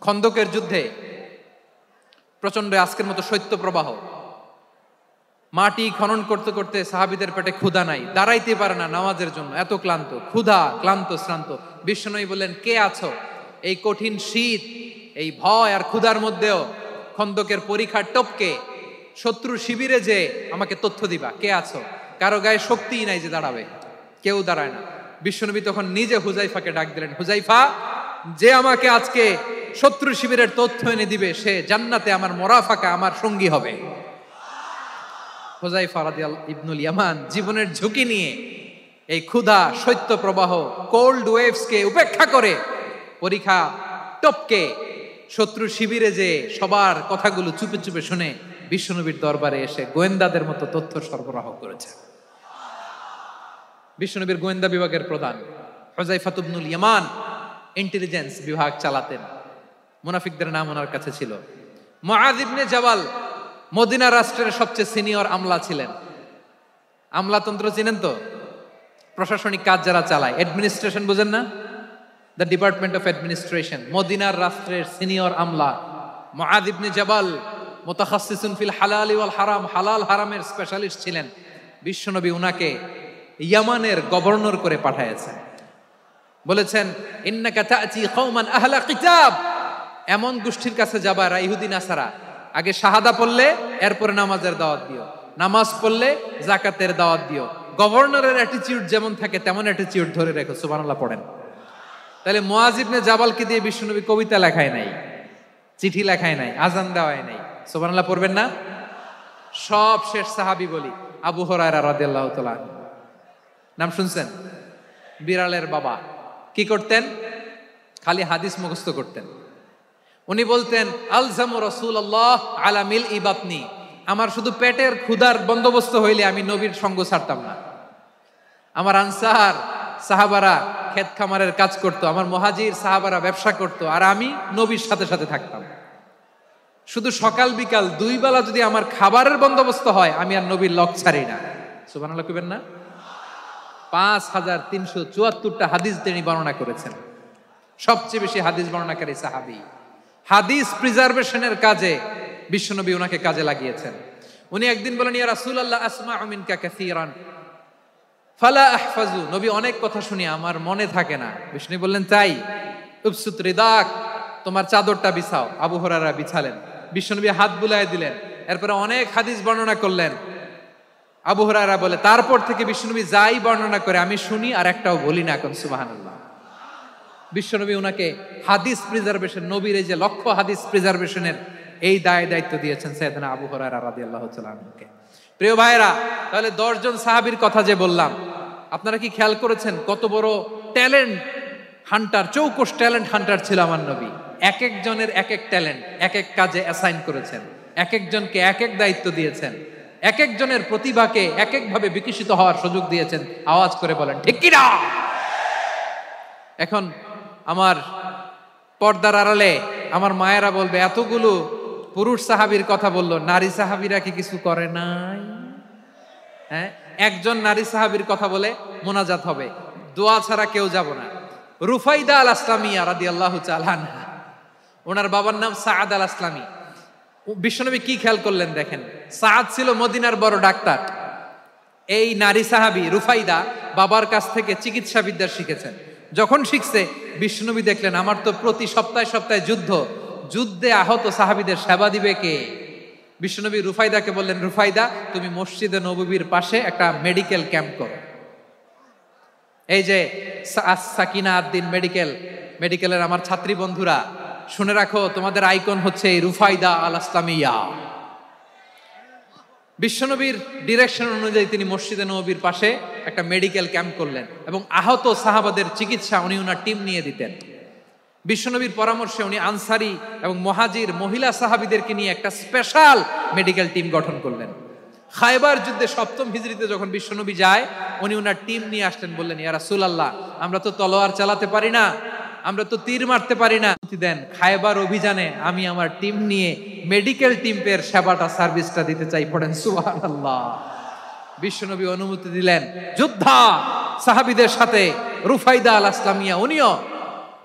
খন্দকের যুদ্ধে প্রচন্ড আজকের মতো শৈত্য প্রবাহ, মাটি খনন করতে করতে সাহাবীদের পেটে ক্ষুধা নাই, দাঁড়াইতে পারে না নামাজের জন্য, এত ক্লান্ত, ক্ষুধা, ক্লান্ত, শ্রান্ত। বিশ্বনবী বললেন, কে আছো? এই কঠিন শীত, এই ভয় আর ক্ষুধার মধ্যেও খন্দকের পরীক্ষার টপকে শত্রু শিবিরে যে আমাকে তথ্য দিবা, কে আছো? কারো গায়ে শক্তিই নাই যে দাঁড়াবে, কেউ দাঁড়ায় না। বিশ্বনবী তখন নিজে হুযায়ফাকে ডাক দিলেন, হুযায়ফা, যে আমাকে আজকে শত্রু শিবিরের তথ্য এনে দিবে, সে জান্নাতে আমার মোরাফাকা, আমার সঙ্গী হবে। হুযায়ফা রাদিয়াল্লাহু ইবনুল ইয়ামান জীবনের ঝুঁকি নিয়ে এই ক্ষুধা শৈত্য প্রবাহ কোল্ড ওয়েভসকে উপেক্ষা করে পরীক্ষা টপকে শত্রু শিবিরে যে সবার কথাগুলো চুপে চুপে শুনে বিশ্বনবীর দরবারে এসে গোয়েন্দাদের মতো তথ্য সরবরাহ করেছে। বিশ্বনবীর গোয়েন্দা বিভাগের প্রধান হুযায়ফা ইবনুল ইয়ামান ইন্টেলিজেন্স বিভাগ চালাতেন। মুনাফিকদের নাম ওনার কাছে ছিল। মুআয ইবনে জাবাল মদিনা রাষ্ট্রের সবচেয়ে সিনিয়র আমলা ছিলেন। আমলাতন্ত্র চিনেন তো? প্রশাসনিক কাজ যারা চালায়, অ্যাডমিনিস্ট্রেশন বুঝেন না? The department of administration. মদিনার রাষ্ট্রের সিনিয়র আমলা মুআয ইবনে জাবাল মুতাখাসসিসুন ফিল হালাল ওয়াল হারাম, হালাল হারামের স্পেশালিস্ট ছিলেন। বিশ্বনবী উনাকে ইয়ামানের গভর্নর করে পাঠিয়েছেন। বলেছেন ইন্নাকা তা'তি কওমান আহলা কিতাব, এমন গোষ্ঠীর কাছে যাবা যারা ইহুদি নাসারা, আগে শাহাদা পড়লে এরপরে নামাজের দাওয়াত দিও, নামাজ পড়লে যাকাতের দাওয়াত দিও। গভর্নরের অ্যাটিটিউড যেমন থাকে তেমন অ্যাটিটিউড ধরে রেখো। সুবহানাল্লাহ পড়েন। তাহলে মুআয ইবনে জাবালকে দিয়ে বিশ্বনবী কবিতা লেখায় নাই, চিঠি লেখায় নাই, আজান দেওয়ায় নাই। সুবহানাল্লাহ পড়বেন না? সব শেষ সাহাবী বলি আবু হুরায়রা রাদিয়াল্লাহু তাআলা আনহু। নাম শুনছেন? বিড়ালের বাবা। কি করতেন? খালি হাদিস মুখস্থ করতেন। উনি বলতেন আলজামু রাসূলুল্লাহ আলা মিলই বাতনি, আমার শুধু পেটের ক্ষুধার বন্দোবস্ত হইলে আমি নবীর সঙ্গ ছাড়তাম না। আমার আনসার সাহাবারা ক্ষেত খামারের কাজ করত, আমার মুহাজির সাহাবারা ব্যবসা করত, আর আমি নবীর সাথে সাথে থাকতাম। শুধু সকাল বিকাল দুই বেলা যদি আমার খাবারের বন্দোবস্ত হয় আমি আর নবীর লক ছাড়ি না। সুবহানাল্লাহ কইবেন না? 5374টা হাদিস তিনি বর্ণনা করেছেন। সবচেয়ে বেশি হাদিস বর্ণনাকারী সাহাবী। হাদিস প্রিজার্ভেশনের কাজে বিশ্বনবী ওনাকে কাজে লাগিয়েছেন। উনি একদিন বলেন ইয়া রাসূলুল্লাহ আসমাউ মিনকা কাসীরান ফালা আহফাজু, নবী অনেক কথা শুনি আমার মনে থাকে না। বিষ্ণু বললেন তাই? উবসুত রিদাক, তোমার চাদরটা বিছাও। আবু হুরায়রা বিছালেন, বিশ্বনবী হাত বুলায় দিলেন, এরপরে অনেক হাদিস বর্ণনা করলেন। আবু হুরায়রা বলে তারপর থেকে বিশ্বনবী যাই বর্ণনা করে আমি শুনি আর একটাও বলি না। এখন সুবহানাল্লাহ। বিশ্বনবী ওনাকে হাদিস প্রিজার্ভেশন, নবীর এই যে লক্ষ্য হাদিস প্রিজার্ভেশনের এই দায়িত্ব দিয়েছেন সাইয়েদনা আবু হুরায়রা রাদিয়াল্লাহু তাআলা আনহুকে। প্রিয় ভাইরা, তাহলে 10 জন সাহাবীর কথা যে বললাম, আপনারা কি খেয়াল করেছেন কত বড় ট্যালেন্ট হান্টার, চৌকস ট্যালেন্ট হান্টার ছিল আমার নবী। এক একজনের এক এক ট্যালেন্ট এক এক কাজে অ্যাসাইন করেছেন, এক একজনকে এক এক দায়িত্ব দিয়েছেন, এক একজনের প্রতিভাকে এক একভাবে বিকশিত হওয়ার সুযোগ দিয়েছেন। আওয়াজ করে বলেন ঠিক কি না? এখন আমার পর্দার আড়ালে আমার মায়েরা বলবে এতগুলো পুরুষ সাহাবীর কথা বললো, নারী সাহাবীরা কি কিছু করে নাই? হ্যাঁ, একজন নারী সাহাবীর কথা বলে মোনাজাত হবে, দোয়া ছাড়া কেউ যাব না। রুফাইদা আল আসলামিয়া রাদিয়াল্লাহু তাআলা আনহা, ওনার বাবার নাম সাআদ আল আসলামি। বিশ্বনবী কি খেয়াল করলেন দেখেন, সাআদ ছিল মদিনার বড় ডাক্তার। এই নারী সাহাবী রুফাইদা বাবার কাছ থেকে চিকিৎসা বিদ্যা শিখেছেন। যখন শিখছে বিশ্বনবী দেখলেন আমার তো প্রতি সপ্তাহে সপ্তাহে যুদ্ধে আহত সাহাবীদের সেবা দিবে কে? বিশ্বনবী রুফাইদাকে বললেন রুফাইদা তুমি মসজিদে নববীর পাশে একটা মেডিকেল ক্যাম্প করো। এই যে সাকিনা আদ্দিন মেডিকেলের আমার ছাত্রী বন্ধুরা শুনে রাখো, তোমাদের আইকন হচ্ছে এই রুফাইদা আল আসলামিয়া। বিশ্বনবীর ডিরেকশন অনুযায়ী তিনি মসজিদে নববীর পাশে একটা মেডিকেল ক্যাম্প করলেন এবং আহত সাহাবাদের চিকিৎসা উনি ওনার টিম নিয়ে দিতেন। বিশ্বনবীর পরামর্শে উনি আনসারি এবং মুহাজির মহিলা সাহাবীদেরকে নিয়ে একটা স্পেশাল মেডিকেল টিম গঠন করলেন। খায়বার যুদ্ধে 7ম হিজরিতে যখন বিশ্বনবী যায় উনি ওনার টিম নিয়ে আসলেন, বললেন ইয়া রাসূলুল্লাহ আমরা তো তলোয়ার চালাতে পারি না, আমরা তো তীর মারতে পারি না, দেন খায়বার অভিযানে আমি আমার টিম নিয়ে মেডিকেল টিমের সেবাটা সার্ভিসটা দিতে চাই। পড়েন সুবহানাল্লাহ। বিশ্বনবী অনুমতি দিলেন, যোদ্ধা সাহাবীদের সাথে রুফাইদা আল আসলামিয়া উনিও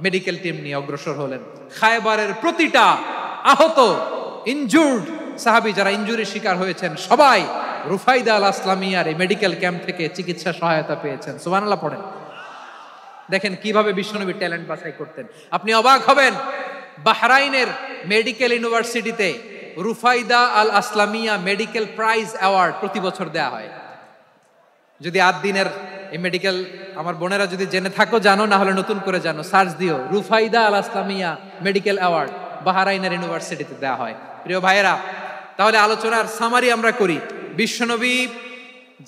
মেডিকেল টিম নিয়ে অগ্রসর হলেন। খায়বারের প্রতিটা আহত ইনজুর্ড সাহাবী যারা ইনজুরির শিকার হয়েছেন সবাই রুফাইদা আল আসলামিয়ার এই মেডিকেল ক্যাম্প থেকে চিকিৎসা সহায়তা পেয়েছেন। সুবহানাল্লাহ পড়েন। দেখেন কিভাবে বিশ্বনবী ট্যালেন্ট বাছাই করতেন। আপনি অবাক হবেন, বাহরাইনের মেডিকেল ইউনিভার্সিটিতে রুফাইদা আল আসলামিয়া মেডিকেল প্রাইজ অ্যাওয়ার্ড প্রতি বছর দেয়া হয়। যদি 8 দিনের এই মেডিকেল আমার বোনেরা যদি জেনে থাকো জানো, না হলে নতুন করে জানো, সার্চ দিও রুফাইদা আল আসলামিয়া মেডিকেল অ্যাওয়ার্ড বাহরাইনের ইউনিভার্সিটিতে দেয়া হয়। প্রিয় ভাইয়েরা, তাহলে আলোচনার সামারি আমরা করি। বিশ্বনবী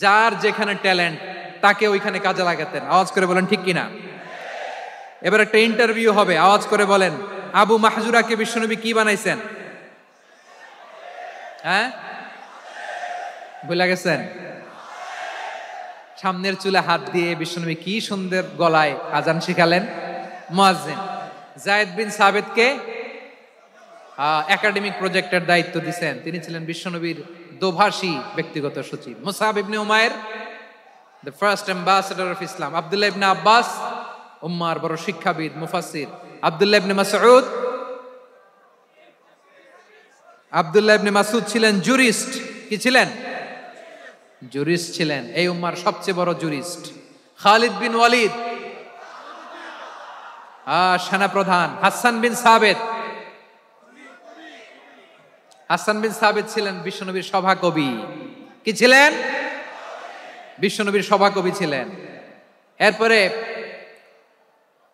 যার যেখানে ট্যালেন্ট তাকে ওইখানে কাজে লাগাতেন। আওয়াজ করে বলেন ঠিক কিনা? এবার একটা ইন্টারভিউ হবে, আওয়াজ করে বলেন আবু মাহজুরাকে বিশ্বনবী কি বানাইছেন? হ্যাঁ, ভুলে গেছেন? সামনের চুলে হাত দিয়ে বিশ্বনবী কি সুন্দর গলায় আজান শিখালেন। মুয়াজ্জিন যায়েদ বিন সাবিতকে একাডেমিক প্রজেক্টের দায়িত্ব দিয়েছেন, তিনি ছিলেন বিশ্বনবীর দোভাষী ব্যক্তিগত সচিব। মুসআব ইবনে Umair the first ambassador of Islam, Abdullah ইবনে আব্বাস উম্মার বড় শিক্ষাবিদ মুফাসসির, আব্দুল্লাহ ইবনে মাসউদ ছিলেন জুরিস্ট। কি ছিলেন? জুরিস্ট ছিলেন, এই উম্মার সবচেয়ে বড় জুরিস্ট। খালিদ বিন ওয়ালিদ সেনাপ্রধান। হাসান বিন সাবিত ছিলেন বিশ্বনবীর সভাকবি। কি ছিলেন? বিশ্বনবীর সভাকবি ছিলেন। এরপরে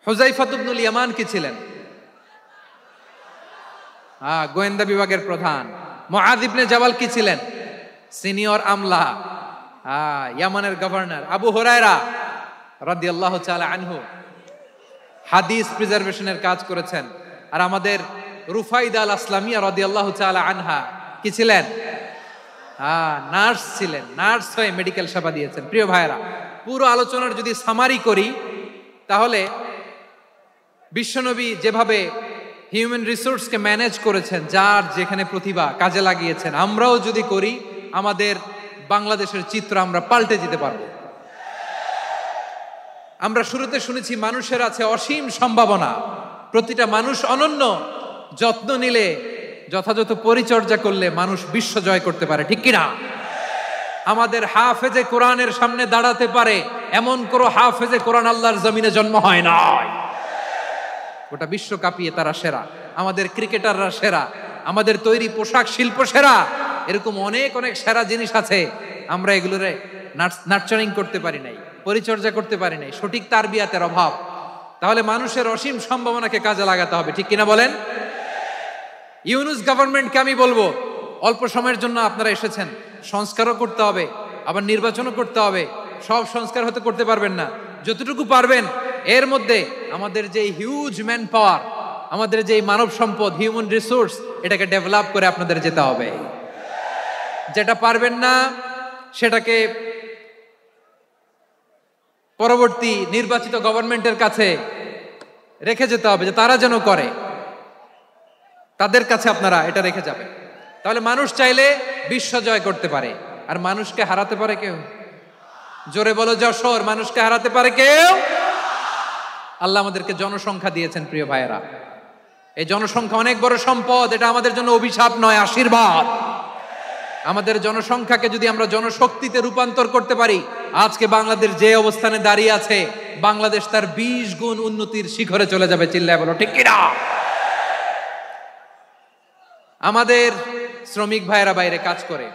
হুযায়ফা ইবনুল ইয়ামান কি ছিলেন? গোয়েন্দা বিভাগের প্রধান। মুআয ইবনে জাবাল কি ছিলেন? সিনিয়র আমলা, ইয়ামানের গভর্নর। আবু হুরায়রা রাদিয়াল্লাহু তাআলা আনহু হাদিস প্রিজার্ভেশনের কাজ করেছেন। আর আমাদের রুফাইদা আল আসলামিয়া রাদিয়াল্লাহু তাআলা আনহা কি ছিলেন? নার্স ছিলেন, নার্স হয়ে মেডিকেল সেবা দিয়েছেন। প্রিয় ভাইরা, পুরো আলোচনার যদি সামারি করি তাহলে বিশ্বনবী যেভাবে হিউম্যান রিসোর্সকে ম্যানেজ করেছেন, যার যেখানে প্রতিভা কাজে লাগিয়েছেন, আমরাও যদি করি আমাদের বাংলাদেশের চিত্র আমরা পাল্টে যেতে পারবো। আমরা শুরুতে শুনেছি মানুষের আছে অসীম সম্ভাবনা, প্রতিটা মানুষ অনন্য, যত্ন নিলে, যথাযথ পরিচর্যা করলে মানুষ বিশ্ব জয় করতে পারে। ঠিক কিনা? আমাদের হাফেজে কোরআনের সামনে দাঁড়াতে পারে এমন কোন হাফেজে কোরআন আল্লাহর জমিনে জন্ম হয় না। গোটা বিশ্ব কাঁপিয়ে তারা সেরা, আমাদের ক্রিকেটাররা সেরা, আমাদের তৈরি পোশাক শিল্প সেরা। এরকম অনেক অনেক সেরা জিনিস আছে, আমরা এগুলোরে নার্চারিং করতে পারি নাই, পরিচর্যা করতে পারি নাই, সঠিক তারবিয়াতের অভাব। তাহলে মানুষের অসীম সম্ভাবনাকে কাজে লাগাতে হবে। ঠিক কিনা বলেন? ইউনূস গভর্নমেন্টকে আমি বলবো, অল্প সময়ের জন্য আপনারা এসেছেন, সংস্কারও করতে হবে, আবার নির্বাচনও করতে হবে। সব সংস্কার হতে করতে পারবেন না, যতটুকু পারবেন এর মধ্যে আমাদের যে হিউজ ম্যান পাওয়ার, আমাদের যে মানব সম্পদ, হিউম্যান রিসোর্স, এটাকে ডেভেলপ করে আপনাদের যেতে হবে। যেটা পারবেন না সেটাকে পরবর্তী নির্বাচিত গভর্নমেন্টের কাছে রেখে যেতে হবে, যে তারা যেন করে, তাদের কাছে আপনারা এটা রেখে যাবেন। তাহলে মানুষ চাইলে বিশ্ব জয় করতে পারে। আর মানুষকে হারাতে পারে কেউ? জোরে বলো যশোর, মানুষকে হারাতে পারে কেউ? আল্লাহ আমাদেরকে জনসংখ্যা দিয়েছেন প্রিয় ভাইয়েরা। এই জনসংখ্যা অনেক বড় সম্পদ, এটা আমাদের জন্য অভিশাপ নয়, আশীর্বাদ। আমাদের জনসংখ্যাকে যদি আমরা জনশক্তিতে রূপান্তর করতে পারি, আজকে বাংলাদেশ যে অবস্থানে দাঁড়িয়ে আছে, বাংলাদেশ তার 20 গুণ উন্নতির শিখরে চলে যাবে। চিল্লায় বলো ঠিক কিনা? আমাদের শ্রমিক ভাইয়েরা বাইরে কাজ করে,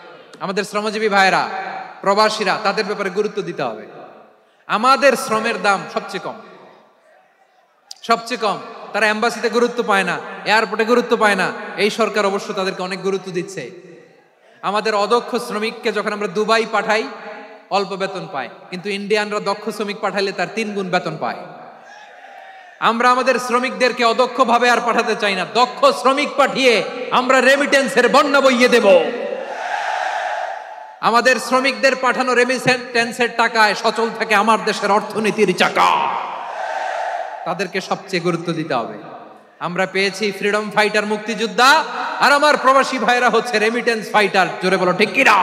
আমাদের শ্রমজীবী ভাইয়েরা, প্রবাসীরা, তাদের ব্যাপারে গুরুত্ব দিতে হবে। আমাদের শ্রমের দাম সবচেয়ে কম। তারা এম্বাসিতে গুরুত্ব পায় না, এয়ারপোর্টে গুরুত্ব পায় না। এই সরকার অবশ্য তাদেরকে অনেক গুরুত্ব দিচ্ছে। আমাদের অদক্ষ শ্রমিককে যখন আমরা দুবাই পাঠাই, অল্প বেতন পায়, কিন্তু ইন্ডিয়ানরা দক্ষ শ্রমিক পাঠাইলে তার 3 গুণ বেতন পায়। আমরা আমাদের শ্রমিকদেরকে অদক্ষ ভাবে আর পাঠাতে চাই না, দক্ষ শ্রমিক পাঠিয়ে আমরা রেমিটেন্সের বন্যা বইয়ে দেব। আমাদের শ্রমিকদের পাঠানো রেমিটেন্সের টাকায় সচল থাকে আমার দেশের অর্থনীতির চাকা। তাদেরকে সবচেয়ে গুরুত্ব দিতে হবে। আমরা পেয়েছি ফ্রিডম ফাইটার, মুক্তিযোদ্ধা, আর আমার প্রবাসী ভাইরা হচ্ছে রেমিটেন্স ফাইটার। জোরে বলো ঠিক কিনা?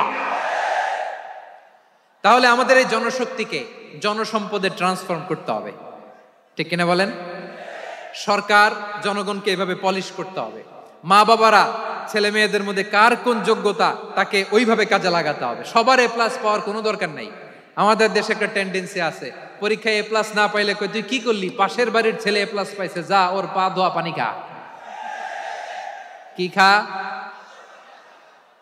তাহলে আমাদের এই জনশক্তিকে জনসম্পদে ট্রান্সফর্ম করতে হবে। ঠিক কিনা বলেন? সরকার জনগণকে এভাবে পলিশ করতে হবে। মা বাবারা ছেলে মেয়েদের মধ্যে কার কোন যোগ্যতা, তাকে ওইভাবে কাজে লাগাতে হবে। সবার A+ পাওয়ার কোনো দরকার নাই। আমাদের দেশে একটা টেন্ডেন্সি আছে, পরীক্ষায় A+ না পাইলে কই তুই কি করলি, পাশের বাড়ির ছেলে A+ পাইছে, যা ওর পা ধোয়া পানি খা। কি খা?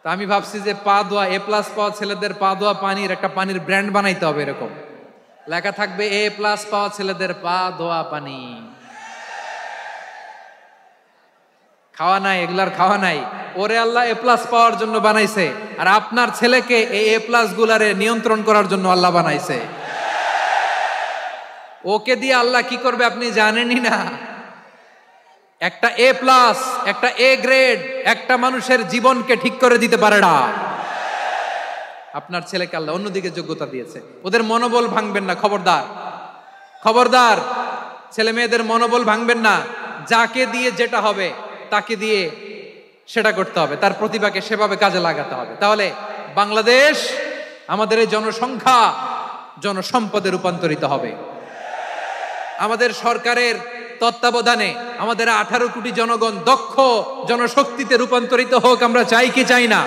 তা আমি ভাবছি যে পা ধোয়া, A+ পাওয়া ছেলেদের পা ধোয়া পানির একটা পানির ব্র্যান্ড বানাইতে হবে। এরকম লেখা থাকবে, A+ পাওয়া ছেলেদের পা ধোয়া পানি। খাওয়া নাই, এগুলার খাওয়া নাই। ওরে আল্লাহ A+ পাওয়ার জন্য বানাইছে, আর আপনার ছেলেকে এই A+ গুলারে নিয়ন্ত্রণ করার জন্য আল্লাহ বানাইছে। ওকে দিয়ে আল্লাহ কি করবে আপনি জানেনই না। একটা A+, একটা A গ্রেড একটা মানুষের জীবনকে ঠিক করে দিতে পারে না। আপনার ছেলেকে আল্লাহ অন্যদিকে যোগ্যতা দিয়েছে, ওদের মনোবল ভাঙবেন না, খবরদার খবরদার। ছেলে মেয়েদের মনোবল ভাঙবেন না। যাকে দিয়ে যেটা হবে তাকে দিয়ে সেটা করতে হবে, তার প্রতিভাকে সেভাবে কাজে লাগাতে হবে। তাহলে বাংলাদেশ আমাদের এই জনসংখ্যা জনসম্পদে রূপান্তরিত হবে। আমাদের সরকারের তত্ত্বাবধানে আমাদের 18 কোটি জনগণ দক্ষ জনশক্তিতে রূপান্তরিত হোক, আমরা চাই কি চাই না?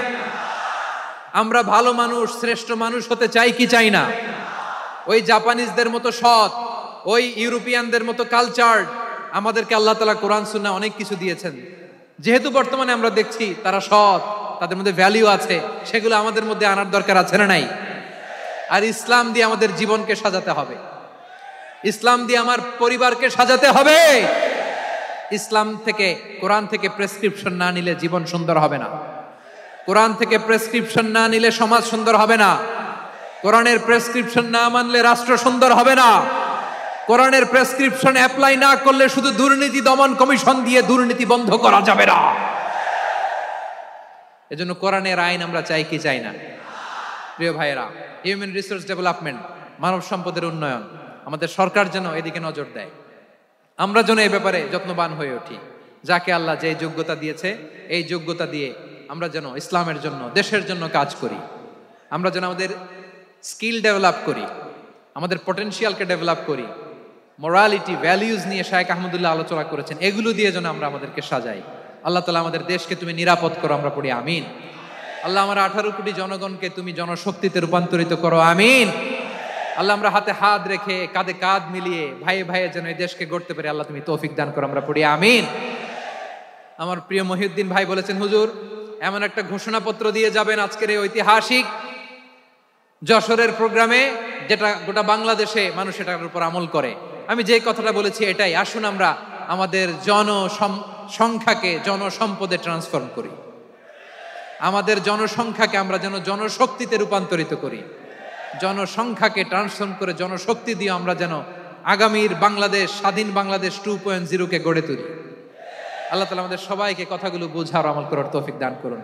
আমরা ভালো মানুষ, শ্রেষ্ঠ মানুষ হতে চাই কি চাই না? ওই জাপানিজদের মতো সৎ, ওই ইউরোপিয়ানদের মতো কালচার্ড আমাদেরকে আল্লাহ তাআলা কোরআন সুন্নাহ অনেক কিছু দিয়েছেন। যেহেতু বর্তমানে আমরা দেখছি তারা সৎ, তাদের মধ্যে ভ্যালু আছে, সেগুলো আমাদের মধ্যে আনার দরকার আছে না নাই? আর ইসলাম দিয়ে আমাদের জীবনকে সাজাতে হবে, ইসলাম দিয়ে আমার পরিবারকে সাজাতে হবে। ইসলাম থেকে, কোরআন থেকে প্রেসক্রিপশন না নিলে জীবন সুন্দর হবে না। কোরআন থেকে প্রেসক্রিপশন না নিলে সমাজ সুন্দর হবে না। কোরআনের প্রেসক্রিপশন না মানলে রাষ্ট্র সুন্দর হবে না। কোরআনের প্রেসক্রিপশন অ্যাপ্লাই না করলে শুধু দুর্নীতি দমন কমিশন দিয়ে দুর্নীতি বন্ধ করা যাবে না। এজন্য কোরআনের আইন আমরা চাই কি চাই না? প্রিয় ভাইয়েরা, হিউম্যান রিসোর্স ডেভেলপমেন্ট, মানব সম্পদের উন্নয়ন, আমাদের সরকার যেন এদিকে নজর দেয়। আমরা যেন এই ব্যাপারে যত্নবান হয়ে উঠি। যাকে আল্লাহ যে যোগ্যতা দিয়েছে, এই যোগ্যতা দিয়ে আমরা যেন ইসলামের জন্য, দেশের জন্য কাজ করি। আমরা যেন আমাদের স্কিল ডেভেলপ করি, আমাদের পটেনশিয়ালকে ডেভেলপ করি। মোরালিটি, ভ্যালিউজ নিয়ে শায়েখ আহমদুল্লাহ আলোচনা করেছেন, এগুলো দিয়ে যেন আমরা আমাদেরকে সাজাই। আল্লাহ তাআলা আমাদের দেশকে তুমি নিরাপদ করো, আমরা পড়ি আমিন। আল্লাহ আমার 18 কোটি জনগণকে তুমি জনশক্তিতে রূপান্তরিত করো, আমিন। আল্লাহ আমরা হাতে হাত রেখে, কাঁধে কাঁধ মিলিয়ে, ভাইয়ে ভাইয়ে যেন এই দেশকে গড়তে পারি, আল্লাহ তুমি তৌফিক দান করো, আমরা পড়ি আমিন। আমার প্রিয় মহিউদ্দিন ভাই বলেছেন, হুজুর এমন একটা ঘোষণাপত্র দিয়ে যাবেন আজকের এই ঐতিহাসিক যশোরের প্রোগ্রামে, যেটা গোটা বাংলাদেশে মানুষ এটার উপর আমল করে। আমি যে কথাটা বলেছি এটাই, আসুন আমরা আমাদের জনসংখ্যাকে জনসম্পদে ট্রান্সফর্ম করি। আমাদের জনসংখ্যাকে আমরা যেন জনশক্তিতে রূপান্তরিত করি। জনসংখ্যাকে ট্রান্সফর্ম করে জনশক্তি দিয়ে আমরা যেন আগামীর বাংলাদেশ, স্বাধীন বাংলাদেশ 2.0 কে গড়ে তুলি। আল্লাহ তাআলা আমাদের সবাইকে কথাগুলো বোঝার, আমল করার তৌফিক দান করুন।